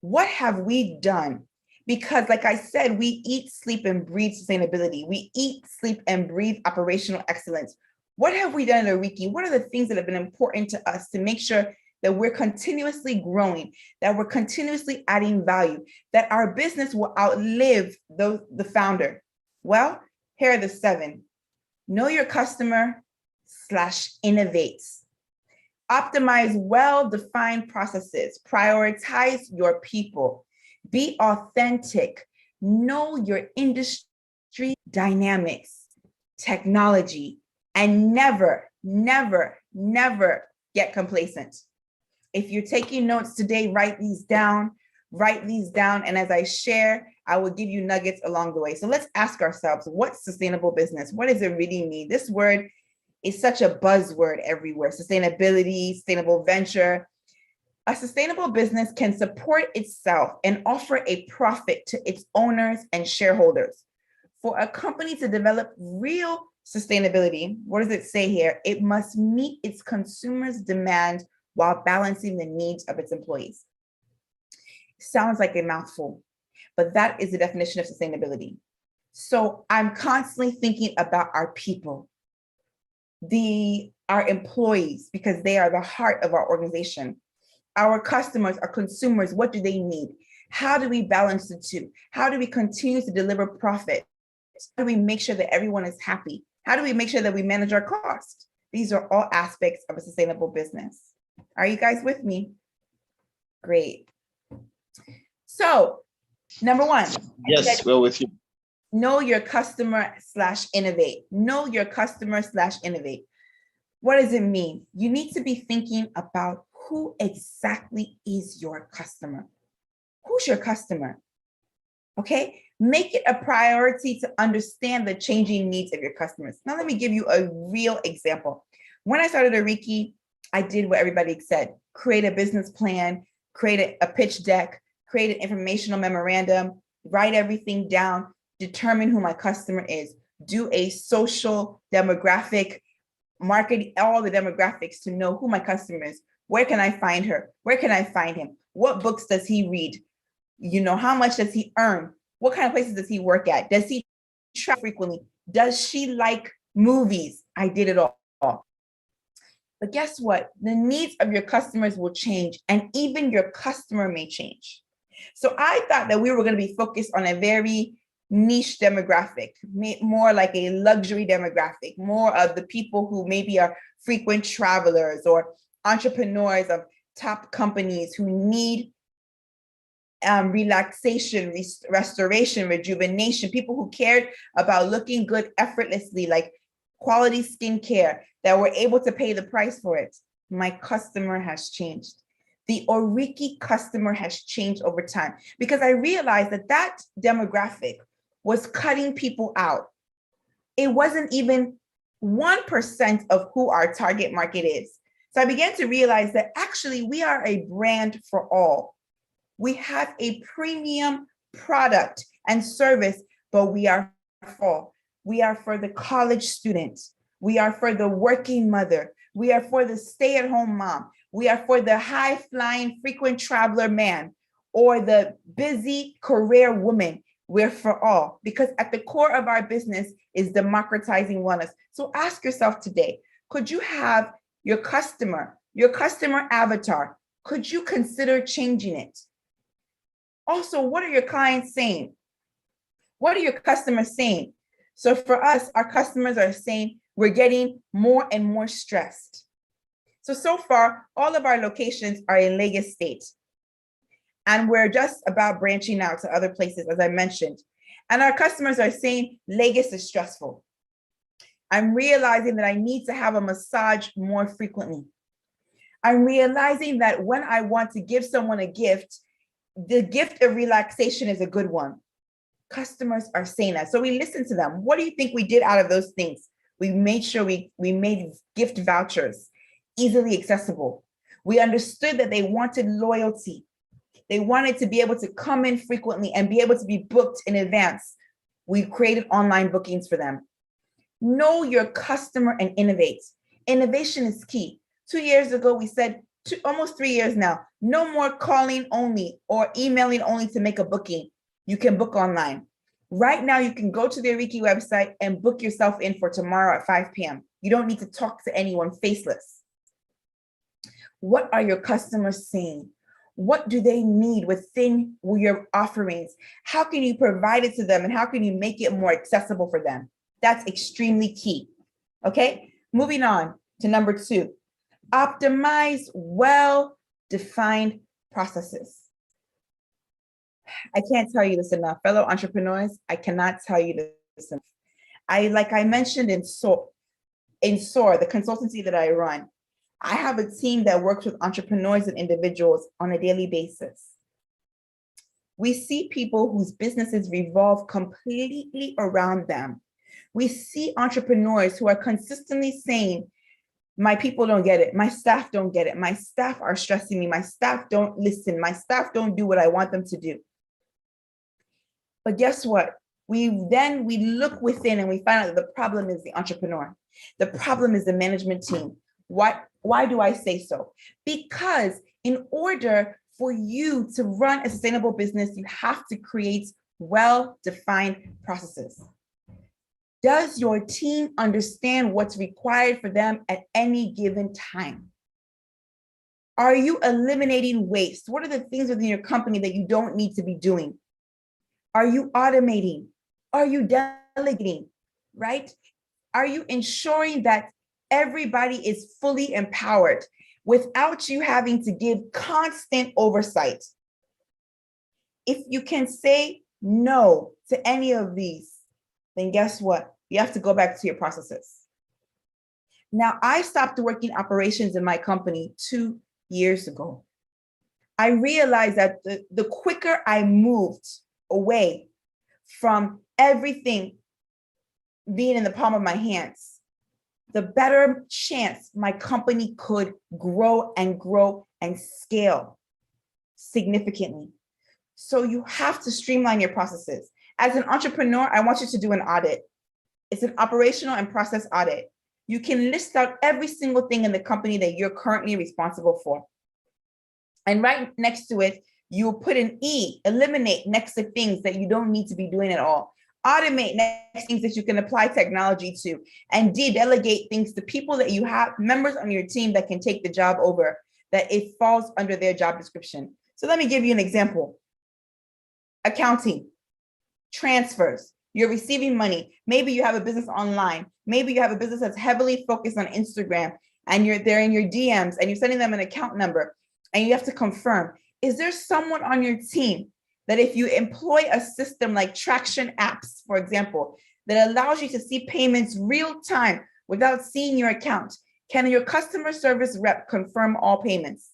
what have we done? Because like I said, we eat, sleep, and breathe sustainability. We eat, sleep, and breathe operational excellence. What have we done at Oriki? What are the things that have been important to us to make sure that we're continuously growing, that we're continuously adding value, that our business will outlive the founder? Well, here are the 7. Know your customer / innovate. Optimize well-defined processes. Prioritize your people. Be authentic. Know your industry dynamics, technology, and never, never, never get complacent. If you're taking notes today, write these down. And as I share, I will give you nuggets along the way. So let's ask ourselves, what's sustainable business? What does it really mean? This word is such a buzzword everywhere. Sustainability, sustainable venture. A sustainable business can support itself and offer a profit to its owners and shareholders. For a company to develop real sustainability, what does it say here? It must meet its consumers' demand while balancing the needs of its employees. Sounds like a mouthful, but that is the definition of sustainability. So I'm constantly thinking about our people, our employees, because they are the heart of our organization. Our customers, our consumers, what do they need? How do we balance the two? How do we continue to deliver profit? How do we make sure that everyone is happy? How do we make sure that we manage our cost? These are all aspects of a sustainable business. Are you guys with me? Great. So, number 1. Yes, we're with you. Know your customer / innovate. Know your customer / innovate. What does it mean? You need to be thinking about who exactly is your customer. Who's your customer? Okay, make it a priority to understand the changing needs of your customers. Now, let me give you a real example. When I started Oriki, I did what everybody said: create a business plan, create a pitch deck, create an informational memorandum, write everything down, determine who my customer is, do a social demographic, market all the demographics to know who my customer is. Where can I find her? Where can I find him? What books does he read? How much does he earn? What kind of places does he work at? Does he travel frequently? Does she like movies? I did it all. But guess what? The needs of your customers will change, and even your customer may change. So I thought that we were going to be focused on a very niche demographic, more like a luxury demographic, more of the people who maybe are frequent travelers or entrepreneurs of top companies who need relaxation, restoration, rejuvenation, people who cared about looking good effortlessly, like quality skincare, that were able to pay the price for it. My customer has changed. The Oriki customer has changed over time because I realized that that demographic was cutting people out. It wasn't even 1% of who our target market is. So I began to realize that actually we are a brand for all. We have a premium product and service, but we are for all. We are for the college student. We are for the working mother. We are for the stay-at-home mom. We are for the high-flying frequent traveler man or the busy career woman. We're for all, because at the core of our business is democratizing wellness. So ask yourself today, could you have your customer avatar, could you consider changing it? Also, what are your clients saying? What are your customers saying? So for us, our customers are saying we're getting more and more stressed. So far, all of our locations are in Lagos State. And we're just about branching out to other places, as I mentioned. And our customers are saying Lagos is stressful. I'm realizing that I need to have a massage more frequently. I'm realizing that when I want to give someone a gift, the gift of relaxation is a good one. Customers are saying that. So we listen to them. What do you think we did out of those things? We made sure we made gift vouchers easily accessible. We understood that they wanted loyalty. They wanted to be able to come in frequently and be able to be booked in advance. We created online bookings for them. Know your customer and innovate. Innovation is key. 2 years ago, we said, almost 3 years now, no more calling only or emailing only to make a booking. You can book online. Right now, you can go to the Oriki website and book yourself in for tomorrow at 5 p.m. You don't need to talk to anyone faceless. What are your customers saying? What do they need within your offerings? How can you provide it to them, and how can you make it more accessible for them? That's extremely key. Okay, moving on to number 2, optimize well-defined processes. I can't tell you this enough, fellow entrepreneurs. I cannot tell you this enough. Like I mentioned in SOAR, the consultancy that I run, I have a team that works with entrepreneurs and individuals on a daily basis. We see people whose businesses revolve completely around them. We see entrepreneurs who are consistently saying, my people don't get it. My staff don't get it. My staff are stressing me. My staff don't listen. My staff don't do what I want them to do. But guess what? We look within and we find out that the problem is the entrepreneur. The problem is the management team. Why do I say so? Because in order for you to run a sustainable business, you have to create well-defined processes. Does your team understand what's required for them at any given time? Are you eliminating waste? What are the things within your company that you don't need to be doing? Are you automating? Are you delegating, right? Are you ensuring that everybody is fully empowered without you having to give constant oversight? If you can say no to any of these, then guess what? You have to go back to your processes. Now, I stopped working operations in my company 2 years ago. I realized that the quicker I moved away from everything being in the palm of my hands, the better chance my company could grow and scale significantly. So you have to streamline your processes. As an entrepreneur, I want you to do an audit. It's an operational and process audit. You can list out every single thing in the company that you're currently responsible for. And right next to it, you'll put an E, eliminate next to things that you don't need to be doing at all. Automate next things that you can apply technology to, and delegate things to people that you have, members on your team that can take the job over, that it falls under their job description. So let me give you an example. Accounting, transfers, you're receiving money. Maybe you have a business online. Maybe you have a business that's heavily focused on Instagram, and you're there in your DMs and you're sending them an account number, and you have to confirm, is there someone on your team that if you employ a system like Traction apps, for example, that allows you to see payments real time without seeing your account, can your customer service rep confirm all payments?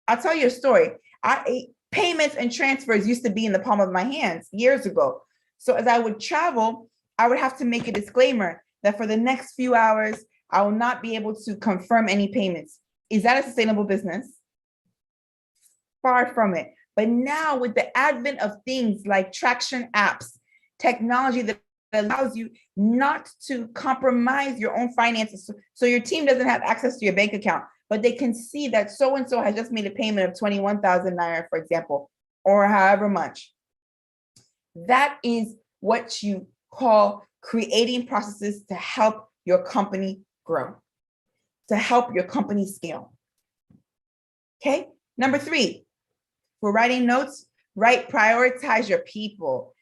I'll tell you a story. Payments and transfers used to be in the palm of my hands years ago. So as I would travel, I would have to make a disclaimer that for the next few hours, I will not be able to confirm any payments. Is that a sustainable business? Far from it. But now with the advent of things like Traction apps, technology that allows you not to compromise your own finances, so your team doesn't have access to your bank account, but they can see that so-and-so has just made a payment of 21,000 Naira, for example, or however much. That is what you call creating processes to help your company grow, to help your company scale. Okay, number 3, for writing notes, prioritize your people.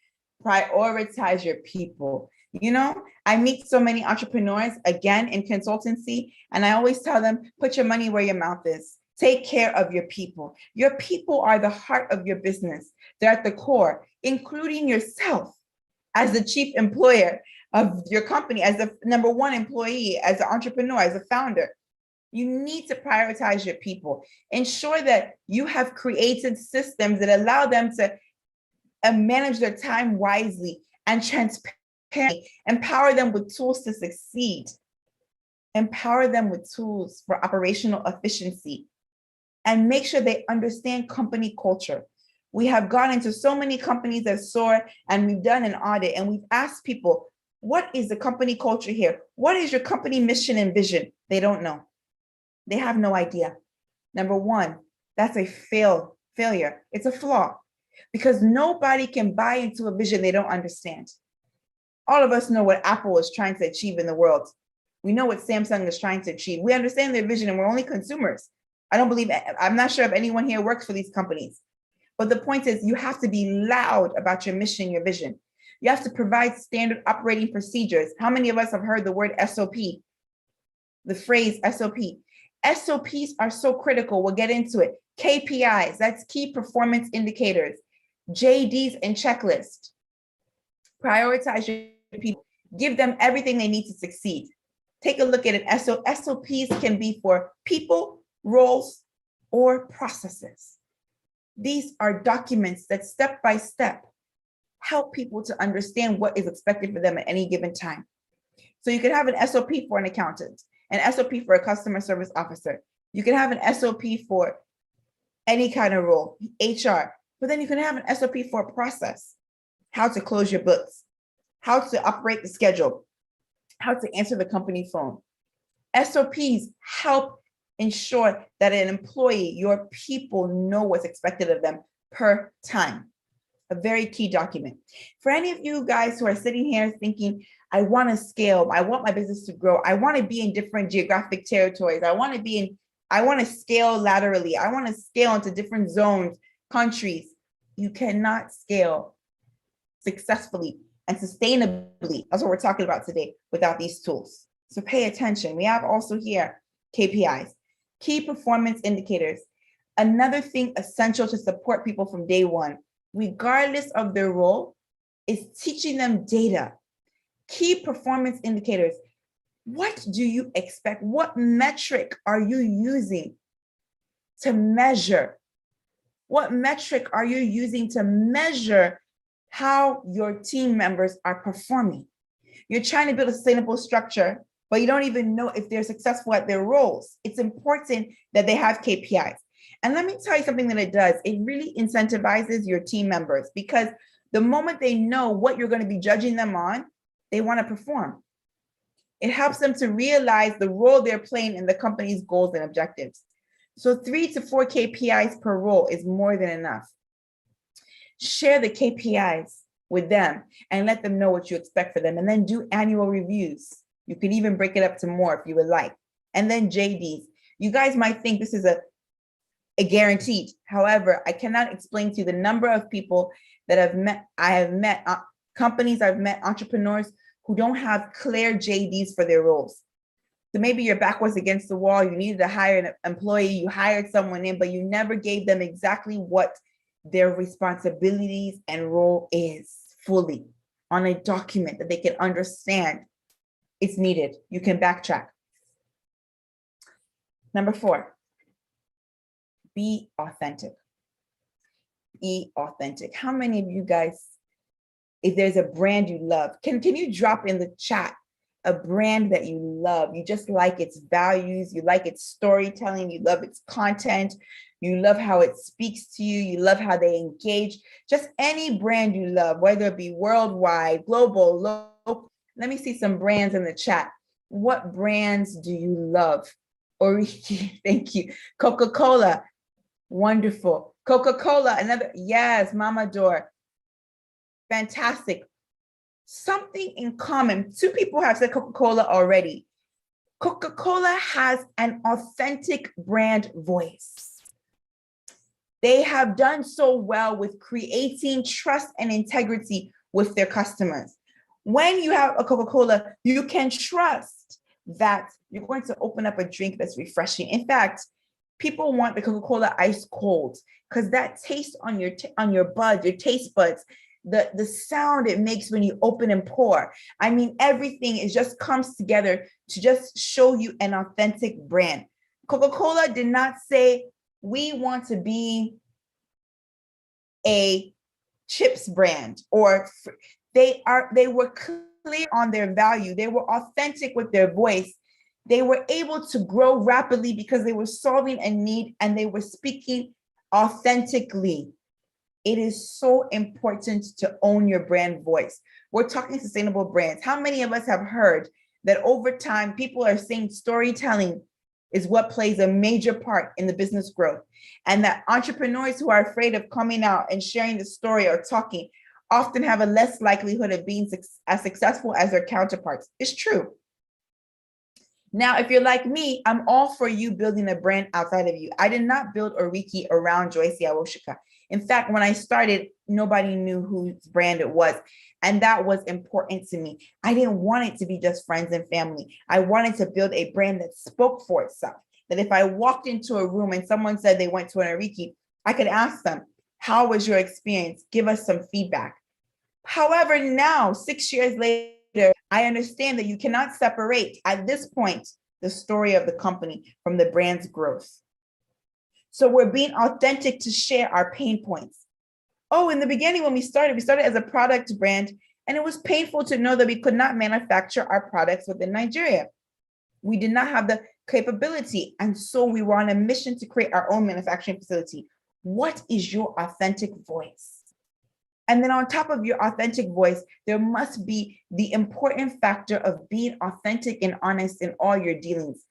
Prioritize your people. You know, I meet so many entrepreneurs, again, in consultancy, and I always tell them, put your money where your mouth is. Take care of your people. Your people are the heart of your business. They're at the core, including yourself as the chief employer of your company, as the number 1 employee, as an entrepreneur, as a founder. You need to prioritize your people. Ensure that you have created systems that allow them to manage their time wisely and transparently. Empower them with tools to succeed. Empower them with tools for operational efficiency. And make sure they understand company culture. We have gone into so many companies at SOAR, and we've done an audit, and we've asked people, what is the company culture here? What is your company mission and vision? They don't know. They have no idea. Number 1, that's a failure. It's a flaw, because nobody can buy into a vision they don't understand. All of us know what Apple is trying to achieve in the world. We know what Samsung is trying to achieve. We understand their vision, and we're only consumers. I'm not sure if anyone here works for these companies. But the point is, you have to be loud about your mission, your vision. You have to provide standard operating procedures. How many of us have heard the word SOP? The phrase SOP. SOPs are so critical. We'll get into it. KPIs, that's key performance indicators. JDs and checklists. Prioritize your people. Give them everything they need to succeed. Take a look at it. SOPs can be for people, roles, or processes. These are documents that step by step help people to understand what is expected for them at any given time. So you can have an SOP for an accountant, an SOP for a customer service officer. You can have an SOP for any kind of role, HR, but then you can have an SOP for a process, how to close your books, how to operate the schedule, how to answer the company phone. SOPs help ensure that an employee, your people, know what's expected of them per time. A very key document. For any of you guys who are sitting here thinking, I want to scale, I want my business to grow, I want to be in different geographic territories, I want to scale laterally, I want to scale into different zones, countries. You cannot scale successfully and sustainably, that's what we're talking about today, without these tools. So pay attention. We have also here KPIs, key performance indicators. Another thing essential to support people from day one, regardless of their role, is teaching them data. Key performance indicators. What do you expect? What metric are you using to measure? What metric are you using to measure how your team members are performing? You're trying to build a sustainable structure, but you don't even know if they're successful at their roles. It's important that they have KPIs. And let me tell you something that it does. It really incentivizes your team members, because the moment they know what you're going to be judging them on, they want to perform. It helps them to realize the role they're playing in the company's goals and objectives. So 3 to 4 KPIs per role is more than enough. Share the KPIs with them and let them know what you expect for them, and then do annual reviews. You can even break it up to more if you would like. And then JDs. You guys might think this is a guaranteed. However, I cannot explain to you the number of people that I have met, companies I've met, entrepreneurs who don't have clear JDs for their roles. So maybe your back was against the wall, you needed to hire an employee, you hired someone in, but you never gave them exactly what their responsibilities and role is fully on a document that they can understand. It's needed. You can backtrack. Number 4, be authentic. Be authentic. How many of you guys, if there's a brand you love, can you drop in the chat a brand that you love? You just like its values, you like its storytelling, you love its content, you love how it speaks to you, you love how they engage. Just any brand you love, whether it be worldwide, global, local. Let me see some brands in the chat. What brands do you love? Oriki, thank you. Coca-Cola, wonderful. Coca-Cola, another, yes, Mama Dor, fantastic. Something in common. 2 people have said Coca-Cola already. Coca-Cola has an authentic brand voice. They have done so well with creating trust and integrity with their customers. When you have a Coca-Cola, you can trust that you're going to open up a drink that's refreshing. In fact, people want the Coca-Cola ice cold because that taste on your buds, your taste buds, the sound it makes when you open and pour. I mean, everything is just comes together to just show you an authentic brand. Coca-Cola did not say, we want to be a chips brand, or they were clear on their value. They were authentic with their voice. They were able to grow rapidly because they were solving a need and they were speaking authentically. It is so important to own your brand voice. We're talking sustainable brands. How many of us have heard that over time, people are saying storytelling is what plays a major part in the business growth, and that entrepreneurs who are afraid of coming out and sharing the story or talking often have a less likelihood of being as successful as their counterparts? It's true. Now, if you're like me, I'm all for you building a brand outside of you. I did not build Oriki around Joyce Awosika. In fact, when I started, nobody knew whose brand it was. And that was important to me. I didn't want it to be just friends and family. I wanted to build a brand that spoke for itself. That if I walked into a room and someone said they went to an Oriki, I could ask them, how was your experience? Give us some feedback. However, now, 6 years later, I understand that you cannot separate at this point the story of the company from the brand's growth. So we're being authentic to share our pain points. Oh, in the beginning when we started as a product brand, and it was painful to know that we could not manufacture our products within Nigeria. We did not have the capability, and so we were on a mission to create our own manufacturing facility. What is your authentic voice? And then on top of your authentic voice, there must be the important factor of being authentic and honest in all your dealings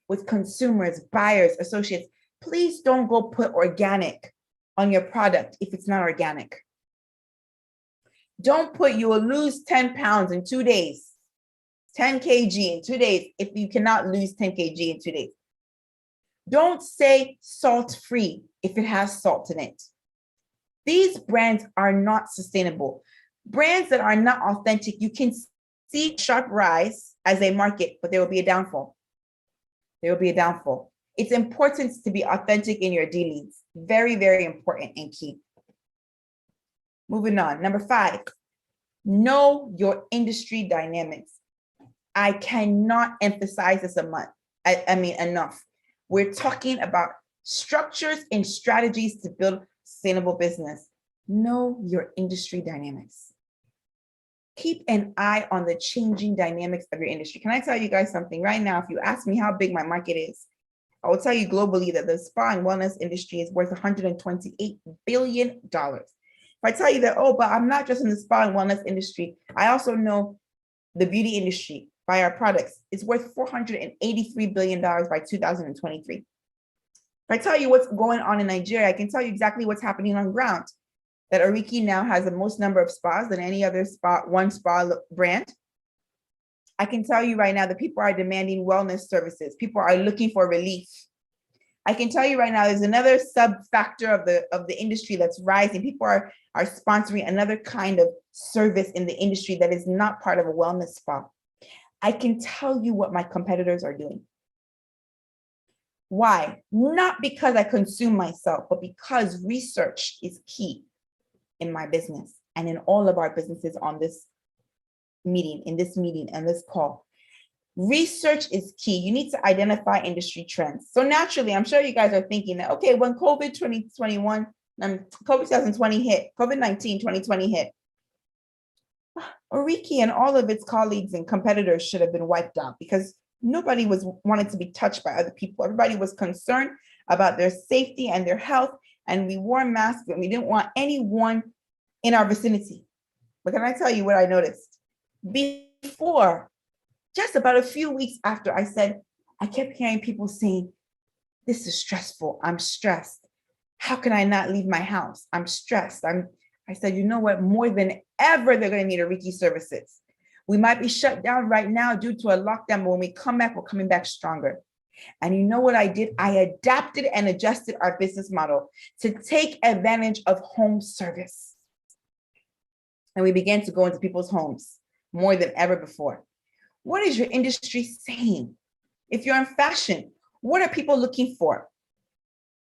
with consumers, buyers, associates. Please don't go put organic on your product if it's not organic. Don't put you will lose 10 pounds in 2 days, 10 kg in 2 days if you cannot lose 10 kg in 2 days. Don't say salt-free if it has salt in it. These brands are not sustainable. Brands that are not authentic, you can see a sharp rise as a market, but there will be a downfall. There will be a downfall. It's important to be authentic in your dealings. Very, very important and key. Moving on. Number 5, know your industry dynamics. I cannot emphasize this enough. We're talking about structures and strategies to build sustainable business. Know your industry dynamics. Keep an eye on the changing dynamics of your industry. Can I tell you guys something right now? If you ask me how big my market is, I will tell you globally that the spa and wellness industry is worth $128 billion. If I tell you that, oh, but I'm not just in the spa and wellness industry, I also know the beauty industry by our products is worth $483 billion by 2023. If I tell you what's going on in Nigeria, I can tell you exactly what's happening on ground. that Oriki now has the most number of spas than any other spa brand. I can tell you right now that people are demanding wellness services. People are looking for relief. I can tell you right now, there's another sub-factor of the industry that's rising. People are sponsoring another kind of service in the industry that is not part of a wellness spa. I can tell you what my competitors are doing. Why? Not because I consume myself, but because research is key in my business and in all of our businesses on this meeting, and this call. Research is key. You need to identify industry trends. So naturally, I'm sure you guys are thinking that, okay, when COVID 2020 hit, COVID-19 2020 hit, Oriki and all of its colleagues and competitors should have been wiped out because nobody wanted to be touched by other people. Everybody was concerned about their safety and their health, and we wore masks and we didn't want anyone in our vicinity. But can I tell you what I noticed? Before, just about a few weeks after I said, I kept hearing people saying, this is stressful, I'm stressed. How can I not leave my house? I'm stressed. I said, you know what, more than ever, they're gonna need Oriki services. We might be shut down right now due to a lockdown, but when we come back, we're coming back stronger. And you know what I did? I adapted and adjusted our business model to take advantage of home service. And we began to go into people's homes more than ever before. What is your industry saying? If you're in fashion, what are people looking for?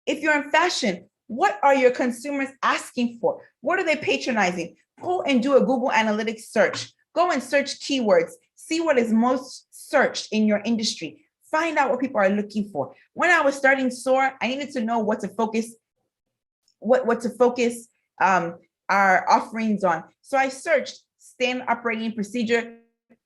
If you're in fashion, what are your consumers asking for? What are they patronizing? Go and do a Google Analytics search. Go and search keywords. See what is most searched in your industry. Find out what people are looking for. When I was starting SOAR, I needed to know what to focus, our offerings on. So I searched standard operating procedure,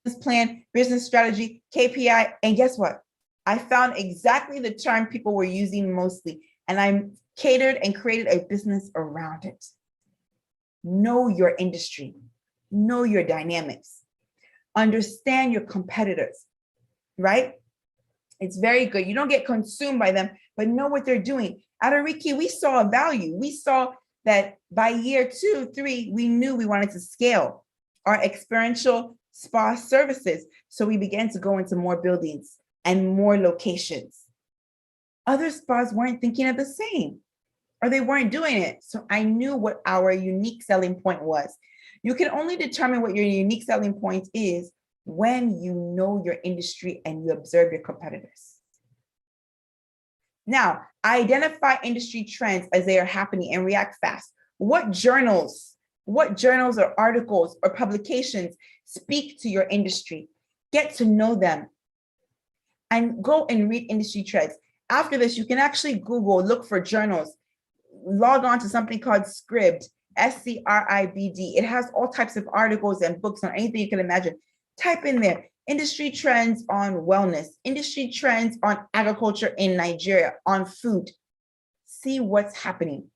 business plan, business strategy, KPI, and guess what? I found exactly the term people were using mostly, and I catered and created a business around it. Know your industry, know your dynamics, understand your competitors, right? It's very good. You don't get consumed by them, but know what they're doing. At Oriki, we saw a value. We saw that by year 2, 3, we knew we wanted to scale our experiential spa services. So we began to go into more buildings and more locations. Other spas weren't thinking of the same, or they weren't doing it. So I knew what our unique selling point was. You can only determine what your unique selling point is when you know your industry and you observe your competitors. Now, identify industry trends as they are happening and react fast. What journals or articles or publications speak to your industry? Get to know them and go and read industry trends. After this, you can actually Google, look for journals, log on to something called Scribd, SCRIBD. It has all types of articles and books on anything you can imagine. Type in there, industry trends on wellness, industry trends on agriculture in Nigeria, on food. See what's happening.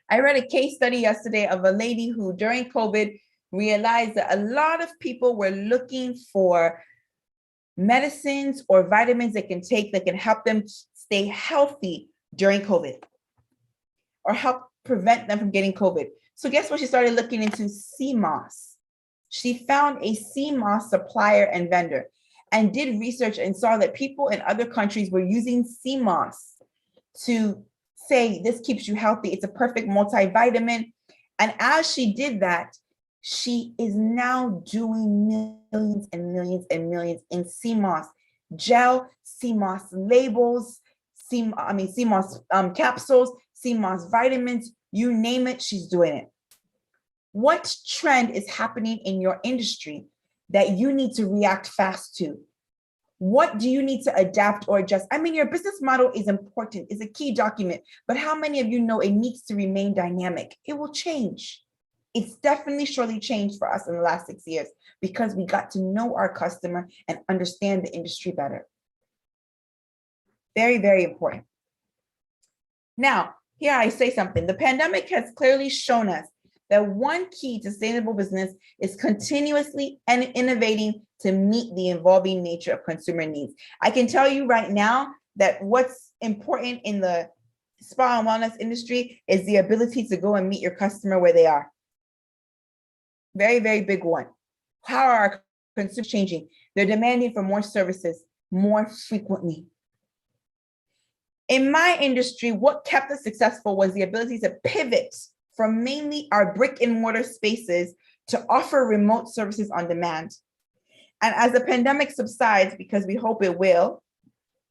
I read a case study yesterday of a lady who during COVID realized that a lot of people were looking for medicines or vitamins they can take that can help them stay healthy during COVID or help prevent them from getting COVID. So guess what? She started looking into sea moss. She found a sea moss supplier and vendor and did research and saw that people in other countries were using sea moss to say, this keeps you healthy. It's a perfect multivitamin. And as she did that, she is now doing millions and millions and millions in sea moss gel, sea moss labels, sea moss capsules, sea moss vitamins, you name it, she's doing it. What trend is happening in your industry that you need to react fast to? What do you need to adapt or adjust? I mean, your business model is important, it's a key document, but how many of you know it needs to remain dynamic? It will change. It's definitely surely changed for us in the last 6 years because we got to know our customer and understand the industry better. Very, very important. Now, here I say something. The pandemic has clearly shown us that one key to sustainable business is continuously and innovating to meet the evolving nature of consumer needs. I can tell you right now that what's important in the spa and wellness industry is the ability to go and meet your customer where they are. Very, very big one. How are our consumers changing? They're demanding for more services more frequently. In my industry, what kept us successful was the ability to pivot from mainly our brick and mortar spaces to offer remote services on demand. And as the pandemic subsides, because we hope it will,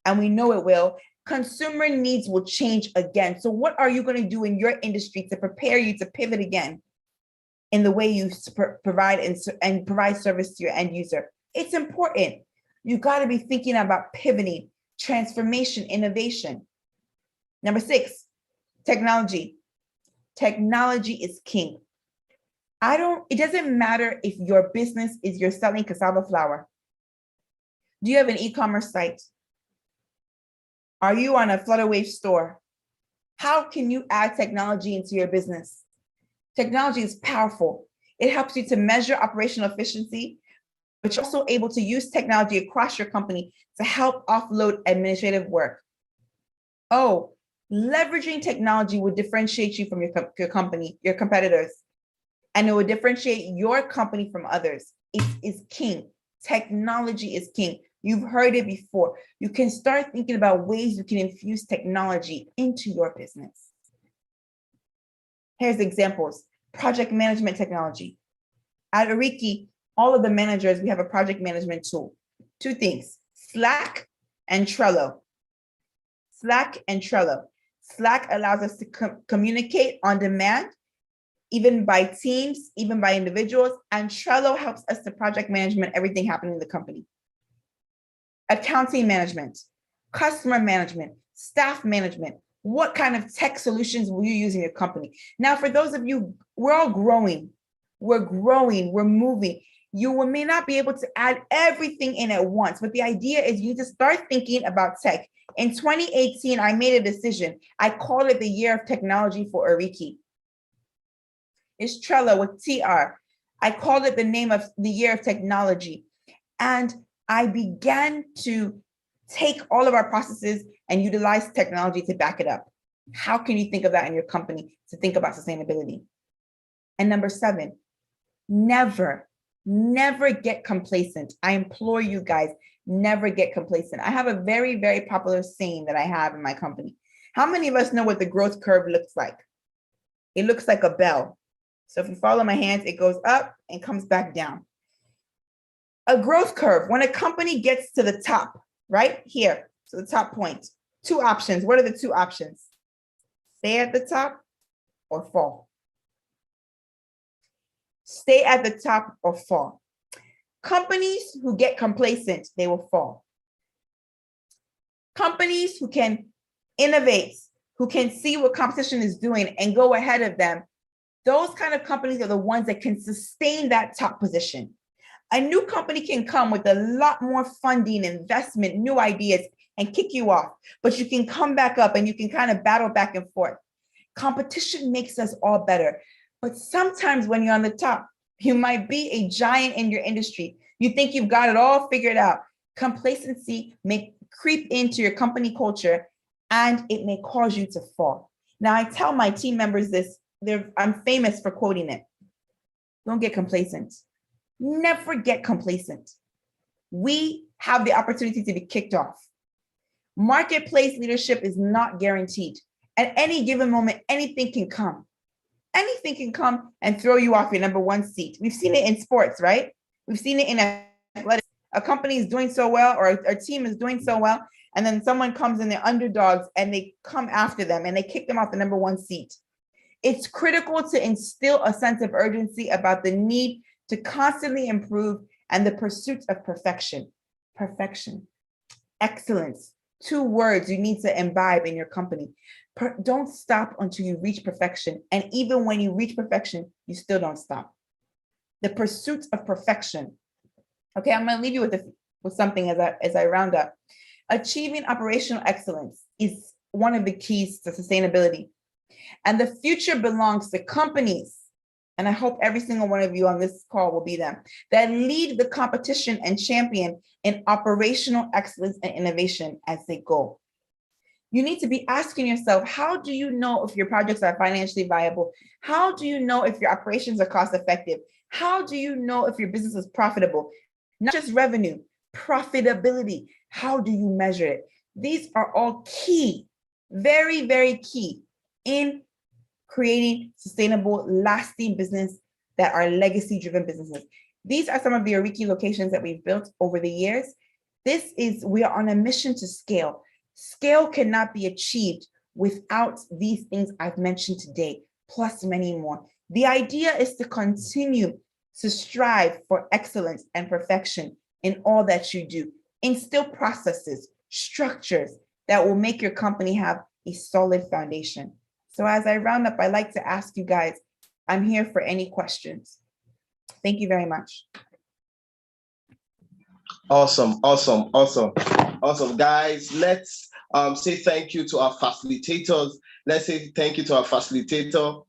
and we know it will, consumer needs will change again. So what are you going to do in your industry to prepare you to pivot again in the way you provide and provide service to your end user? It's important. You got to be thinking about pivoting, transformation, innovation. Number 6, technology. Technology is king. It doesn't matter if your business is you're selling cassava flour. Do you have an e-commerce site? Are you on a Flutterwave store? How can you add technology into your business? Technology is powerful. It helps you to measure operational efficiency, but you're also able to use technology across your company to help offload administrative work. Oh, leveraging technology would differentiate you from your company, your competitors, and it would differentiate your company from others. It is king. Technology is king. You've heard it before. You can start thinking about ways you can infuse technology into your business. Here's examples. Project management technology. At Oriki, all of the managers, we have a project management tool. 2 things, Slack and Trello. Slack and Trello. Slack allows us to communicate on demand, even by teams, even by individuals, and Trello helps us to project management, everything happening in the company. Accounting management, customer management, staff management. What kind of tech solutions will you use in your company? Now, for those of you, we're all growing. We're growing, we're moving. You may not be able to add everything in at once, but the idea is you just start thinking about tech. In 2018, I made a decision. I called it the year of technology for Oriki. It's Trello with TR. I called it the name of the year of technology. And I began to take all of our processes and utilize technology to back it up. How can you think of that in your company to think about sustainability? And number 7, never get complacent. I implore you guys, never get complacent. I have a very, very popular saying that I have in my company. How many of us know what the growth curve looks like? It looks like a bell. So if you follow my hands, it goes up and comes back down. A growth curve, when a company gets to the top, right here, to the top point, 2 options. What are the 2 options? Stay at the top or fall. Stay at the top or fall. Companies who get complacent, they will fall. Companies who can innovate, who can see what competition is doing and go ahead of them, those kind of companies are the ones that can sustain that top position. A new company can come with a lot more funding, investment, new ideas, and kick you off, but you can come back up and you can kind of battle back and forth. Competition makes us all better. But sometimes when you're on the top, you might be a giant in your industry. You think you've got it all figured out. Complacency may creep into your company culture and it may cause you to fall. Now, I tell my team members this, I'm famous for quoting it. Don't get complacent. Never get complacent. We have the opportunity to be kicked off. Marketplace leadership is not guaranteed. At any given moment, anything can come. Anything can come and throw you off your number 1 seat. We've seen it in sports, right? We've seen it in athletics. A company is doing so well, or a team is doing so well, and then someone comes in, they're underdogs, and they come after them, and they kick them off the number 1 seat. It's critical to instill a sense of urgency about the need to constantly improve and the pursuit of perfection. Perfection. Excellence. 2 words you need to imbibe in your company. Don't stop until you reach perfection. And even when you reach perfection, you still don't stop. The pursuit of perfection. Okay, I'm gonna leave you with something as I round up. Achieving operational excellence is one of the keys to sustainability. And the future belongs to companies, and I hope every single one of you on this call will be them, that lead the competition and champion in operational excellence and innovation as they go. You need to be asking yourself, how do you know if your projects are financially viable? How do you know if your operations are cost effective? How do you know if your business is profitable? Not just revenue, profitability. How do you measure it? These are all key, very, very key in creating sustainable, lasting business that are legacy-driven businesses. These are some of the Oriki locations that we've built over the years. We are on a mission to scale. Scale cannot be achieved without these things I've mentioned today, plus many more. The idea is to continue to strive for excellence and perfection in all that you do. Instill processes, structures that will make your company have a solid foundation. So as I round up, I'd like to ask you guys, I'm here for any questions. Thank you very much. Awesome, guys. Let's say thank you to our facilitators. Let's say thank you to our facilitator.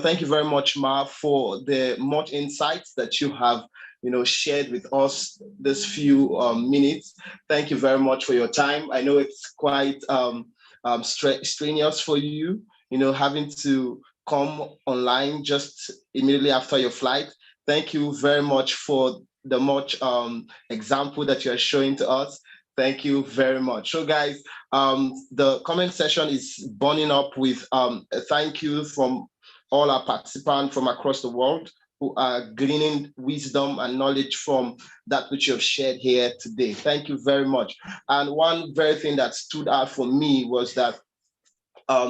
Thank you very much, Ma, for the much insights that you have, shared with us this few minutes. Thank you very much for your time. I know it's quite strenuous for you, having to come online just immediately after your flight. Thank you very much for the much example that you're showing to us. Thank you very much. So guys, the comment session is burning up with a thank you from all our participants from across the world who are gleaning wisdom and knowledge from that which you have shared here today. Thank you very much. And one very thing that stood out for me was that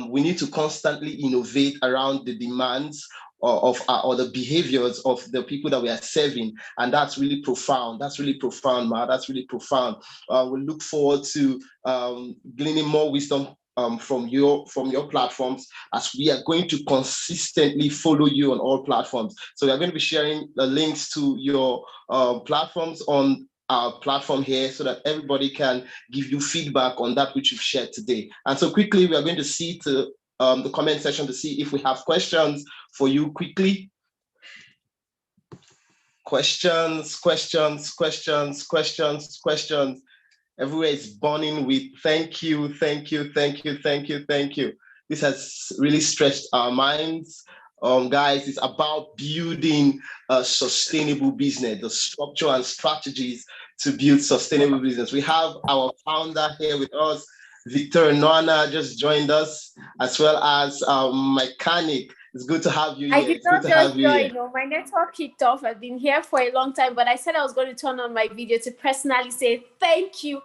we need to constantly innovate around the demands or the behaviors of the people that we are serving. And that's really profound. That's really profound, Ma. That's really profound. We look forward to gleaning more wisdom from your platforms, as we are going to consistently follow you on all platforms. So we are going to be sharing the links to your platforms on our platform here so that everybody can give you feedback on that which you've shared today. And so quickly, we are going to see to the comment section to see if we have questions for you quickly. Questions. Everywhere is burning with thank you. This has really stretched our minds. Guys, it's about building a sustainable business, the structure and strategies to build sustainable business. We have our founder here with us, Victor Noana, just joined us, as well as mechanic. It's good to have you here. I did not just join. My network kicked off. I've been here for a long time, but I said I was going to turn on my video to personally say thank you.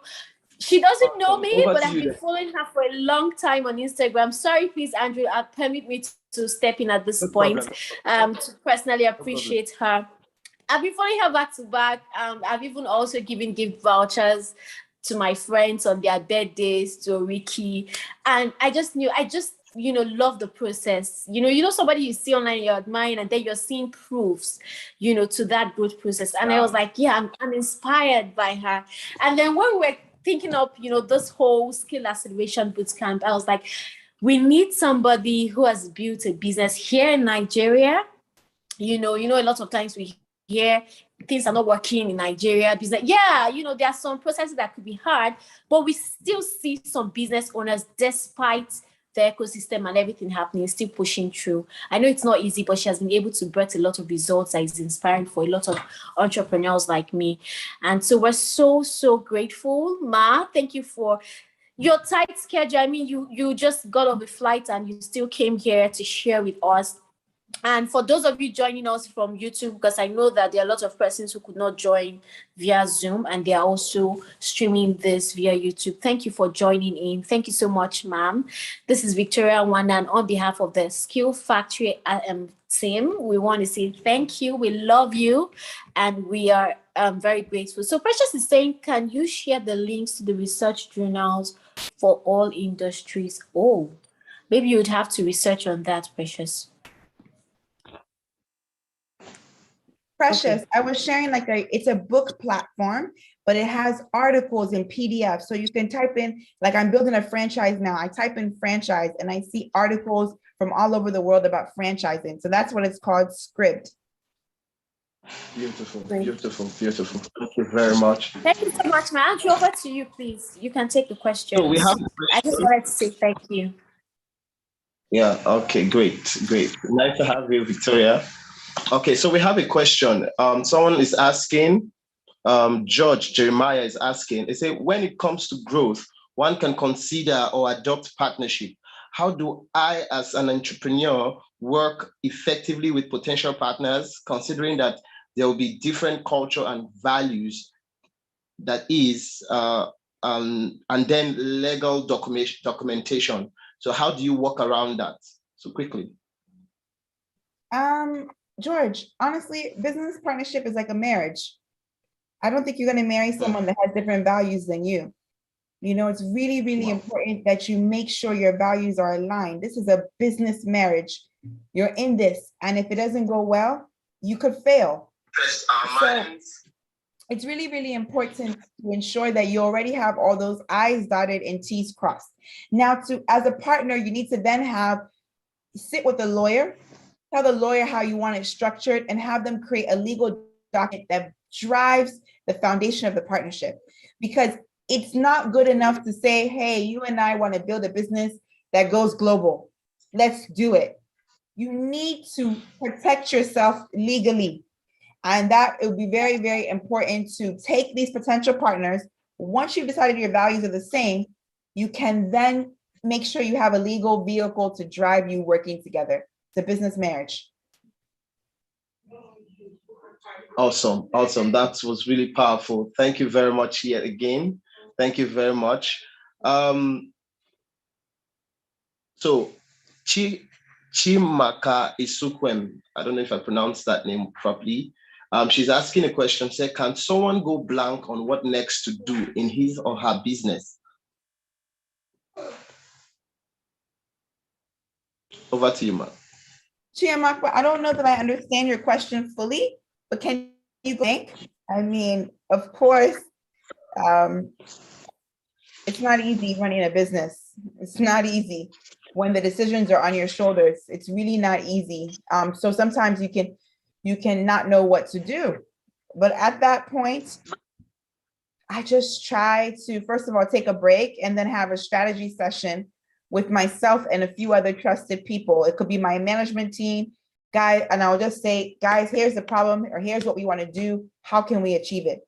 She doesn't know me, but I've been following her for a long time on Instagram. Sorry, please, Andrew, permit me to step in at this point to personally appreciate her. I've been following her back to back. I've even also given gift vouchers to my friends on their birthdays, to Oriki. And I just love the process. Somebody you see online, you're admiring, and then you're seeing proofs, to that growth process. And I was like, yeah, I'm inspired by her. And then when we were thinking of, this whole skill acceleration bootcamp, I was like, we need somebody who has built a business here in Nigeria. A lot of times we hear things are not working in Nigeria. Business, there are some processes that could be hard, but we still see some business owners, despite the ecosystem and everything happening, still pushing through. I know it's not easy, but she has been able to birth a lot of results that is inspiring for a lot of entrepreneurs like me. And so we're so, so grateful. Ma, thank you for your tight schedule. I mean, you just got off a flight and you still came here to share with us. And for those of you joining us from YouTube, because I know that there are a lot of persons who could not join via Zoom, and they are also streaming this via YouTube. Thank you for joining in. Thank you so much, ma'am. This is Victoria Wanda, and on behalf of the Skill Factory team, we want to say thank you. We love you, and we are very grateful. So Precious is saying, can you share the links to the research journals for all industries? Oh, maybe you'd have to research on that, Precious. Precious, okay. I was sharing it's a book platform, but it has articles in PDF. So you can type in, I'm building a franchise now. I type in franchise and I see articles from all over the world about franchising. So that's what it's called, Script. Beautiful, Great. beautiful, beautiful. Thank you very much. Thank you so much, ma'am. Over to you, please. You can take the questions. So we have. I just wanted to say thank you. Yeah. Okay. Great. Great. Nice to have you, Victoria. Okay. So we have a question. Someone is asking. George Jeremiah is asking. They say, when it comes to growth, one can consider or adopt partnership. How do I, as an entrepreneur, work effectively with potential partners, considering that there will be different culture and values, that is, and then legal documentation. So how do you work around that? So quickly. George, honestly, business partnership is like a marriage. I don't think you're going to marry someone that has different values than you. You know, it's really, really important that you make sure your values are aligned. This is a business marriage. You're in this, and if it doesn't go well, you could fail. So it's really, really important to ensure that you already have all those I's dotted and T's crossed. Now, as a partner, you need to then sit with a lawyer, tell the lawyer how you want it structured, and have them create a legal document that drives the foundation of the partnership. Because it's not good enough to say, hey, you and I want to build a business that goes global. Let's do it. You need to protect yourself legally. And that it would be very, very important to take these potential partners. Once you've decided your values are the same, you can then make sure you have a legal vehicle to drive you working together. It's a business marriage. Awesome. Awesome. That was really powerful. Thank you very much yet again. Thank you very much. So Chimaka Isukwem, I don't know if I pronounced that name properly. She's asking a question, say, can someone go blank on what next to do in his or her business? Over to you, ma. Chimaka, I don't know that I understand your question fully, but can you go blank? I mean, of course, it's not easy running a business. It's not easy when the decisions are on your shoulders. It's really not easy. So sometimes you can not know what to do. But at that point, I just try to, first of all, take a break and then have a strategy session with myself and a few other trusted people. It could be my management team, guys, and I'll just say, guys, here's the problem, or here's what we want to do. How can we achieve it?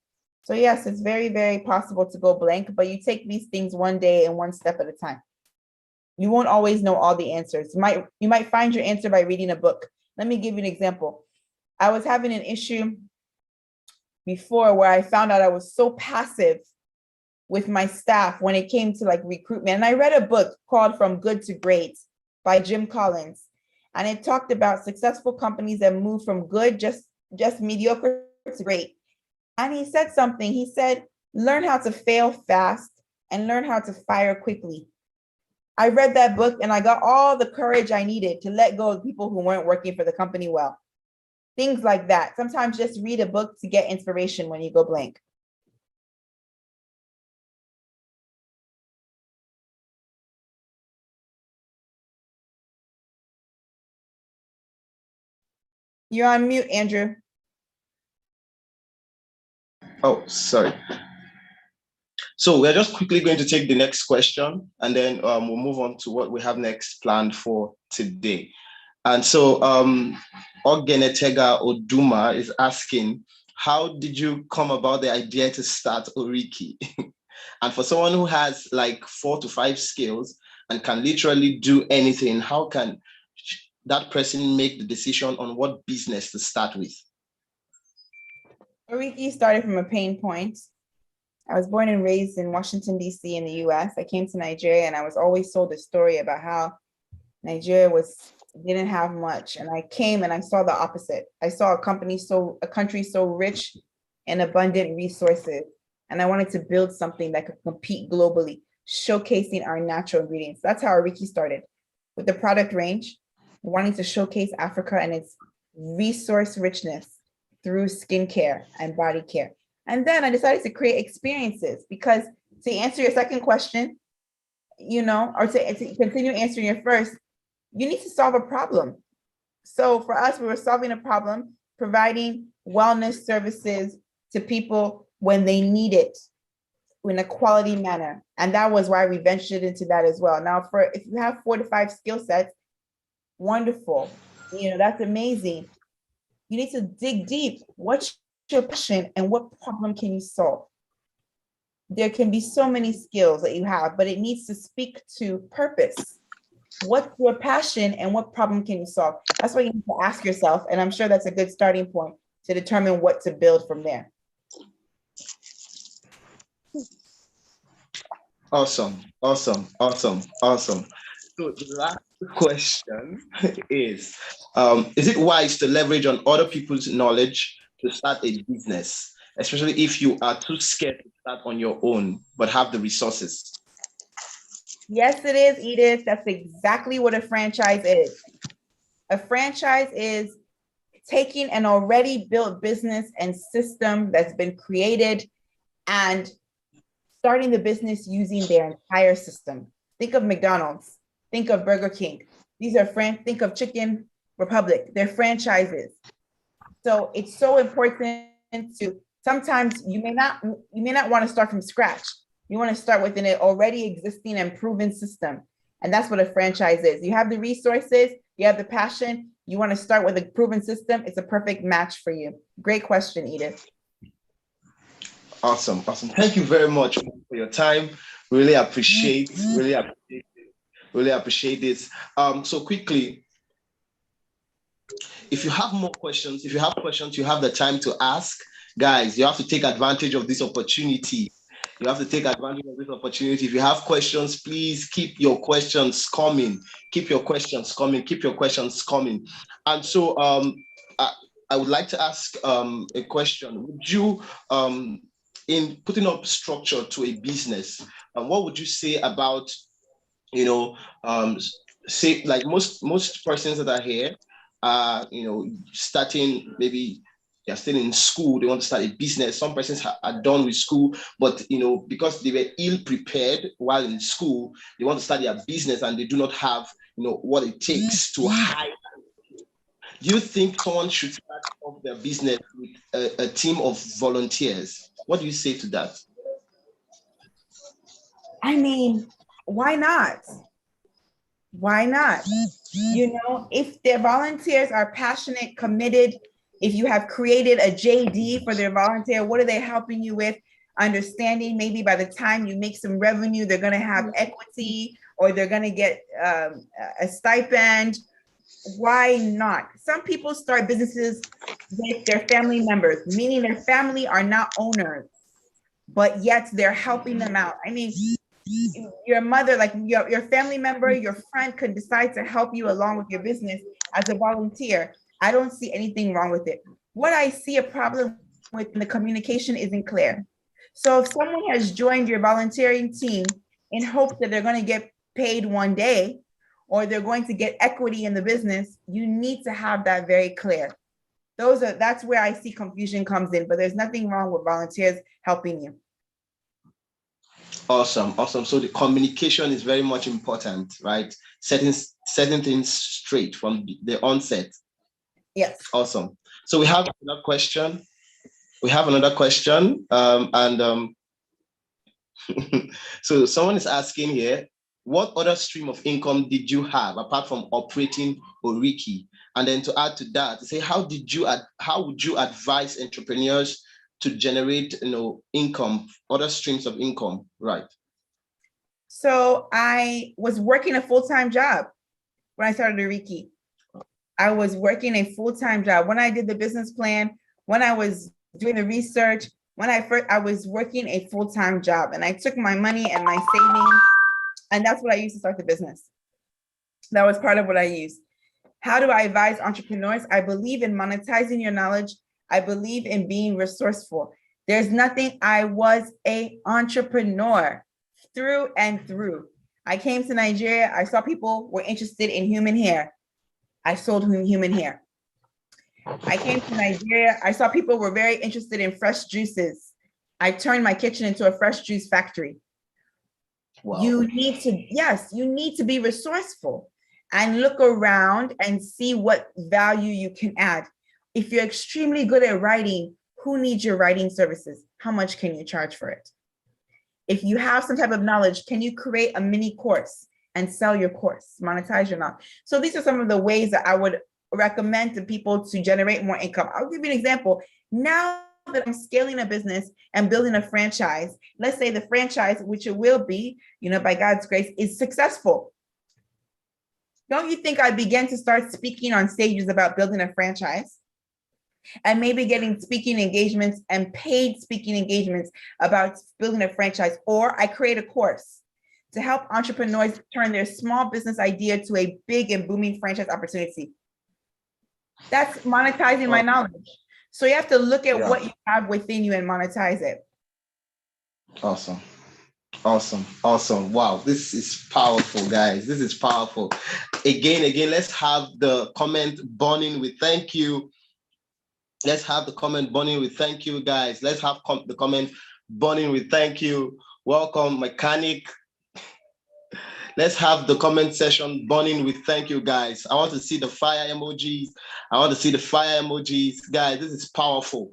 So yes, it's very, very possible to go blank, but you take these things one day and one step at a time. You won't always know all the answers. You might find your answer by reading a book. Let me give you an example. I was having an issue before where I found out I was so passive with my staff when it came to like recruitment. And I read a book called From Good to Great by Jim Collins. And it talked about successful companies that move from good, just mediocre, to great. And he said something. He said, learn how to fail fast and learn how to fire quickly. I read that book and I got all the courage I needed to let go of people who weren't working for the company well. Things like that. Sometimes just read a book to get inspiration when you go blank. You're on mute, Andrew. Oh, sorry. So we're just quickly going to take the next question, and then we'll move on to what we have next planned for today. And so Ogenetega Oduma is asking, how did you come about the idea to start Oriki? And for someone who has like 4 to 5 skills and can literally do anything, how can that person make the decision on what business to start with? Oriki started from a pain point. I was born and raised in Washington, D.C. in the US. I came to Nigeria and I was always told a story about how Nigeria didn't have much. And I came and I saw the opposite. I saw a country so rich in abundant resources. And I wanted to build something that could compete globally, showcasing our natural ingredients. That's how Oriki started, with the product range, wanting to showcase Africa and its resource richness through skincare and body care. And then I decided to create experiences, because to answer your second question, or to continue answering your first, you need to solve a problem. So for us, we were solving a problem providing wellness services to people when they need it in a quality manner. And that was why we ventured into that as well. Now, if you have 4 to 5 skill sets, wonderful. That's amazing. You need to dig deep. What's your passion and what problem can you solve? There can be so many skills that you have, but it needs to speak to purpose. What's your passion and what problem can you solve? That's what you need to ask yourself. And I'm sure that's a good starting point to determine what to build from there. Awesome. So the last question is it wise to leverage on other people's knowledge to start a business, especially if you are too scared to start on your own, but have the resources? Yes, it is, Edith. That's exactly what a franchise is. A franchise is taking an already built business and system that's been created and starting the business using their entire system. Think of McDonald's, think of Burger King. These are think of Chicken Republic. They're franchises. So it's so important to, sometimes you may not want to start from scratch. You want to start with an already existing and proven system. And that's what a franchise is. You have the resources, you have the passion, you want to start with a proven system. It's a perfect match for you. Great question, Edith. Awesome. Thank you very much for your time. Really appreciate this. So quickly, if you have more questions, you have the time to ask. Guys, you have to take advantage of this opportunity. If you have questions, please keep your questions coming. And so I would like to ask a question. Would you, in putting up structure to a business, what would you say about, say like most persons that are here, starting, maybe they're still in school, they want to start a business. Some persons are done with school, but because they were ill prepared while in school, they want to start their business and they do not have what it takes to hire. Do you think someone should start off their business with a team of volunteers? What do you say to that? I mean, why not? If their volunteers are passionate, committed, if you have created a JD for their volunteer, what are they helping you with? Understanding maybe by the time you make some revenue, they're going to have equity or they're going to get a stipend. Why not? Some people start businesses with their family members, meaning their family are not owners, but yet they're helping them out. I mean, your mother, like your family member, your friend could decide to help you along with your business as a volunteer. I don't see anything wrong with it. What I see a problem with, the communication isn't clear. So if someone has joined your volunteering team in hopes that they're going to get paid one day, or they're going to get equity in the business, you need to have that very clear. That's where I see confusion comes in, but there's nothing wrong with volunteers helping you. Awesome. So the communication is very much important, right? Setting things straight from the onset. Yes. Awesome. So we have another question. So someone is asking here, what other stream of income did you have apart from operating Oriki? And then to add to that, say, how would you advise entrepreneurs to generate income, other streams of income, right? So I was working a full-time job when I started Oriki. I was working a full-time job. When I did the business plan, when I was doing the research, I was working a full-time job, and I took my money and my savings, and that's what I used to start the business. That was part of what I used. How do I advise entrepreneurs? I believe in monetizing your knowledge. I believe in being resourceful. I was an entrepreneur through and through. I came to Nigeria. I saw people were interested in human hair. I sold human hair. I came to Nigeria. I saw people were very interested in fresh juices. I turned my kitchen into a fresh juice factory. Wow. You need to be resourceful and look around and see what value you can add. If you're extremely good at writing, who needs your writing services? How much can you charge for it? If you have some type of knowledge, can you create a mini course and sell your course, monetize your knowledge? So these are some of the ways that I would recommend to people to generate more income. I'll give you an example. Now that I'm scaling a business and building a franchise, let's say the franchise, which it will be, by God's grace, is successful. Don't you think I began to start speaking on stages about building a franchise? And maybe getting speaking engagements and paid speaking engagements about building a franchise, or I create a course to help entrepreneurs turn their small business idea to a big and booming franchise opportunity. That's monetizing my knowledge. So you have to look at what you have within you and monetize it. Awesome. Wow, this is powerful, guys. This is powerful. Again, let's have the comment burning with thank you. Let's have the comment burning with thank you, guys. Let's have the comment burning with thank you. Welcome, mechanic. Let's have the comment session burning with thank you, guys. I want to see the fire emojis. Guys, this is powerful.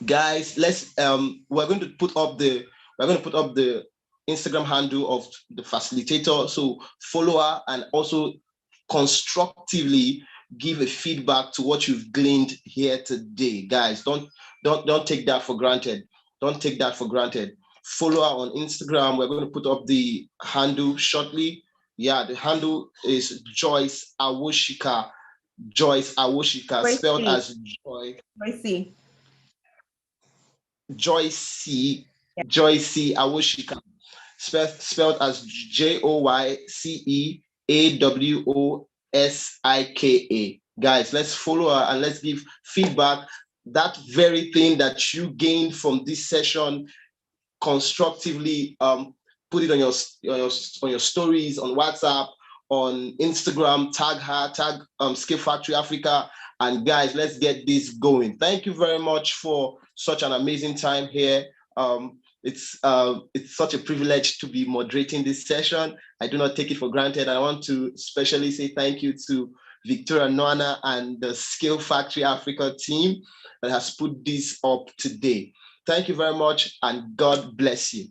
Guys, let's we're going to put up the Instagram handle of the facilitator. So follow her and also constructively give a feedback to what you've gleaned here today. Guys, don't take that for granted. Follow her on Instagram. We're going to put up the handle shortly. Yeah, the handle is Joyce Awosika. Spelled as Joy. Joyce Awosika. Spelled as JoyceAwosika. Guys, let's follow her and let's give feedback. That very thing that you gained from this session, constructively put it on your stories, on WhatsApp, on Instagram, tag her, tag Skill Factory Africa, and guys, let's get this going. Thank you very much for such an amazing time here. It's such a privilege to be moderating this session. I do not take it for granted. I want to especially say thank you to Victoria Noana and the Skill Factory Africa team that has put this up today. Thank you very much, and God bless you.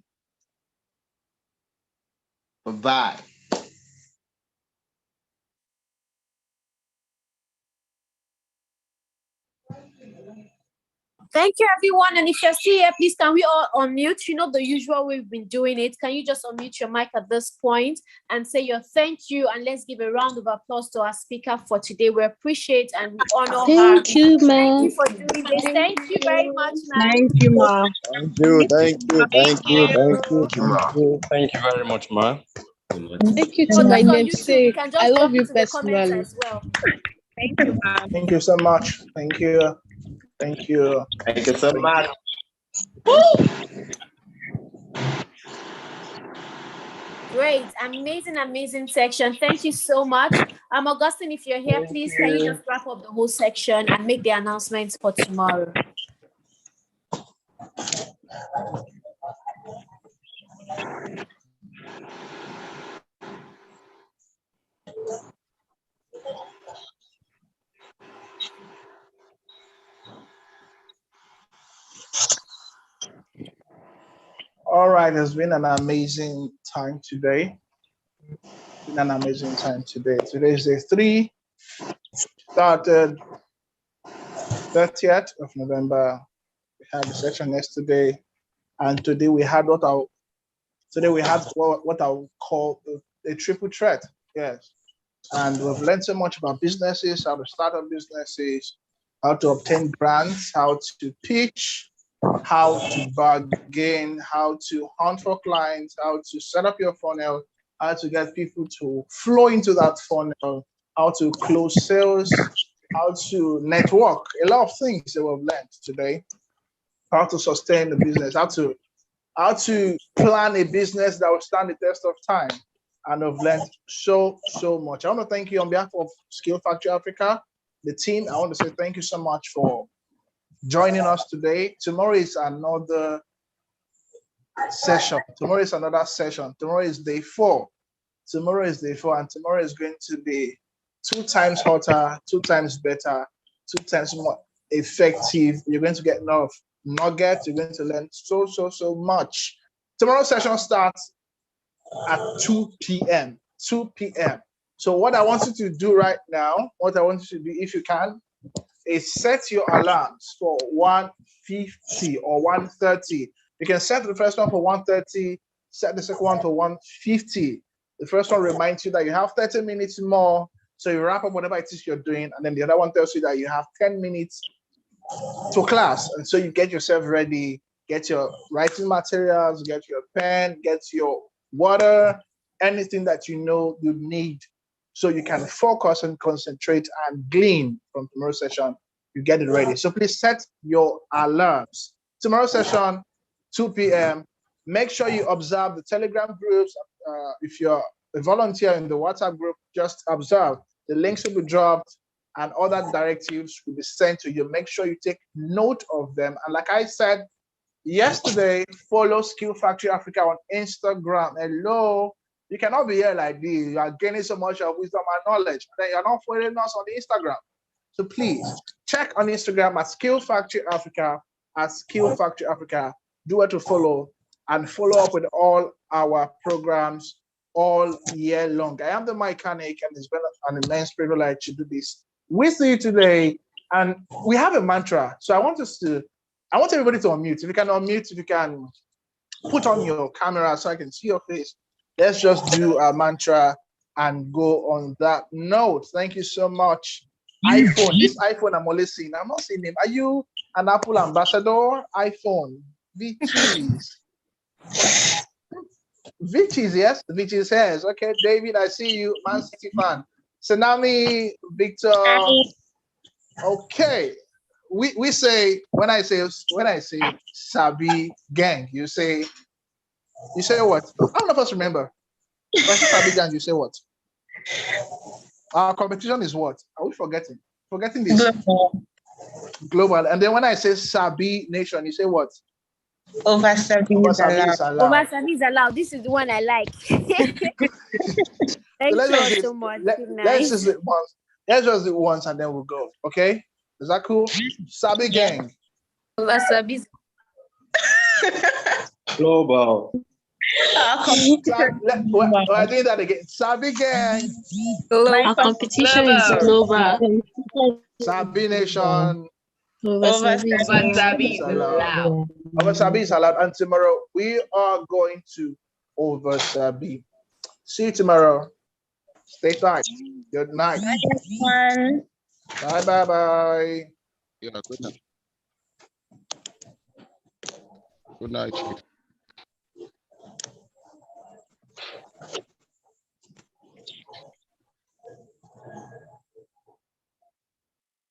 Bye-bye. Thank you, everyone. And if you're still here, please can we all unmute? You know the usual way we've been doing it. Can you just unmute your mic at this point and say your thank you? And let's give a round of applause to our speaker for today. We appreciate and we honor her. Thank you, ma'am. Thank you for doing this. Thank you very much, ma'am. Thank you, ma'am. Thank you very much, ma'am. Thank you to For my those on YouTube, you namesake. can just I love drop you into the comments personally. as well. Thank you, ma'am. Thank you so much. Thank you. Thank you so much. Great, amazing section. Thank you so much. Augustine, if you're here, please can you just wrap up the whole section and make the announcements for tomorrow? All right, it's been an amazing time today. Today is day 3. Started 30th of November. We had the session yesterday, and today we had what I would call a triple threat. Yes, and we've learned so much about businesses, how to start up businesses, how to obtain grants, how to pitch, how to bargain, how to hunt for clients, how to set up your funnel, how to get people to flow into that funnel, how to close sales, how to network, a lot of things that we've learned today, how to sustain the business, how to plan a business that will stand the test of time. And I've learned so much. I want to thank you on behalf of Skill Factory Africa, the team. I want to say thank you so much for joining us today. Tomorrow is another session. Tomorrow is day 4. And tomorrow is going to be 2 times hotter, 2 times better, 2 times more effective. You're going to get enough nuggets. You're going to learn so much. Tomorrow's session starts at 2 p.m. 2 p.m. So what I want you to do right now, what I want you to do, if you can, is set your alarms for 1:50 or 1:30. You can set the first one for 1:30, set the second one for 1:50. The first one reminds you that you have 30 minutes more, so you wrap up whatever it is you're doing, and then the other one tells you that you have 10 minutes to class. And so you get yourself ready, get your writing materials, get your pen, get your water, anything that you know you need, so you can focus and concentrate and glean from tomorrow's session. You get it ready. So please set your alarms. Tomorrow's session, 2 p.m. Make sure you observe the Telegram groups. If you're a volunteer in the WhatsApp group, just observe. The links will be dropped and other directives will be sent to you. Make sure you take note of them. And like I said yesterday, follow Skill Factory Africa on Instagram. Hello. You cannot be here like this. You are gaining so much of wisdom and knowledge, and then you're not following us on Instagram. So please check on Instagram at Skill Factory Africa, at Skill Factory Africa. Do it to follow and follow up with all our programs all year long. I am the mechanic, and it's been an immense privilege to do this with you today. And we have a mantra. So I want everybody to unmute. If you can unmute, if you can put on your camera so I can see your face. Let's just do a mantra and go on that note. Thank you so much. iPhone, this iPhone I'm only seeing. I'm not seeing him. Are you an Apple ambassador? iPhone, Vichis. Vichis, yes. Vichis says, okay, David, I see you. Man City fan. Tsunami, Victor. Okay. We say, when I say Sabi gang, you say what? None of us remember. When I say Sabi gang, you say what? Our competition is what? Are we forgetting? Forgetting this? Global. And then when I say Sabi Nation, you say what? Over Sabi is allowed. Over Sabi is allowed. This is the one I like. Thank you so much. Let's just do it once. Let's just do it once and then we'll go. Okay? Is that cool? Sabi gang. Over Sabi. Global. I think that again. Sabi gang. Our competition is global. Sabi Nation. Over Sabi is allowed. Over Sabi is allowed. And tomorrow we are going to Over Sabi. See you tomorrow. Stay tight. Good night. Bye bye bye. Good night. Good night.